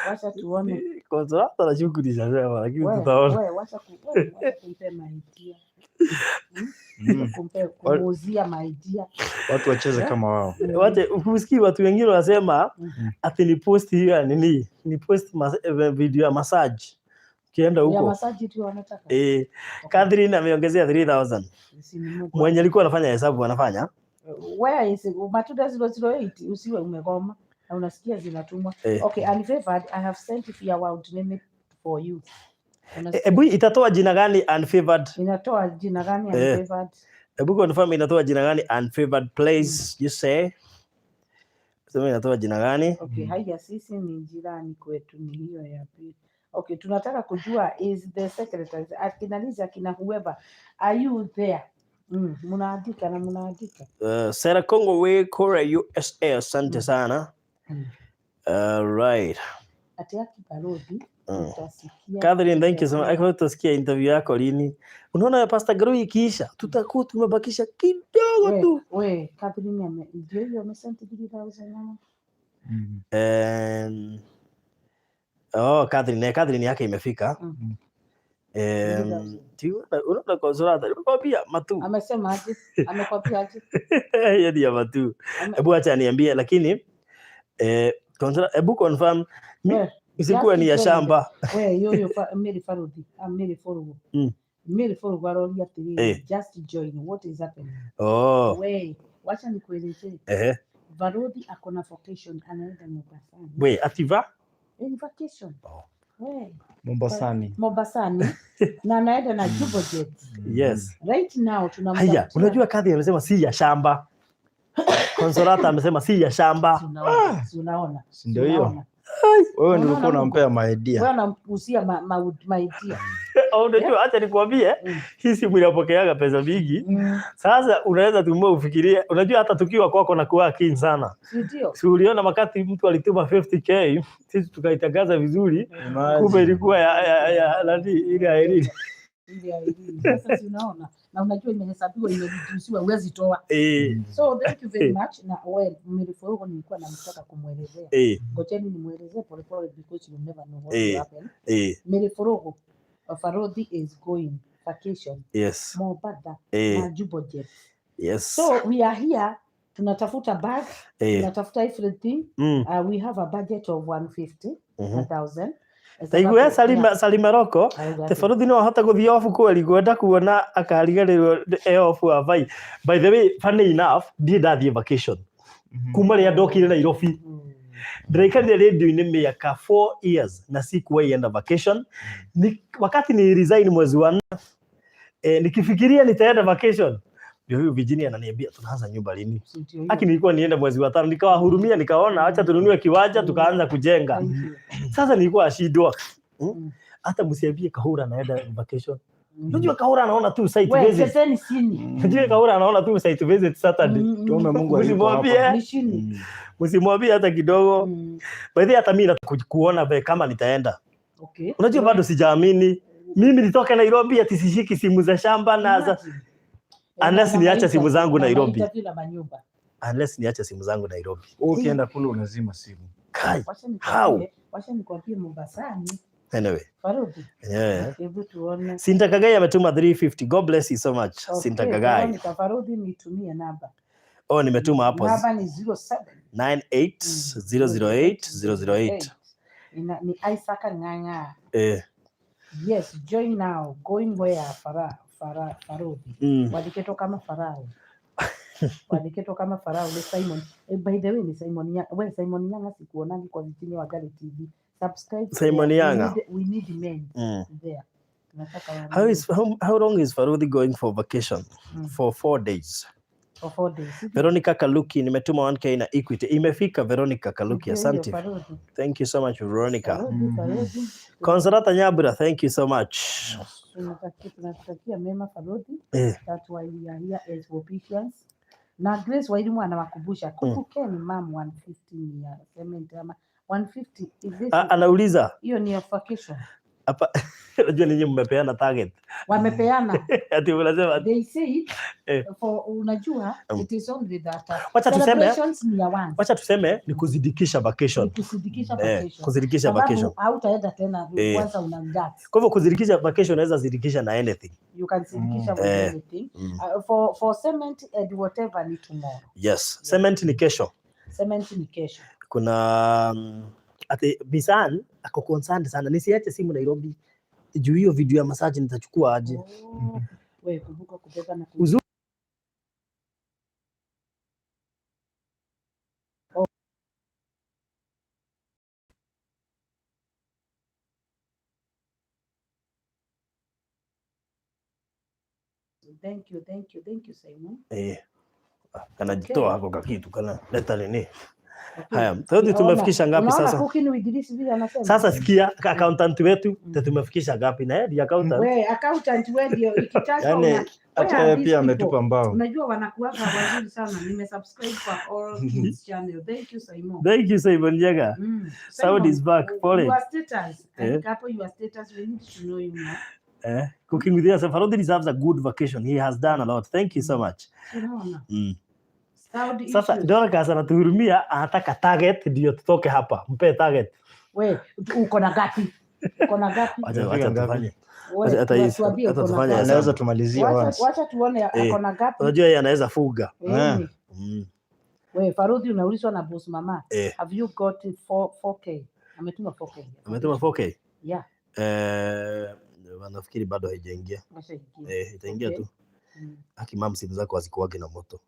Wacha tuone. Consolata na shughuli za leo lakini tutaona. Wewe wacha kumpea idea. Kumuuzia idea. Watu wacheze kama wao. Wacha usikie watu wengine wanasema ati ni post hiyo nini? Ni post video ya massage. Kienda huko. Ya massage tu wanataka. Catherine ameongezea 3000. Mwenye alikuwa anafanya hesabu anafanya. Where is Matuda 008 usiwe umegoma na unasikia zinatumwa. Okay, unfavored, I have sent if you are out limit for you. Ebu itatoa jina gani unfavored? Inatoa jina gani unfavored? Ebu confirm inatoa jina gani unfavored place you say? Sema inatoa jina gani? Okay, haya sisi ni jirani kwetu ni hiyo ya pili. Okay, tunataka kujua is the secretary akina Liza akina whoever are you there? Mnaandika na mnaandika. Sarah Congo we Kora USA, asante sana. Right. Ati yaki Barodi utasikia. Catherine, thank you so much. Ako tutasikia interview yako lini? Unaona Pastor Garoi ikiisha, tutakuwa tumebakisha kidogo tu. We, Catherine ndio hiyo amesema 3000 mama. Catherine yake imefika. Unaona kwa Zorata, nimekwambia matu. Amesema aje? Amekwambia aje? Yeye ya matu. Hebu acha niambie, lakini hebu confirm isikuwa ni ya shamba. We yo Mary Farodi, Mary Forugo. Mary Forugo aroria tiri just join, what is happening? We wacha nikueleze. Farodi akona vacation anaenda Mombasani. We ativa? Vacation. We Mombasani na anaenda na Jubo Jet. Yes. Right now tunamtafuta. Haya, unajua kadhi amesema si ya shamba. Consolata amesema si ya shamba. Unaona. Ndio hiyo. Wewe ndio ulikuwa unampea maidia. Wewe unampusia maidia. Unajua acha nikwambie, hii simu inapokeaga pesa mingi. Sasa unaweza tumwe ufikirie, unajua hata tukiwa kwako na kuwa keen sana. Ndio. Si uliona wakati mtu alituma 50k, sisi tukaitangaza vizuri. Kumbe ilikuwa ya nani ile ya Irene. Sasa unaona, na unajua imehesabiwa imeruhusiwa uwezi toa. So thank you very much. Na wewe Miriforugo nilikuwa namtaka kumuelezea. Ngojeni nimuelezee polepole because you never know what will happen. Miriforugo Farodi is going vacation. Yes. Mombasa na Jubo Jet. Yes. So we are here tunatafuta bag, tunatafuta everything. We have a budget of 150,000. Taigwe Salima Roko te Farodi no hota guthii off kweli gwenda kuona akarigarirwo off avai. By the way, funny enough, ndathie vacation kuma ria ndokire Nairobi. Ndiraikania radio-ini miaka 4 years na sikuwahi enda vacation. Wakati ni resign mwezi wa 4 nikifikiria nitaenda vacation, ndio huyu Virginia ananiambia tunaanza nyumba lini. Lakini nilikuwa nienda mwezi wa 5, nikawahurumia, nikaona acha tununue kiwanja tukaanza kujenga. Sasa nilikuwa ashidwa. Hata msiambie Kahura anaenda vacation. Unajua Kahura anaona tu site visit. Wewe sasa sini. Unajua Kahura anaona tu site visit Saturday. Tuombe Mungu alimwambie. Msimwambie hata kidogo. By the way hata mimi nakuona kama nitaenda. Okay. Unajua bado sijaamini. Mimi nitoke Nairobi ati sishiki simu za shamba na za unless niache simu zangu Nairobi. Unless niache simu zangu Nairobi. Ukienda kule unazima simu. Kai. Wacha nikwambie Mombasani. Anyway. Farodi. Hebu tuone. Sinta Kagai ametuma 350. God bless you so much. Sinta Kagai. Farodi nitumie namba. Nimetuma hapo. Namba ni 0798008008. Ni Isaac Nganga. Yes, join now. Going where Farodi. Wadiketo kama Farao. Wadiketo kama Farao ni Simon. By the way ni Simon Yanga. Wewe Simon Yanga sikuonani kwa vitini wa Wangari TV. Subscribe. Simon Yanga. We need men there. How long is Farodi going for vacation? For 4 days. For 4 days. Veronica Kaluki nimetuma 1k na Equity. Imefika Veronica Kaluki, asante. Thank you so much Veronica. Consolata Nyabura, thank you so much. Tunatakia mema Farodi. That's why we are here as oppositions. Na Grace Wairimu anawakumbusha kumbukeni mam 150 ya cement ama 150 anauliza hiyo ni vacation. Hapa unajua ninyi mmepeana target. Wamepeana. Ati unasema they say for unajua it is only that. Wacha tuseme ni kuzidikisha vacation. Kuzidikisha vacation. Hautaenda tena kwanza unamjat. Kwa hivyo kuzidikisha vacation unaweza zidikisha na anything. You can zidikisha with anything. For cement and whatever ni tomorrow. Yes. Cement ni kesho. Cement ni kesho. Kuna ati Bisan ako concerned sana nisiache simu Nairobi juu hiyo video ya massage nitachukua aje. Wewe kumbuka kubeba na Thank you Simon. Kana jitoa hapo kakitu kana leta nini. Haya, Farudi tumefikisha ngapi sasa? Cooking with this vile anasema. Sasa sikia accountant wetu tumefikisha ngapi na yeye accountant. Wewe accountant wewe ndio ikitajwa yani hata yeye pia ametupa mbao. Unajua wanakuwa wazuri sana. Nimesubscribe kwa all his channel. Thank you Simon. Thank you Simon Jaga. Sound is back. Pole. Your status. And couple your status we need to know you now. Cooking with us. Farudi deserves a good vacation. He has done a lot. Thank you so much. Sasa Dorcas anatuhurumia, anataka target ndio tutoke hapa. Mpe target. Wewe uko na gapi? Uko na gapi? Acha tufanye. Hata tufanye, anaweza tumalizia once. Wacha tuone ako na gapi. Unajua yeye anaweza fuga. Wewe Farudi unaulizwa na boss mama. Have you got 4K? Ametuma 4K. Ametuma 4K? Yeah. Wanafikiri bado haijaingia. Itaingia tu. Akimam simu zako hazikuwage na moto.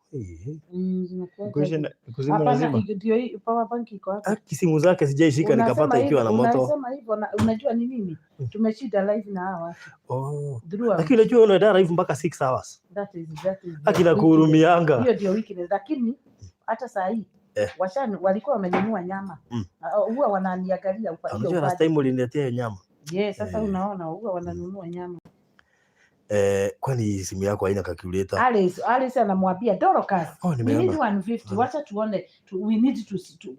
Simu zake sijaishika nikapata ikiwa na moto. Unasema hivyo unajua ni nini? Tumeshida live na hawa watu. Lakini unajua unaenda live mpaka 6 hours. That is akina kuhurumianga. Hiyo ndio weekend, lakini hata saa hii walikuwa wamenunua nyama. Huwa wananiangalia upande. Unajua last time uliniletea nyama. Sasa unaona huwa wananunua nyama. Kwani simu yako haina calculator? Alice anamwambia Dorcas, we need 150. Wacha tuone, we need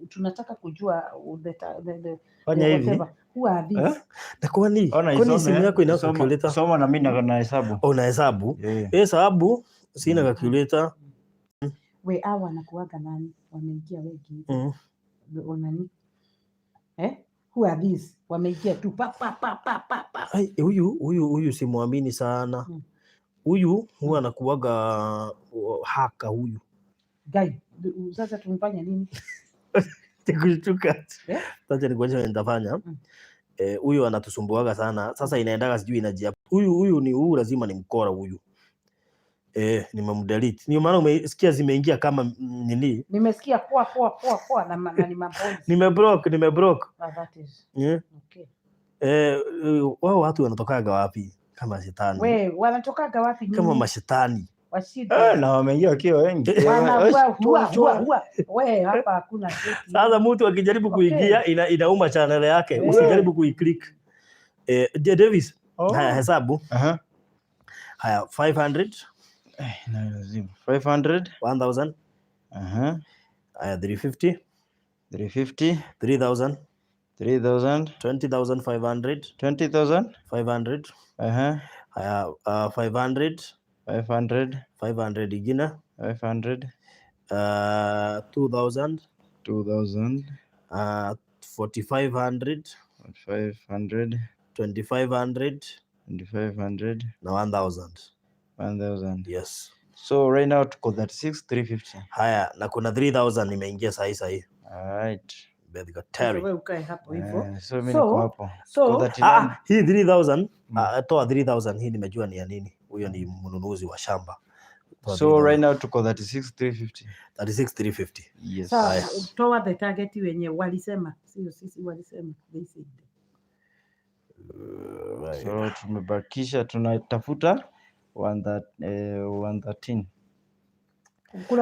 tunataka kujua the fanya hivi. Who are these? Na kwani simu yako ina calculator? Soma na mimi na hesabu. Una hesabu? Hesabu sina calculator. We hawa wanakuaga nani? Wameingia wengi. Unani? Who are these? Wameingia tu pa. Huyu simwamini sana. Huyu huwa anakuaga haka huyu. Guy, sasa tumfanya nini? Tikushtuka. Sasa nikuonyesha nitafanya. Huyu anatusumbuaga sana. Sasa inaendaga sijui inajia. Huyu ni lazima ni mkora huyu. Nimemdelete. Ni maana umesikia zimeingia kama nini? Nimesikia kwa na ni mabonzi. Nimeblock. That is. Okay. Wao watu wanatokaga wapi kama shetani? Wewe wanatokaga wapi nini? Kama mashetani. Washida. Na wameingia wakiwa wengi. Wewe hapa hakuna kitu. Sasa mtu akijaribu kuingia inauma channel yake. Usijaribu kuiclick. Davis. Haya hesabu. Haya 500. Na lazima 500 1000. Haya 350 3000 20500 20500 haya 500 ingine 500 2000 4500 2500 na 1000. Yes. So right now tuko 36350. Haya na kuna 3000 imeingia sahi. Alright. Wewe ukae hapo hivyo. So mimi niko hapo. Hii 3000 toa 3000 hii nimejua ni ya nini. Huyo ni mnunuzi wa shamba. So right now tuko 36350. 36350. Yes. Sasa toa the target wenye walisema, sio sisi walisema. They said. So tumebakisha tunatafuta 113.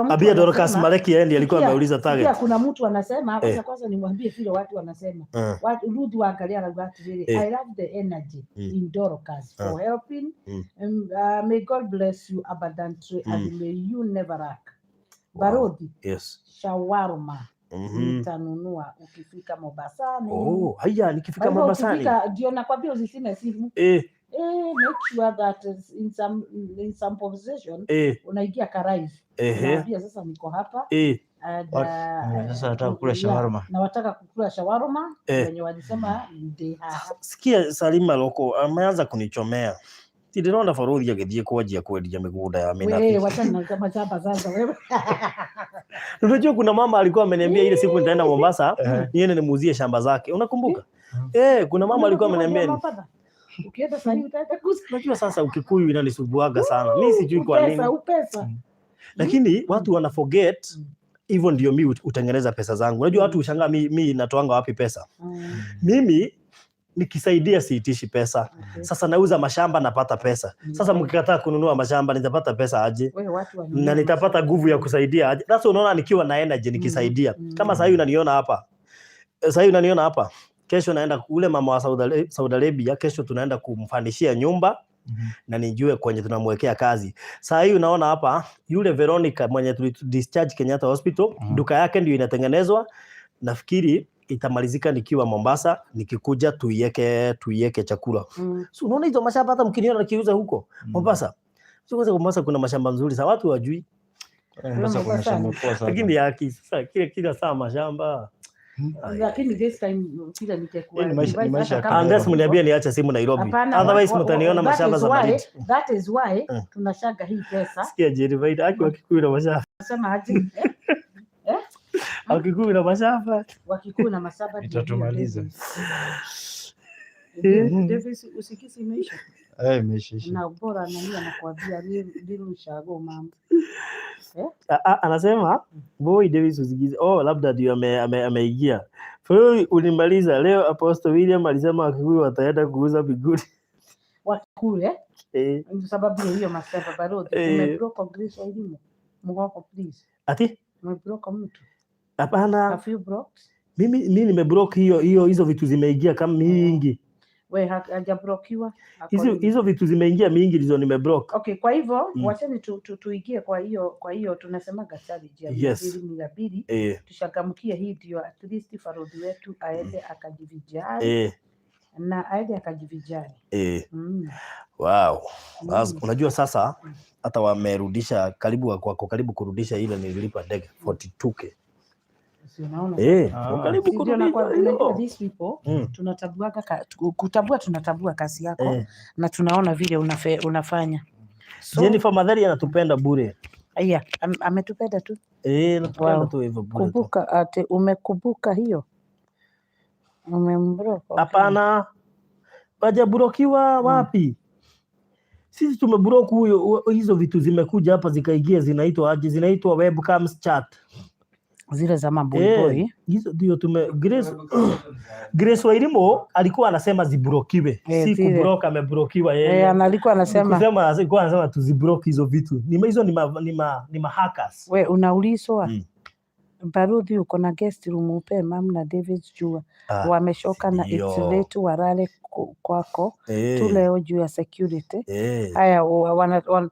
Abia Dorcas Maleki yeye alikuwa ameuliza target. Pia kuna mtu anasema kwanza nimwambie vile watu wanasema. Watu rudi waangalia na watu vile. I love the energy in Dorcas for helping. May God bless you abundantly and may you never lack. Barodi. Yes. Shawarma. Nitanunua ukifika Mombasani. Haya nikifika Mombasani. Ndio nakwambia usisime simu. Make sure that in some position unaingia Karais. Pia sasa niko hapa. Sasa nataka kula shawarma. Na wataka kukula shawarma wenye walisema sikia Salima Loko ameanza kunichomea. Ndĩrona Farudi agĩthiĩ kwanjia kwendia mĩgũnda ya mĩnathi. Wewe wacha na kama chapa sasa wewe. Unajua kuna mama alikuwa ameniambia ile siku nitaenda Mombasa niende nimuuzie shamba zake. Unakumbuka? Kuna mama alikuwa ameniambia ukienda sasa utaenda kuuza. Unajua sasa Ukikuyu inanisubuaga sana. Mimi sijui kwa nini. Pesa. Lakini watu wana forget hivyo ndio mimi utengeneza pesa zangu. Unajua watu ushangaa mimi natoanga wapi pesa? Mimi nikisaidia siitishi pesa. Sasa nauza mashamba napata pesa. Sasa mkikataa kununua mashamba nitapata pesa aje? Na nitapata nguvu ya kusaidia aje? Sasa unaona nikiwa na energy nikisaidia. Kama sasa hivi unaniona hapa. Sasa hivi unaniona hapa. Kesho naenda ule mama wa Saudi Arabia, kesho tunaenda kumfanishia nyumba na nijue kwenye tunamwekea kazi. Sasa hivi unaona hapa yule Veronica mwenye discharge Kenyatta Hospital, duka yake ndio inatengenezwa. Nafikiri itamalizika nikiwa Mombasa, nikikuja tuieke chakula. So unaona hizo mashamba hata mkiniona nikiuza huko Mombasa. Sio kwanza Mombasa kuna mashamba nzuri sana watu wajui. Mombasa kuna shamba poa sana. Lakini yaki sasa kila saa mashamba. Lakini this time kila nitakuwa unless mniambie niache simu Nairobi. Otherwise mtaniona mashamba za Madrid. That is why tunashaga hii pesa. Sikia Jerivite aki wakikuyu na mashamba. Nasema aje? Wakikuyu na mashamba. Wakikuyu na mashamba itatumaliza. Davis usikisi imeisha. Imeisha. Na bora nani anakuambia ndio ushago mama. Anasema boy Davis usikize. Oh, labda ndio ameingia. Wewe ulimaliza leo. Apostle William alisema Wakikuyu wataenda kuuza bigudi. Wakikuyu ndio sababu hiyo masaba bado umebroka Grace wa elimu. Mgoko please. Ati? Umebroka mtu. Hapana. Have you broke? Mimi nimebroke hizo vitu zimeingia kama mingi. Wewe hajabrokiwa. Hizo vitu zimeingia mingi ndizo nimebroke. Okay, kwa hivyo wacheni tuingie kwa hiyo tunasemaga challenge ya 200 tushagamkia hii ndio at least Farodhi wetu aende akajivijali. Na aende akajivijali. Wow. Unajua sasa hata wamerudisha karibu kurudisha ile nililipa ndege 42k. Karibu kurudisha. These people tunatabua kazi yako na tunaona vile unafanya. So, Jennifer Madhari anatupenda bure. Aya, ametupenda tu. Anatupenda tu hivyo bure. Kumbuka ate umekumbuka hiyo. Umembroka. Hapana. Wajabrokiwa wapi? Sisi tumebroke huyo, hizo vitu zimekuja hapa zikaingia zinaitwa webcams chat. Zile za mamboy. Hizo ndio Grace Wairimo alikuwa anasema zibrokiwe. Si kubroka amebrokiwa yeye. Alikuwa anasema tuzibroke hizo vitu. Hizo ni hackers. Wewe unaulizwa. Baruthi uko na guest room upe mam na David jua. Wameshoka na letu warale kwako. Tu leo juu ya security. Haya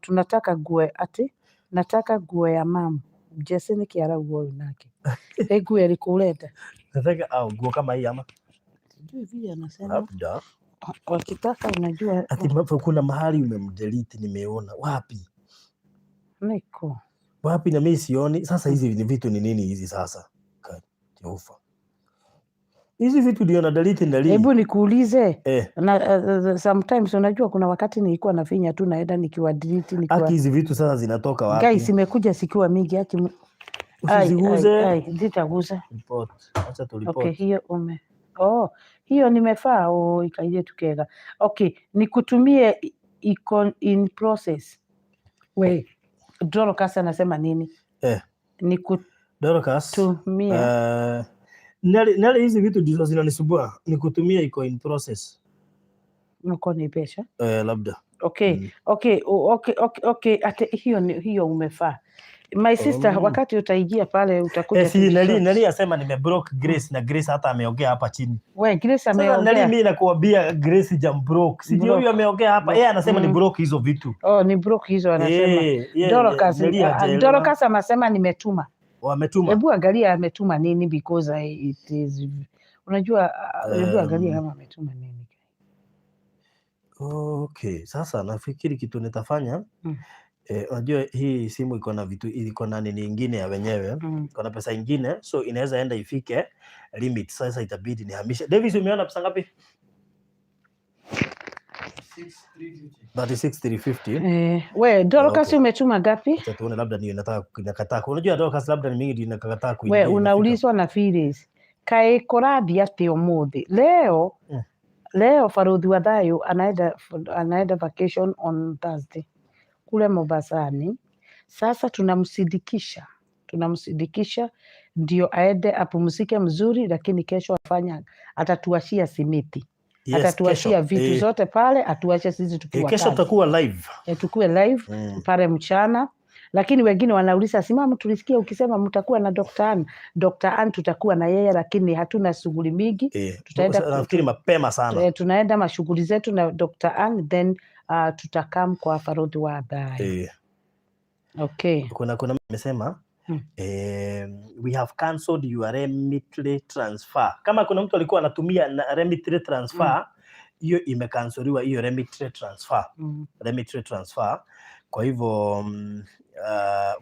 tunataka gue nataka gue ya mam. Jesse ni kiara uo nake. Gue alikuleta. Nataka guo kama hii ama. Sijui vile anasema. Wakitaka unajua. Ati kuna mahali umemdelete nimeona. Wapi? Niko. Wapi na mimi sioni. Sasa hizi ni vitu ni nini hizi sasa? Jehova. Hizi vitu ndio na delete ndali. Hebu nikuulize. Sometimes unajua kuna wakati nilikuwa nafinya tu naenda nikiwa delete hizi vitu sasa zinatoka wapi? Guys imekuja sikiwa mingi usiziguze. Zitaguza. Report. Acha tu report. Okay, hiyo hiyo nimefaa ikaije tukega. Okay, nikutumie icon in process. We Dorcas anasema nini? Dorcas tumia nale hizi vitu ndizo zinanisumbua. Nikutumia iko in process. Uko ni pesa? Labda. Okay. Ate hiyo umefaa. My sister wakati utaingia pale utakuja. Nali asema nimebroke Grace na Grace hata ameongea hapa chini. Wewe Grace ameongea. Sasa mimi nakuambia Grace jambroke. Sijui huyo ameongea hapa. Yeye anasema ni broke hizo vitu. Ni broke hizo anasema. Dorcas anasema nimetuma. Wametuma. Hebu angalia ametuma nini because it is unajua hebu angalia kama ametuma nini. Okay, sasa nafikiri kitu nitafanya unajua hii simu iko na vitu iko na nini nyingine ya wenyewe, iko na pesa nyingine so inaweza enda ifike limit. Sasa itabidi nihamishe. Davis umeona pesa ngapi? 36,350. Wewe Dorcas umetuma ngapi? Acha tuone labda ni nakataa. Unajua Dorcas labda ni mingi ndio nakataa kuingia. Wewe unaulizwa na Phyllis. Kae korabi ate umuthi. Leo Farodhi wa Thayo anaenda vacation on Thursday kule Mombasani. Sasa tunamsindikisha ndio aende apumzike mzuri, lakini kesho atatuashia simiti. atatuachia vitu zote pale, atuache sisi tukiwa kesho tutakuwa live. Tukue live pale mchana. Lakini wengine wanauliza, simama, tulisikia ukisema mtakuwa na Dr. Ann tutakuwa na yeye, lakini hatuna shughuli mingi. Tutaenda nafikiri mapema sana. Tunaenda mashughuli zetu na Dr. Ann, then tutakam kwa Farodhi wa Thayo. Okay. Kuna nimesema we have cancelled your remittance transfer. Kama kuna mtu alikuwa anatumia remittance transfer, hiyo imekansoliwa, hiyo remittance transfer. Remittance transfer. Kwa hivyo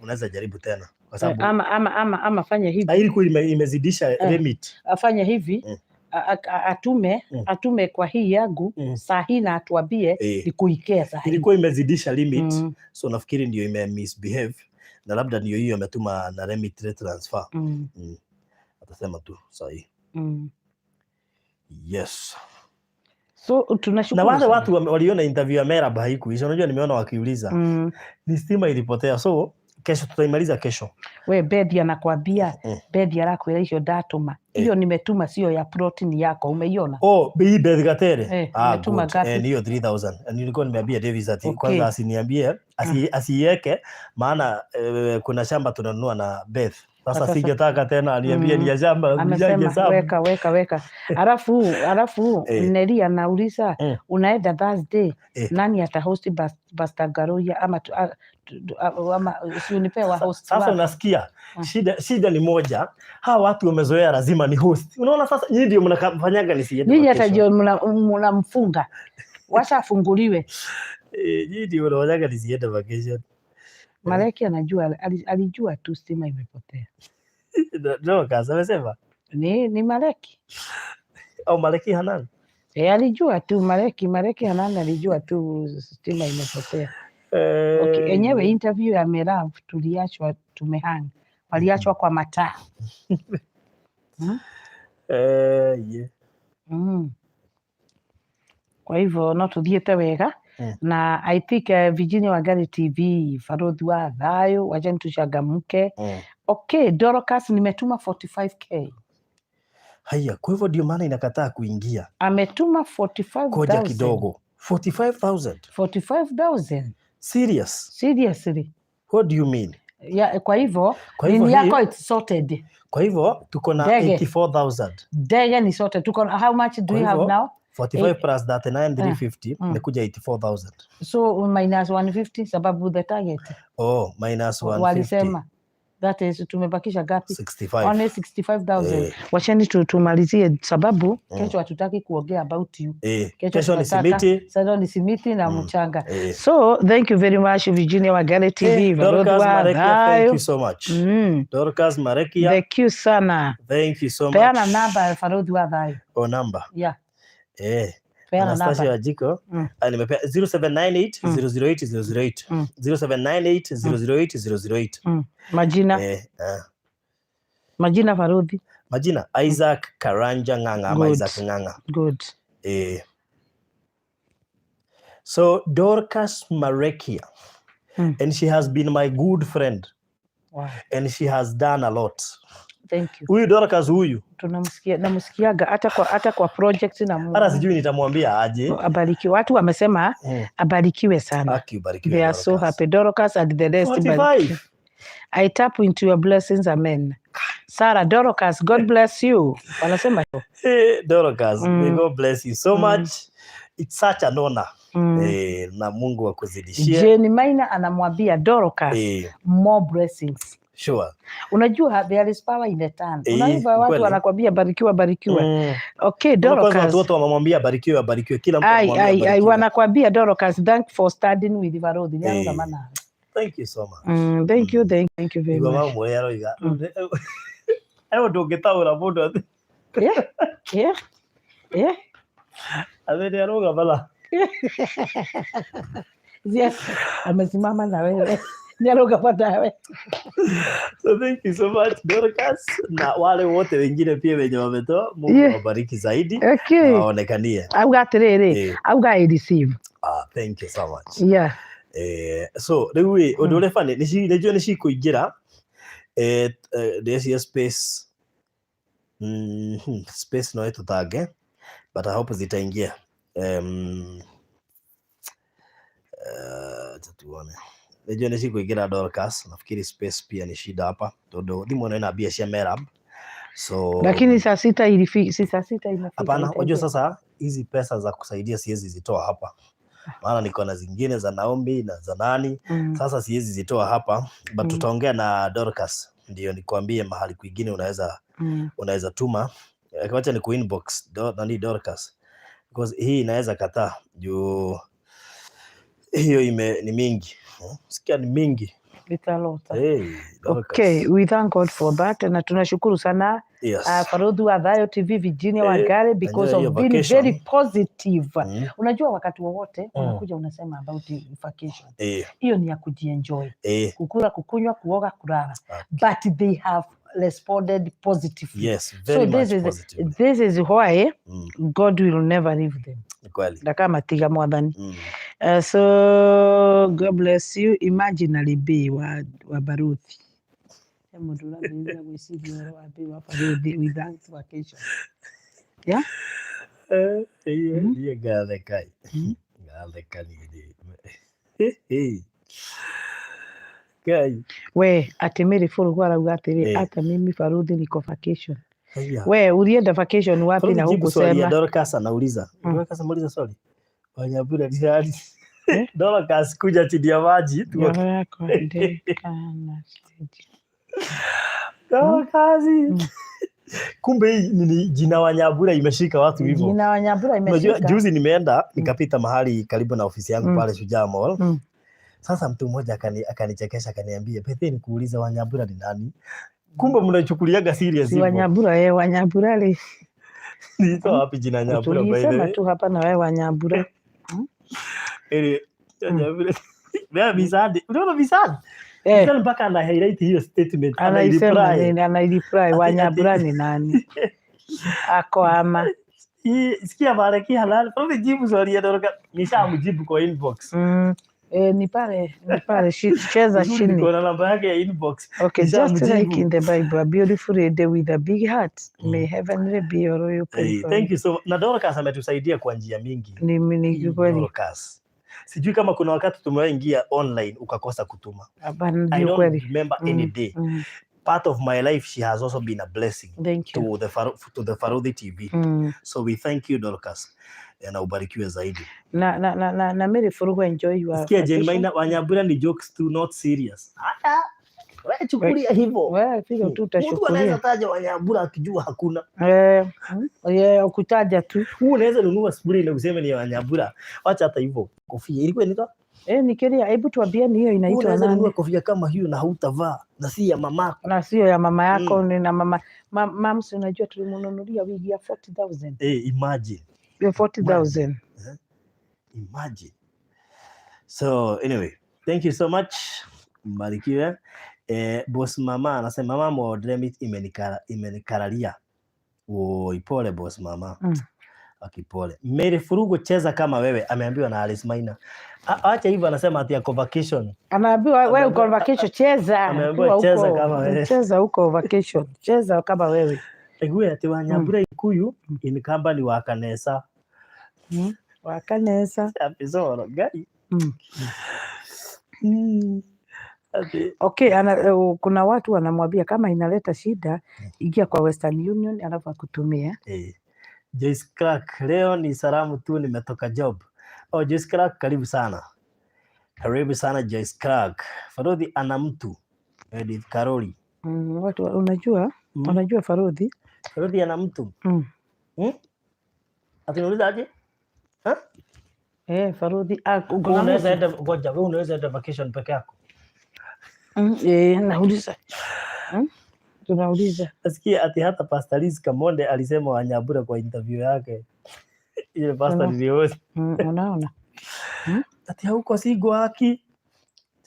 unaweza jaribu tena, kwa sababu ama fanya hivi. Ilikuwa imezidisha remit. Afanye hivi, atume kwa hii yangu saa hii na atuambie nikuikea saa hii. Ilikuwa imezidisha limit, so nafikiri ndio ime misbehave, na labda ndio hiyo ametuma na remittance transfer. Atasema tu saa hii. Yes. So tunashukuru. Na wale watu waliona interview ya Merab haikuisha. Unajua nimeona wakiuliza ni stima ilipotea, so kesho tutaimaliza kesho. We Bedi anakuambia, Bedi anakueleza hiyo datuma. Hiyo nimetuma sio ya protein yako, umeiona? Bei Bedi Gatere. Nimetuma gapi? Ni hiyo 3000. Nilikuwa nimeambia Davis ati kwanza asiniambie, asiweke, maana kuna shamba tunanunua na Beth. Sasa singetaka tena aliambia ni ya shamba. Amesema weka. Alafu Neri anauliza unaenda Thursday, nani atahost Bastagaroya ama usinipewa host. Sasa unasikia shida ni moja, hawa watu wamezoea lazima ni host. Unaona sasa nyinyi ndio mnafanyaga nisiende. Nyinyi hata ndio mnamfunga. Washafunguliwe. Nyinyi ndio mnafanyaga nisiende vacation. Maleki anajua, alijua tu stima imepotea. Ndio kaza amesema. Ni Maleki. Au Maleki Hanan. Alijua tu Maleki Hanan alijua tu stima imepotea. Okay, enyewe interview ya Merab tuliachwa tumehang. Waliachwa kwa mataa. Yeah. Kwa hivyo no tuthiete wega. Na I think Virginia Wangari TV, Farodhi wa Thayo, wajani tuchangamke. Okay, Dorcas nimetuma 45k. Haya, kwa hivyo ndio maana inakataa kuingia. Ametuma 45,000. Koja kidogo. 45,000. 45,000. Serious? Seriously. What do you mean? Yeah, kwa hivyo nini yako it's sorted. Kwa hivyo tuko na 84,000. Dege ni sorted. Tuko how much do you have now? 45 plus 39 350 imekuja 84,000. So minus 150 sababu the target. Minus 150. Walisema that is tumebakisha gapi? 65. Only 65,000. Wacheni tumalizie sababu kesho hatutaki kuongea about you. Kesho ni simiti. Sasa ni simiti na mchanga. So thank you very much Virginia Wangari TV. Dorcas Marekia, thank you so much. Dorcas Marekia. Thank you sana. Thank you so much. Peana namba ya Farodhi wa Thayo. Number. Yeah. Anastasia Wajiko nimepea 0798 008 008 0798 008 008. Majina Farodhi. Majina Isaac Karanja Nganga ama Isaac Nganga. Good. So Dorcas Marekia, and she has been my good friend. Wow. And she has done a lot. Thank you. Huyu Dorcas huyu namsikiaga hata kwa project na hata sijui nitamwambia aje. Abarikiwe. Watu wamesema abarikiwe sana. They are so happy. Dorcas and the rest. 45. I tap into your blessings, amen. Sarah, Dorcas, God bless you. Wanasema hey, Dorcas, may God bless you so much. It's such an honor. Na Mungu akuzidishie. Jenny Maina anamwambia Dorcas more blessings. Sure. Unajua there is power in the tongue. Unajua watu wanakuambia barikiwa. Okay, Dorcas. Watu wamwambia barikiwa kila mtu anamwambia barikiwa. Wanakuambia Dorcas, thank for studying with Farodhi. Thank you so much. Thank you very much. Mama mwero iga. Ayo ndungitaura mundu ati. Yeah. Abeni aroga bala. Yes, amesimama na wewe. Niaroga patawe. So thank you so much Dorcas, na wale wote wengine pia wenye wametoa, Mungu awabariki zaidi. Okay. Waonekanie. Auga terere, auga receive. Thank you so much. Yeah. So lewe odole fane nejua nishikuingira this space no etutage but I hope zitaingia. Tuone. Najua nisi kuingira Dorcas, nafikiri space pia ni shida hapa. Todo thimo na bia cia Merab. So lakini saa sita ilifika, si saa sita imefika. Hapana, unajua sasa hizi pesa za kusaidia siwezi zitoa hapa. Maana niko na zingine za Naomi na za nani. Sasa siwezi zitoa hapa, but tutaongea na Dorcas ndio nikwambie mahali kwingine unaweza tuma. Wacha ni inbox nani Dorcas. Because hii inaweza kataa juu hiyo ni mingi. Sikia ni mingi. It's a lot. Okay, we thank God for that. Na tunashukuru sana Farodhi wa Thayo TV Virginia Wangari because of being very positive. Unajua wakati wowote unakuja unasema about vacation. Hiyo ni ya kujienjoy. Kukula, kukunywa, kuoga, kulala. But they have responded positively. Yes, very much positive. This is why God will never leave them. Kweli. Ndakama tiga mwathani. So God bless you. Imaginary be wa Baruthi. Mudura binza gwiciria wa be wa Baruthi without vacation. Yeah? Yeah, gathe kai. Gathe kanidi. Kai. We atemere furu kwa rauga atiri hata mimi Baruthi niko vacation. We ulienda vacation wapi na huko sema? Dorcas anauliza. Dorcas muuliza swali. Wanyabura dirali. Dorcas kuja chini ya maji tu. Dorcas. Kumbe ni jina Wanyabura imeshika watu hivyo. Jina Wanyabura imeshika. Unajua juzi nimeenda nikapita mahali karibu na ofisi yangu pale Shujaa Mall. Sasa mtu mmoja akanichekesha akaniambia, "Pete ni kuuliza Wanyabura ni nani?" Kumbe mnachukuliaga serious hivyo. Wanyabura Wanyabura le. Nito wapi jina Nyabura by the way. Tulisema tu hapa na wewe Wanyabura. Nyabura. Wewe Bisadi. Unaona Bisadi? Bisadi mpaka ana highlight hiyo statement. Ana reply Wanyabura ni nani? Ako ama. Sikia baraki halal. Kwa jibu swali ya Dorcas. Nishamjibu kwa inbox. Ni pale cheza chini. Niko na namba yake ya inbox. Okay, just like in the Bible, a beautiful lady with a big heart. May heavenly be your royal prayer. Thank you so much. Na Dorcas ametusaidia kwa njia mingi. Ni kweli. Dorcas. Sijui kama kuna wakati tumewaingia online ukakosa kutuma. I don't remember any day. Part of my life she has also been a blessing to the Farodhi TV. So we thank you Dorcas. Na ubarikiwe zaidi. Na mimi furuhu enjoy your. Sikia Jenmaina Wanyabura ni jokes too, not serious. Wewe chukulia hivyo. Wewe piga tu utashukulia. Mtu anaweza taja Wanyabura akijua hakuna. Ukutaja tu. Unaweza nunua spray na kusema ni Wanyabura. Wacha hata hivyo. Kofia ilikuwa inaitwa? Nikilia hebu tuambie ni hiyo inaitwa nani? Unaweza nunua kofia kama hiyo na hautavaa na si ya mamako. Na sio ya mama yako ni na mama. Mams unajua tulimununulia wigi ya 40,000. Imagine. 40,000. Imagine. So anyway, thank you so much. Mbarikiwe. Boss mama anasema mama modern meat imenikaralia. Ipole boss mama. Akipole. Mary Furugo cheza kama wewe ameambiwa na Alice Maina. Acha hivyo anasema ati yako vacation. Anaambiwa wewe uko vacation cheza. Ameambiwa cheza kama wewe. Cheza uko vacation. Cheza kama wewe. Eguye ati Wanyabura ikuyu inikamba ni wakanesa. Wakanesa. Episode gari. Okay, kuna watu wanamwambia kama inaleta shida ingia kwa Western Union alafu akutumia. Joyce Clark, leo ni salamu tu nimetoka job. Joyce Clark karibu sana. Karibu sana Joyce Clark. Farodhi ana mtu. Edith Karoli. Watu unajua Farodhi? Farodhi ana mtu. Atauliza aje? Farodhi unaweza enda ngoja, wewe unaweza enda vacation peke yako? Nauliza. Tunauliza. Nasikia ati hata Pastor Liz Kamonde alisema Wanyabura kwa interview yake. Ile pastor niliona. Unaona? Ati huko sigo haki.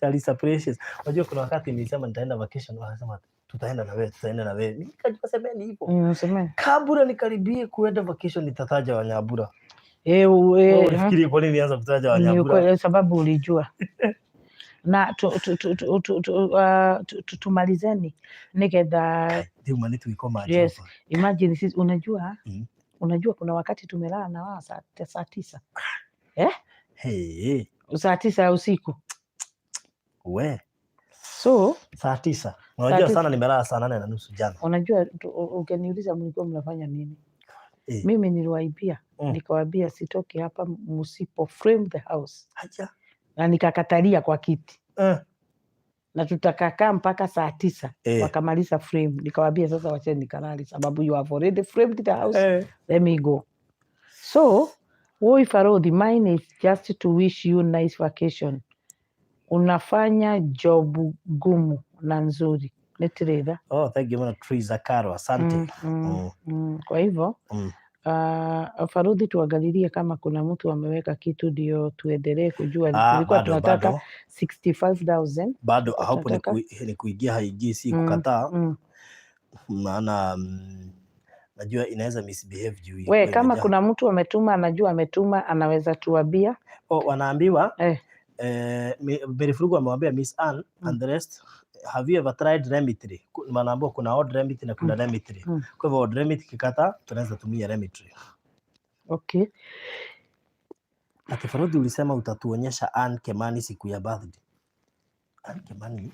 Charissa Precious. Unajua kuna wakati nilisema nitaenda vacation wakasema tutaenda na wewe. Nikajua semeni hivyo. Semeni. Kabla nikaribie kuenda vacation nitataja Wanyabura. Unafikiri kwa nini nianza kutaja Wanyabura? Kwa sababu ulijua. Na tumalizeni nigetha ndio maana tuiko maji. Yes, imagine sisi unajua Unajua kuna wakati tumelala na wao saa 9. Hey. Saa 9 ya usiku. We. So saa 9. Unajua sana nimelala saa 8:30 jana. Unajua ukiniuliza mlikuwa mnafanya nini? Mimi niliwaibia, nikawaambia sitoki hapa msipo frame the house. Acha. Na nikakatalia kwa kiti. Na tutakakaa mpaka saa 9 wakamaliza frame. Nikawaambia sasa wacheni nikalale sababu you have already framed the house. Let me go. So, woi Farodi, mine is just to wish you nice vacation. Unafanya job gumu na nzuri. Netireda. Oh, thank you mwana Triza Karo. Asante. Kwa hivyo, Farudi tuangalilie kama kuna mtu ameweka kitu ndio tuendelee kujua. Tulikuwa tunataka 65,000. Bado hapo ni kuingia haingii si kukataa. Maana najua inaweza misbehave juu. We kama kuna mtu ametuma anajua ametuma anaweza tuambia. Wanaambiwa Berifrugu amewambia Miss Ann and the rest, have you ever tried Remitry? Manaambiwa kuna odd Remitry na kuna Remitry. Kwa hivyo odd Remitry kikata tunaweza tumia Remitry. Okay. Ati Farodi ulisema utatuonyesha Ann Kimani siku ya birthday. Ann Kimani?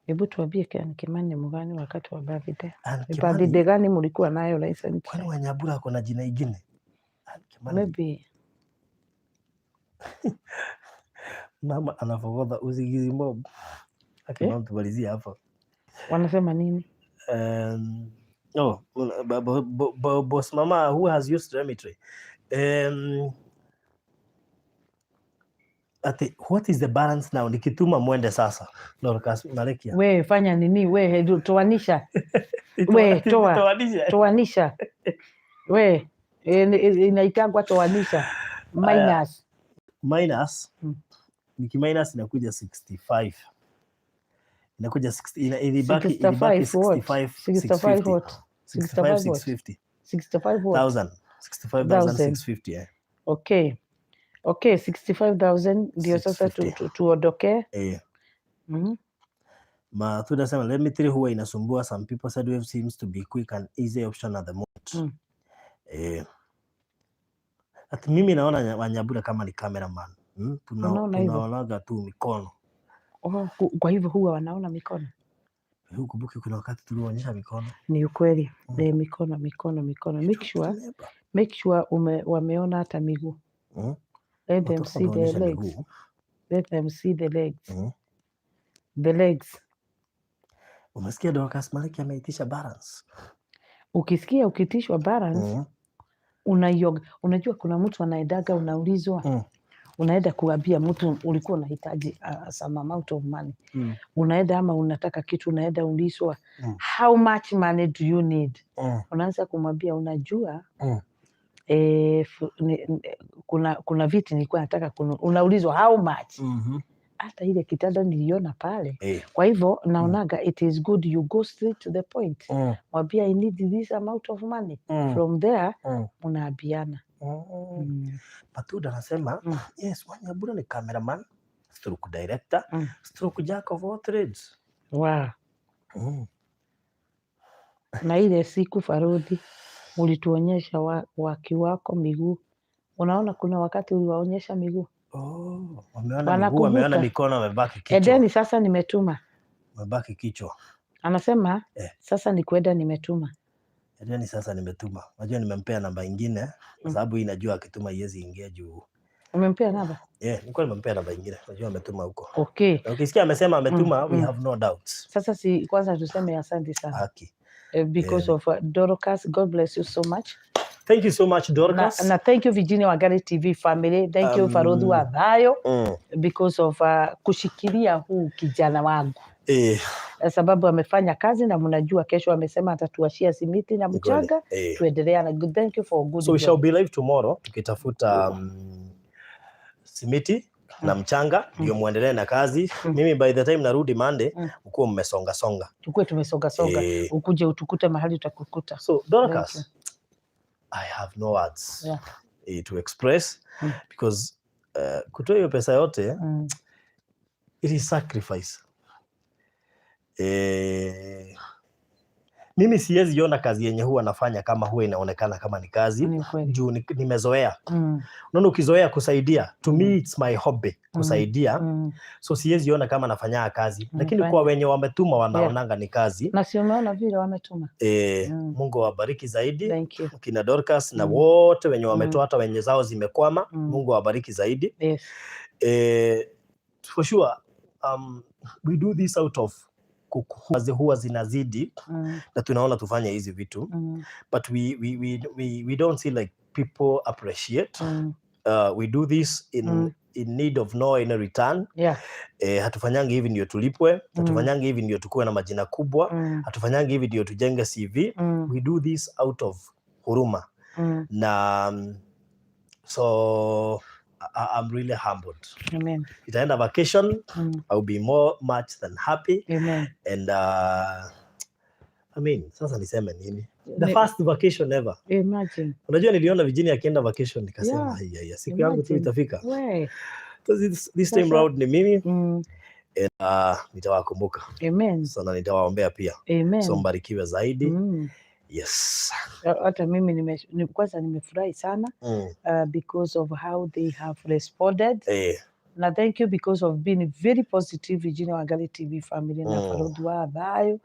Hebu tuambie Ann Kimani mgani wakati wa birthday? Birthday gani mlikuwa nayo license? Kwani Wanyabura kuna jina ingine? Ann Kimani. Maybe. Mama anafogodha usigizi mob. Akina tumalizia hapa. Wanasema nini? Boss mama who has used Remitry. What is the balance now? Nikituma mwende sasa. Dorcas Malekia. We fanya nini? We toanisha. We toanisha. We inaitangwa toanisha. Minus. Minus. Nikiminus inakuja 65. Inakuja 60 ilibaki 65,650. 65,650. Okay. Okay, 65,000 ndio sasa tuondoke. Ma tunasema Remitry huwa inasumbua. Some people said wave seems to be quick and easy option at the moment. Ati mimi naona Wanyabura kama ni cameraman. Tunaonaga tu mikono. Kwa hivyo huwa wanaona mikono. Hukumbuki kuna wakati tulionyesha mikono. Ni ukweli. Mikono. Make sure wameona hata miguu. Let them see the legs. Let them see the legs. The legs. Umesikia Dorcas Maliki ameitisha balance. Ukisikia ukitishwa balance, unajua kuna mtu anaendaga unaulizwa. Unaenda kuambia mtu ulikuwa unahitaji some amount of money. Unaenda ama unataka kitu unaenda ulizwa. How much money do you need? Unaanza kumwambia unajua kuna vitu nilikuwa nataka unaulizwa how much. Hata ile kitanda niliona pale. Kwa hivyo naonaga it is good you go straight to the point. Mwambia I need this amount of money. From there unaabiana. Matuda anasema yes, Wanyabura ni cameraman, stroke director, stroke jack of all trades. Wow. Na ile siku Farodi ulituonyesha wako miguu. Unaona kuna wakati uliwaonyesha miguu. Wameona mikono, wamebaki kichwa. Edeni sasa nimetuma. Wamebaki kichwa. Anasema sasa ni kwenda nimetuma. Edeni sasa nimetuma. Unajua nimempea namba nyingine kwa sababu inajua akituma yezi ingia juu. Umempea namba? Nilikuwa nimempea namba nyingine. Unajua ametuma huko. Okay. Na ukisikia amesema ametuma, we have no doubts. Sasa si kwanza tuseme asante sana. Haki. Because of Dorcas, God bless you so much. Thank you so much Dorcas. Na thank you Virginia Wangari TV family. Thank you Farodi wa Thayo because of kushikilia huu kijana wangu. Sababu amefanya kazi na mnajua kesho amesema atatuashia simiti na mchanga. Tuendelea na good. Thank you for good. So we shall be live tomorrow tukitafuta simiti na mchanga ndio muendelee na kazi. Mimi by the time narudi Monday ukuwa mmesonga songa. Tukue tumesonga songa. Ukuje utukute mahali utakukuta. So Dorcas, I have no words to express because kutoa hiyo pesa yote it is sacrifice. Mimi siwezi ona kazi yenye huwa nafanya kama huwa inaonekana kama ni kazi juu nimezoea. Unaona, ukizoea kusaidia, to me it's my hobby kusaidia. So siwezi ona kama nafanya kazi, lakini kwa wenye wametuma wanaonanga ni kazi. Na si umeona vile wametuma. Mungu awabariki zaidi. Kina Dorcas na wote wenye wametoa, hata wenye zao zimekwama, Mungu awabariki zaidi. For sure, we do this out of huwa zinazidi na tunaona tufanye hizi vitu, but we don't see like people appreciate. We do this in need of no any return. Hatufanyangi hivi ndio tulipwe, hatufanyangi hivi ndio tukue na majina kubwa, hatufanyangi hivi ndio tujenge CV. We do this out of huruma. Na so I'm really humbled. Amen. Itaenda vacation, I'll be much than happy. Amen. And I mean, sasa niseme nini? The first vacation ever. Imagine. Unajua niliona Virginia akienda vacation nikasema haya siku yangu tu itafika. So this time round ni mimi. And nitawakumbuka. Amen. Sana nitawaombea pia. Amen. So mbarikiwe zaidi. Yes. Hata mimi kwanza nimefurahi sana because of how they have responded. Na thank you because of being very positive, Virginia Wangari TV family na Farodi wa Thayo.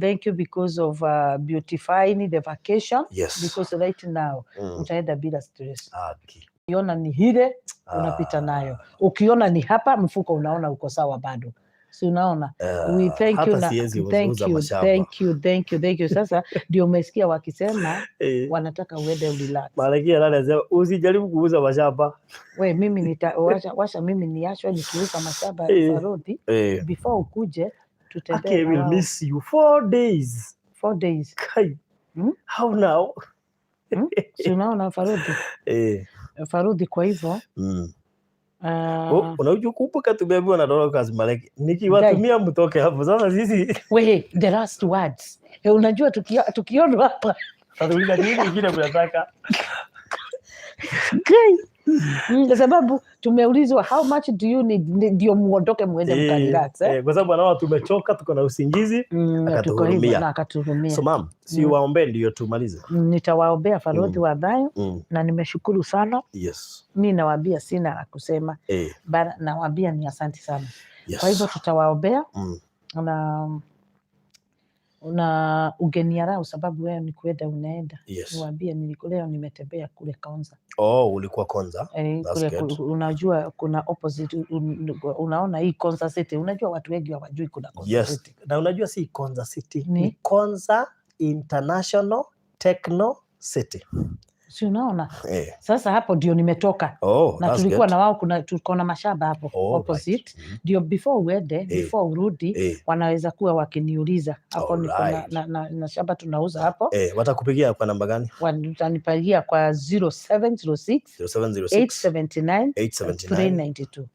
Thank you because of beautifying the vacation. Yes. Because right now utaenda bila stress. Ukiona ni hile unapita nayo. Ukiona ni hapa mfuko unaona uko sawa bado. Si unaona? We thank you na thank you. Sasa ndio umesikia wakisema wanataka uende relax. Malakia anasema usijaribu kuuza mashamba. We mimi washa mimi niachwe nikiuza mashamba Farodi before ukuje tutembee. I will miss you 4 days. 4 days. How now? Si unaona Farodi? Farodi kwa hivyo unajua kumbuka tumeambiwa na Dorcas Maleki nikiwatumia mtoke hapo sasa sisi. The last words. Unajua tukiona hapa sasa nini kingine mnataka? Kwa sababu tumeulizwa how much do you need ndio muondoke muende mkarelax kwa sababu anaona tumechoka, tuko na usingizi, akatuhurumia. So ma'am, si waombe ndio tumalize. Nitawaombea Farodi wa Thayo na nimeshukuru sana. Yes. Mimi nawaambia sina la kusema. Bana nawaambia ni asante sana. Yes. Kwa hivyo tutawaombea una ugeni rao sababu wewe ni kwenda unaenda. Niwaambie leo nimetembea kule Konza. Ulikuwa Konza? Unajua kuna opposite, unaona hii Konza City, unajua watu wengi hawajui kuna Konza City. Na unajua si Konza City, ni Konza International Techno City. Si unaona? Sasa hapo ndio nimetoka. Na tulikuwa na wao tuko na mashamba hapo opposite. Ndio before uende, before urudi, wanaweza kuwa wakiniuliza. Hapo niko na shamba tunauza hapo. Watakupigia kwa namba gani? Watanipigia kwa 0706 879 392.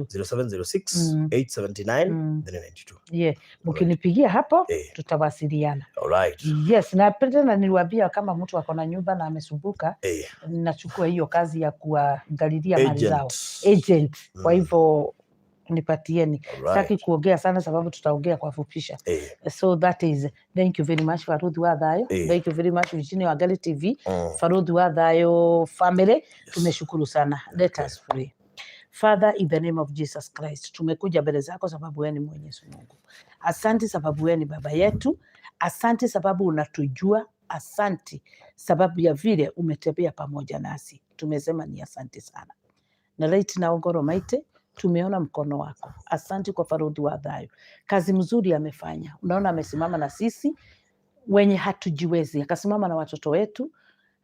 0706 879 392. Mkinipigia hapo tutawasiliana. Yes, na tena niliwaambia kama mtu ako na nyumba na amesumbuka, nachukua hiyo kazi ya kuangalilia mali zao. Agent. Kwa hivyo nipatieni. Sitaki kuongea sana sababu tutaongea kwa fupisha. So that is, thank you very much Farodi wa Thayo. Thank you very much Virginia Wangari TV. Farodi wa Thayo family, tumeshukuru sana. Let us pray. Father, in the name of Jesus Christ, tumekuja mbele zako sababu wewe ni Mwenyezi Mungu. Asante sababu wewe ni baba yetu. Asante sababu unatujua. Asante sababu ya vile umetembea pamoja nasi. Tumesema ni asante sana. Na right now God Almighty, tumeona mkono wako. Asante kwa Farodi wa Thayo. Kazi mzuri amefanya. Unaona amesimama na sisi wenye hatujiwezi. Akasimama na watoto wetu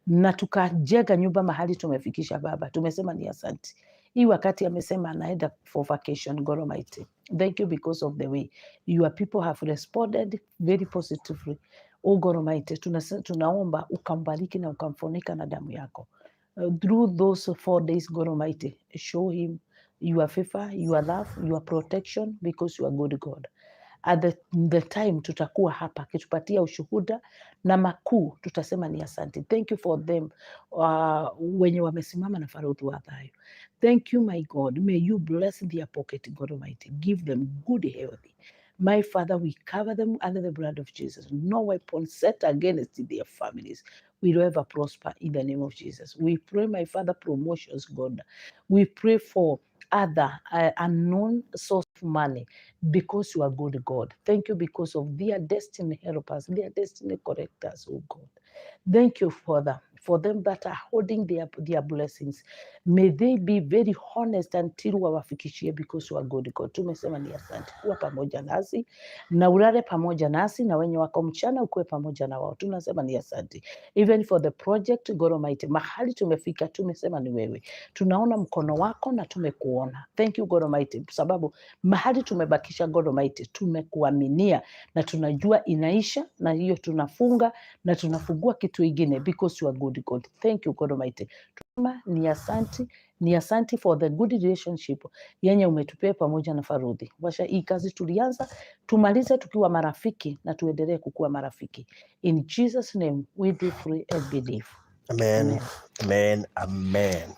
na tukajenga nyumba mahali tumefikisha baba. Tumesema ni asante. Hii wakati amesema anaenda for vacation, God Almighty. Thank you because of the way your people have responded very positively. Oh God Almighty, tunaomba ukambariki na ukamfunika na damu yako. Through those 4 days, God Almighty, show him your favor, your love, your protection, because you are good God. At the time tutakuwa hapa kitupatia ushuhuda na makuu, tutasema ni asante. Thank you for them wenye wamesimama na Farodi wa Thayo. Thank you my God. May you bless their pocket, God Almighty. Give them good health. My Father, we cover them under the blood of Jesus. No weapon set against their families will ever prosper in the name of Jesus. We pray, my Father, promotions, God. We pray for other unknown source of money because you are good, God. Thank you because of their destiny helpers, their destiny correctors, oh God. Thank you, Father, for them that are holding their blessings. May they be very honest until wawafikishie because you are good, God. Tumesema ni asante kuwa pamoja nasi na ulale pamoja nasi na wenye wako mchana ukuwe pamoja na wao. Tunasema ni asante. Even for the project, God Almighty, mahali tumefika tumesema ni wewe. Tunaona mkono wako na tumekuona. Thank you, God Almighty, sababu mahali tumebakisha, God Almighty, tumekuaminia na tunajua inaisha, na hiyo tunafunga na tunafungua kitu ingine because you are good, God. Thank you, God Almighty. Ni asanti for the good relationship yenye umetupea pamoja na Faruthi. Washa hii kazi tulianza, tumalize tukiwa marafiki na tuendelee kukuwa marafiki. In Jesus name we do pray and believe. Amen. Amen. Amen.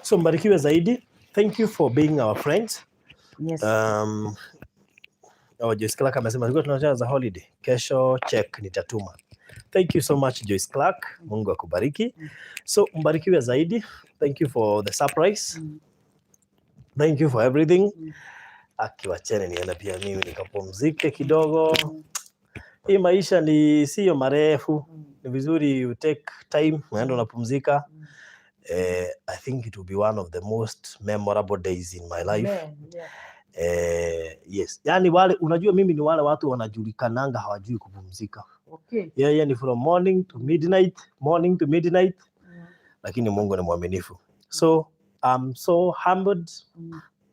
So mbarikiwe zaidi. Thank you for being our friends. Yes. Joyce Clark amesema tulikuwa tunacheza za holiday. Kesho check nitatuma. Thank you so much, Joyce Clark. Mungu akubariki. So mbarikiwe zaidi. Thank you for the surprise. Thank you for everything. Akiwacheni nienda pia mimi nikapumzike kidogo. Hii maisha ni sio marefu. Ni vizuri you take time unaenda unapumzika. I think it will be one of the most memorable days in my life. Yes. Yani wale unajua mimi ni wale watu wanajulikananga hawajui kupumzika. Okay. Yeah, ni from morning to midnight. Lakini Mungu ni mwaminifu. So I'm so humbled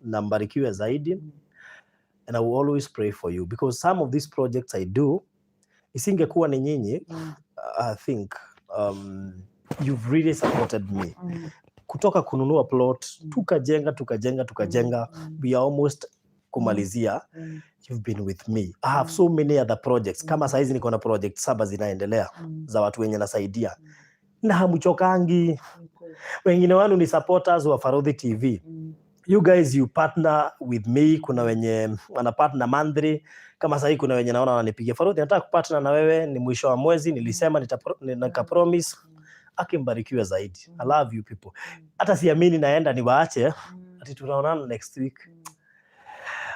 na mbarikiwe zaidi. And I will always pray for you because some of these projects I do isingekuwa ni nyinyi. I think you've really supported me. Kutoka kununua plot, tukajenga. We are almost kumalizia. You've been with me. I have so many other projects. Kama saizi niko na project 7 zinaendelea za watu wenye nasaidia. Na hamchokangi. Wengine wanu ni supporters wa Faruthi TV. You guys, you partner with me. Kuna wenye wana partner monthly. Kama sahi kuna wenye naona wananipigia Faruthi, nataka kupartner na wewe, ni mwisho wa mwezi, nilisema nika promise. Akimbarikiwe zaidi. I love you people. Hata siamini naenda niwaache ati tunaonana next week.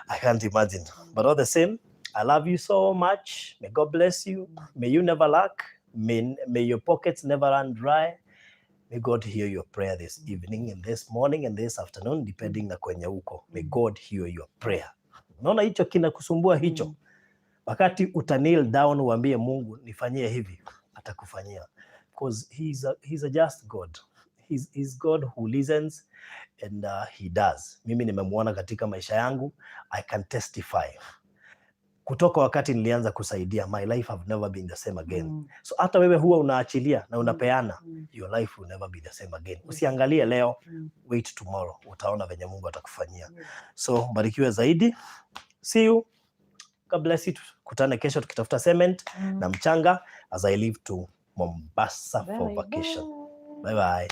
I can't imagine. But all the same, I love you so much. May God bless you. May you never lack. May your pockets never run dry. May God hear your prayer this evening and this morning and this afternoon, depending na kwenye uko. May God hear your prayer. Unaona hicho kinakusumbua hicho. Wakati utanil down uambie Mungu nifanyie hivi, atakufanyia. Because he's a just God. He's God who listens and he does. Mimi nimemuona katika maisha yangu. I can testify. Kutoka wakati nilianza kusaidia, my life have never been the same again. So hata wewe huwa unaachilia na unapeana, your life will never be the same again. Usiangalie leo, wait tomorrow. Utaona venye Mungu atakufanyia. So mbarikiwe zaidi. See you. God bless you. Kutane kesho tukitafuta cement na mchanga as I leave to Mombasa for vacation. Bye bye.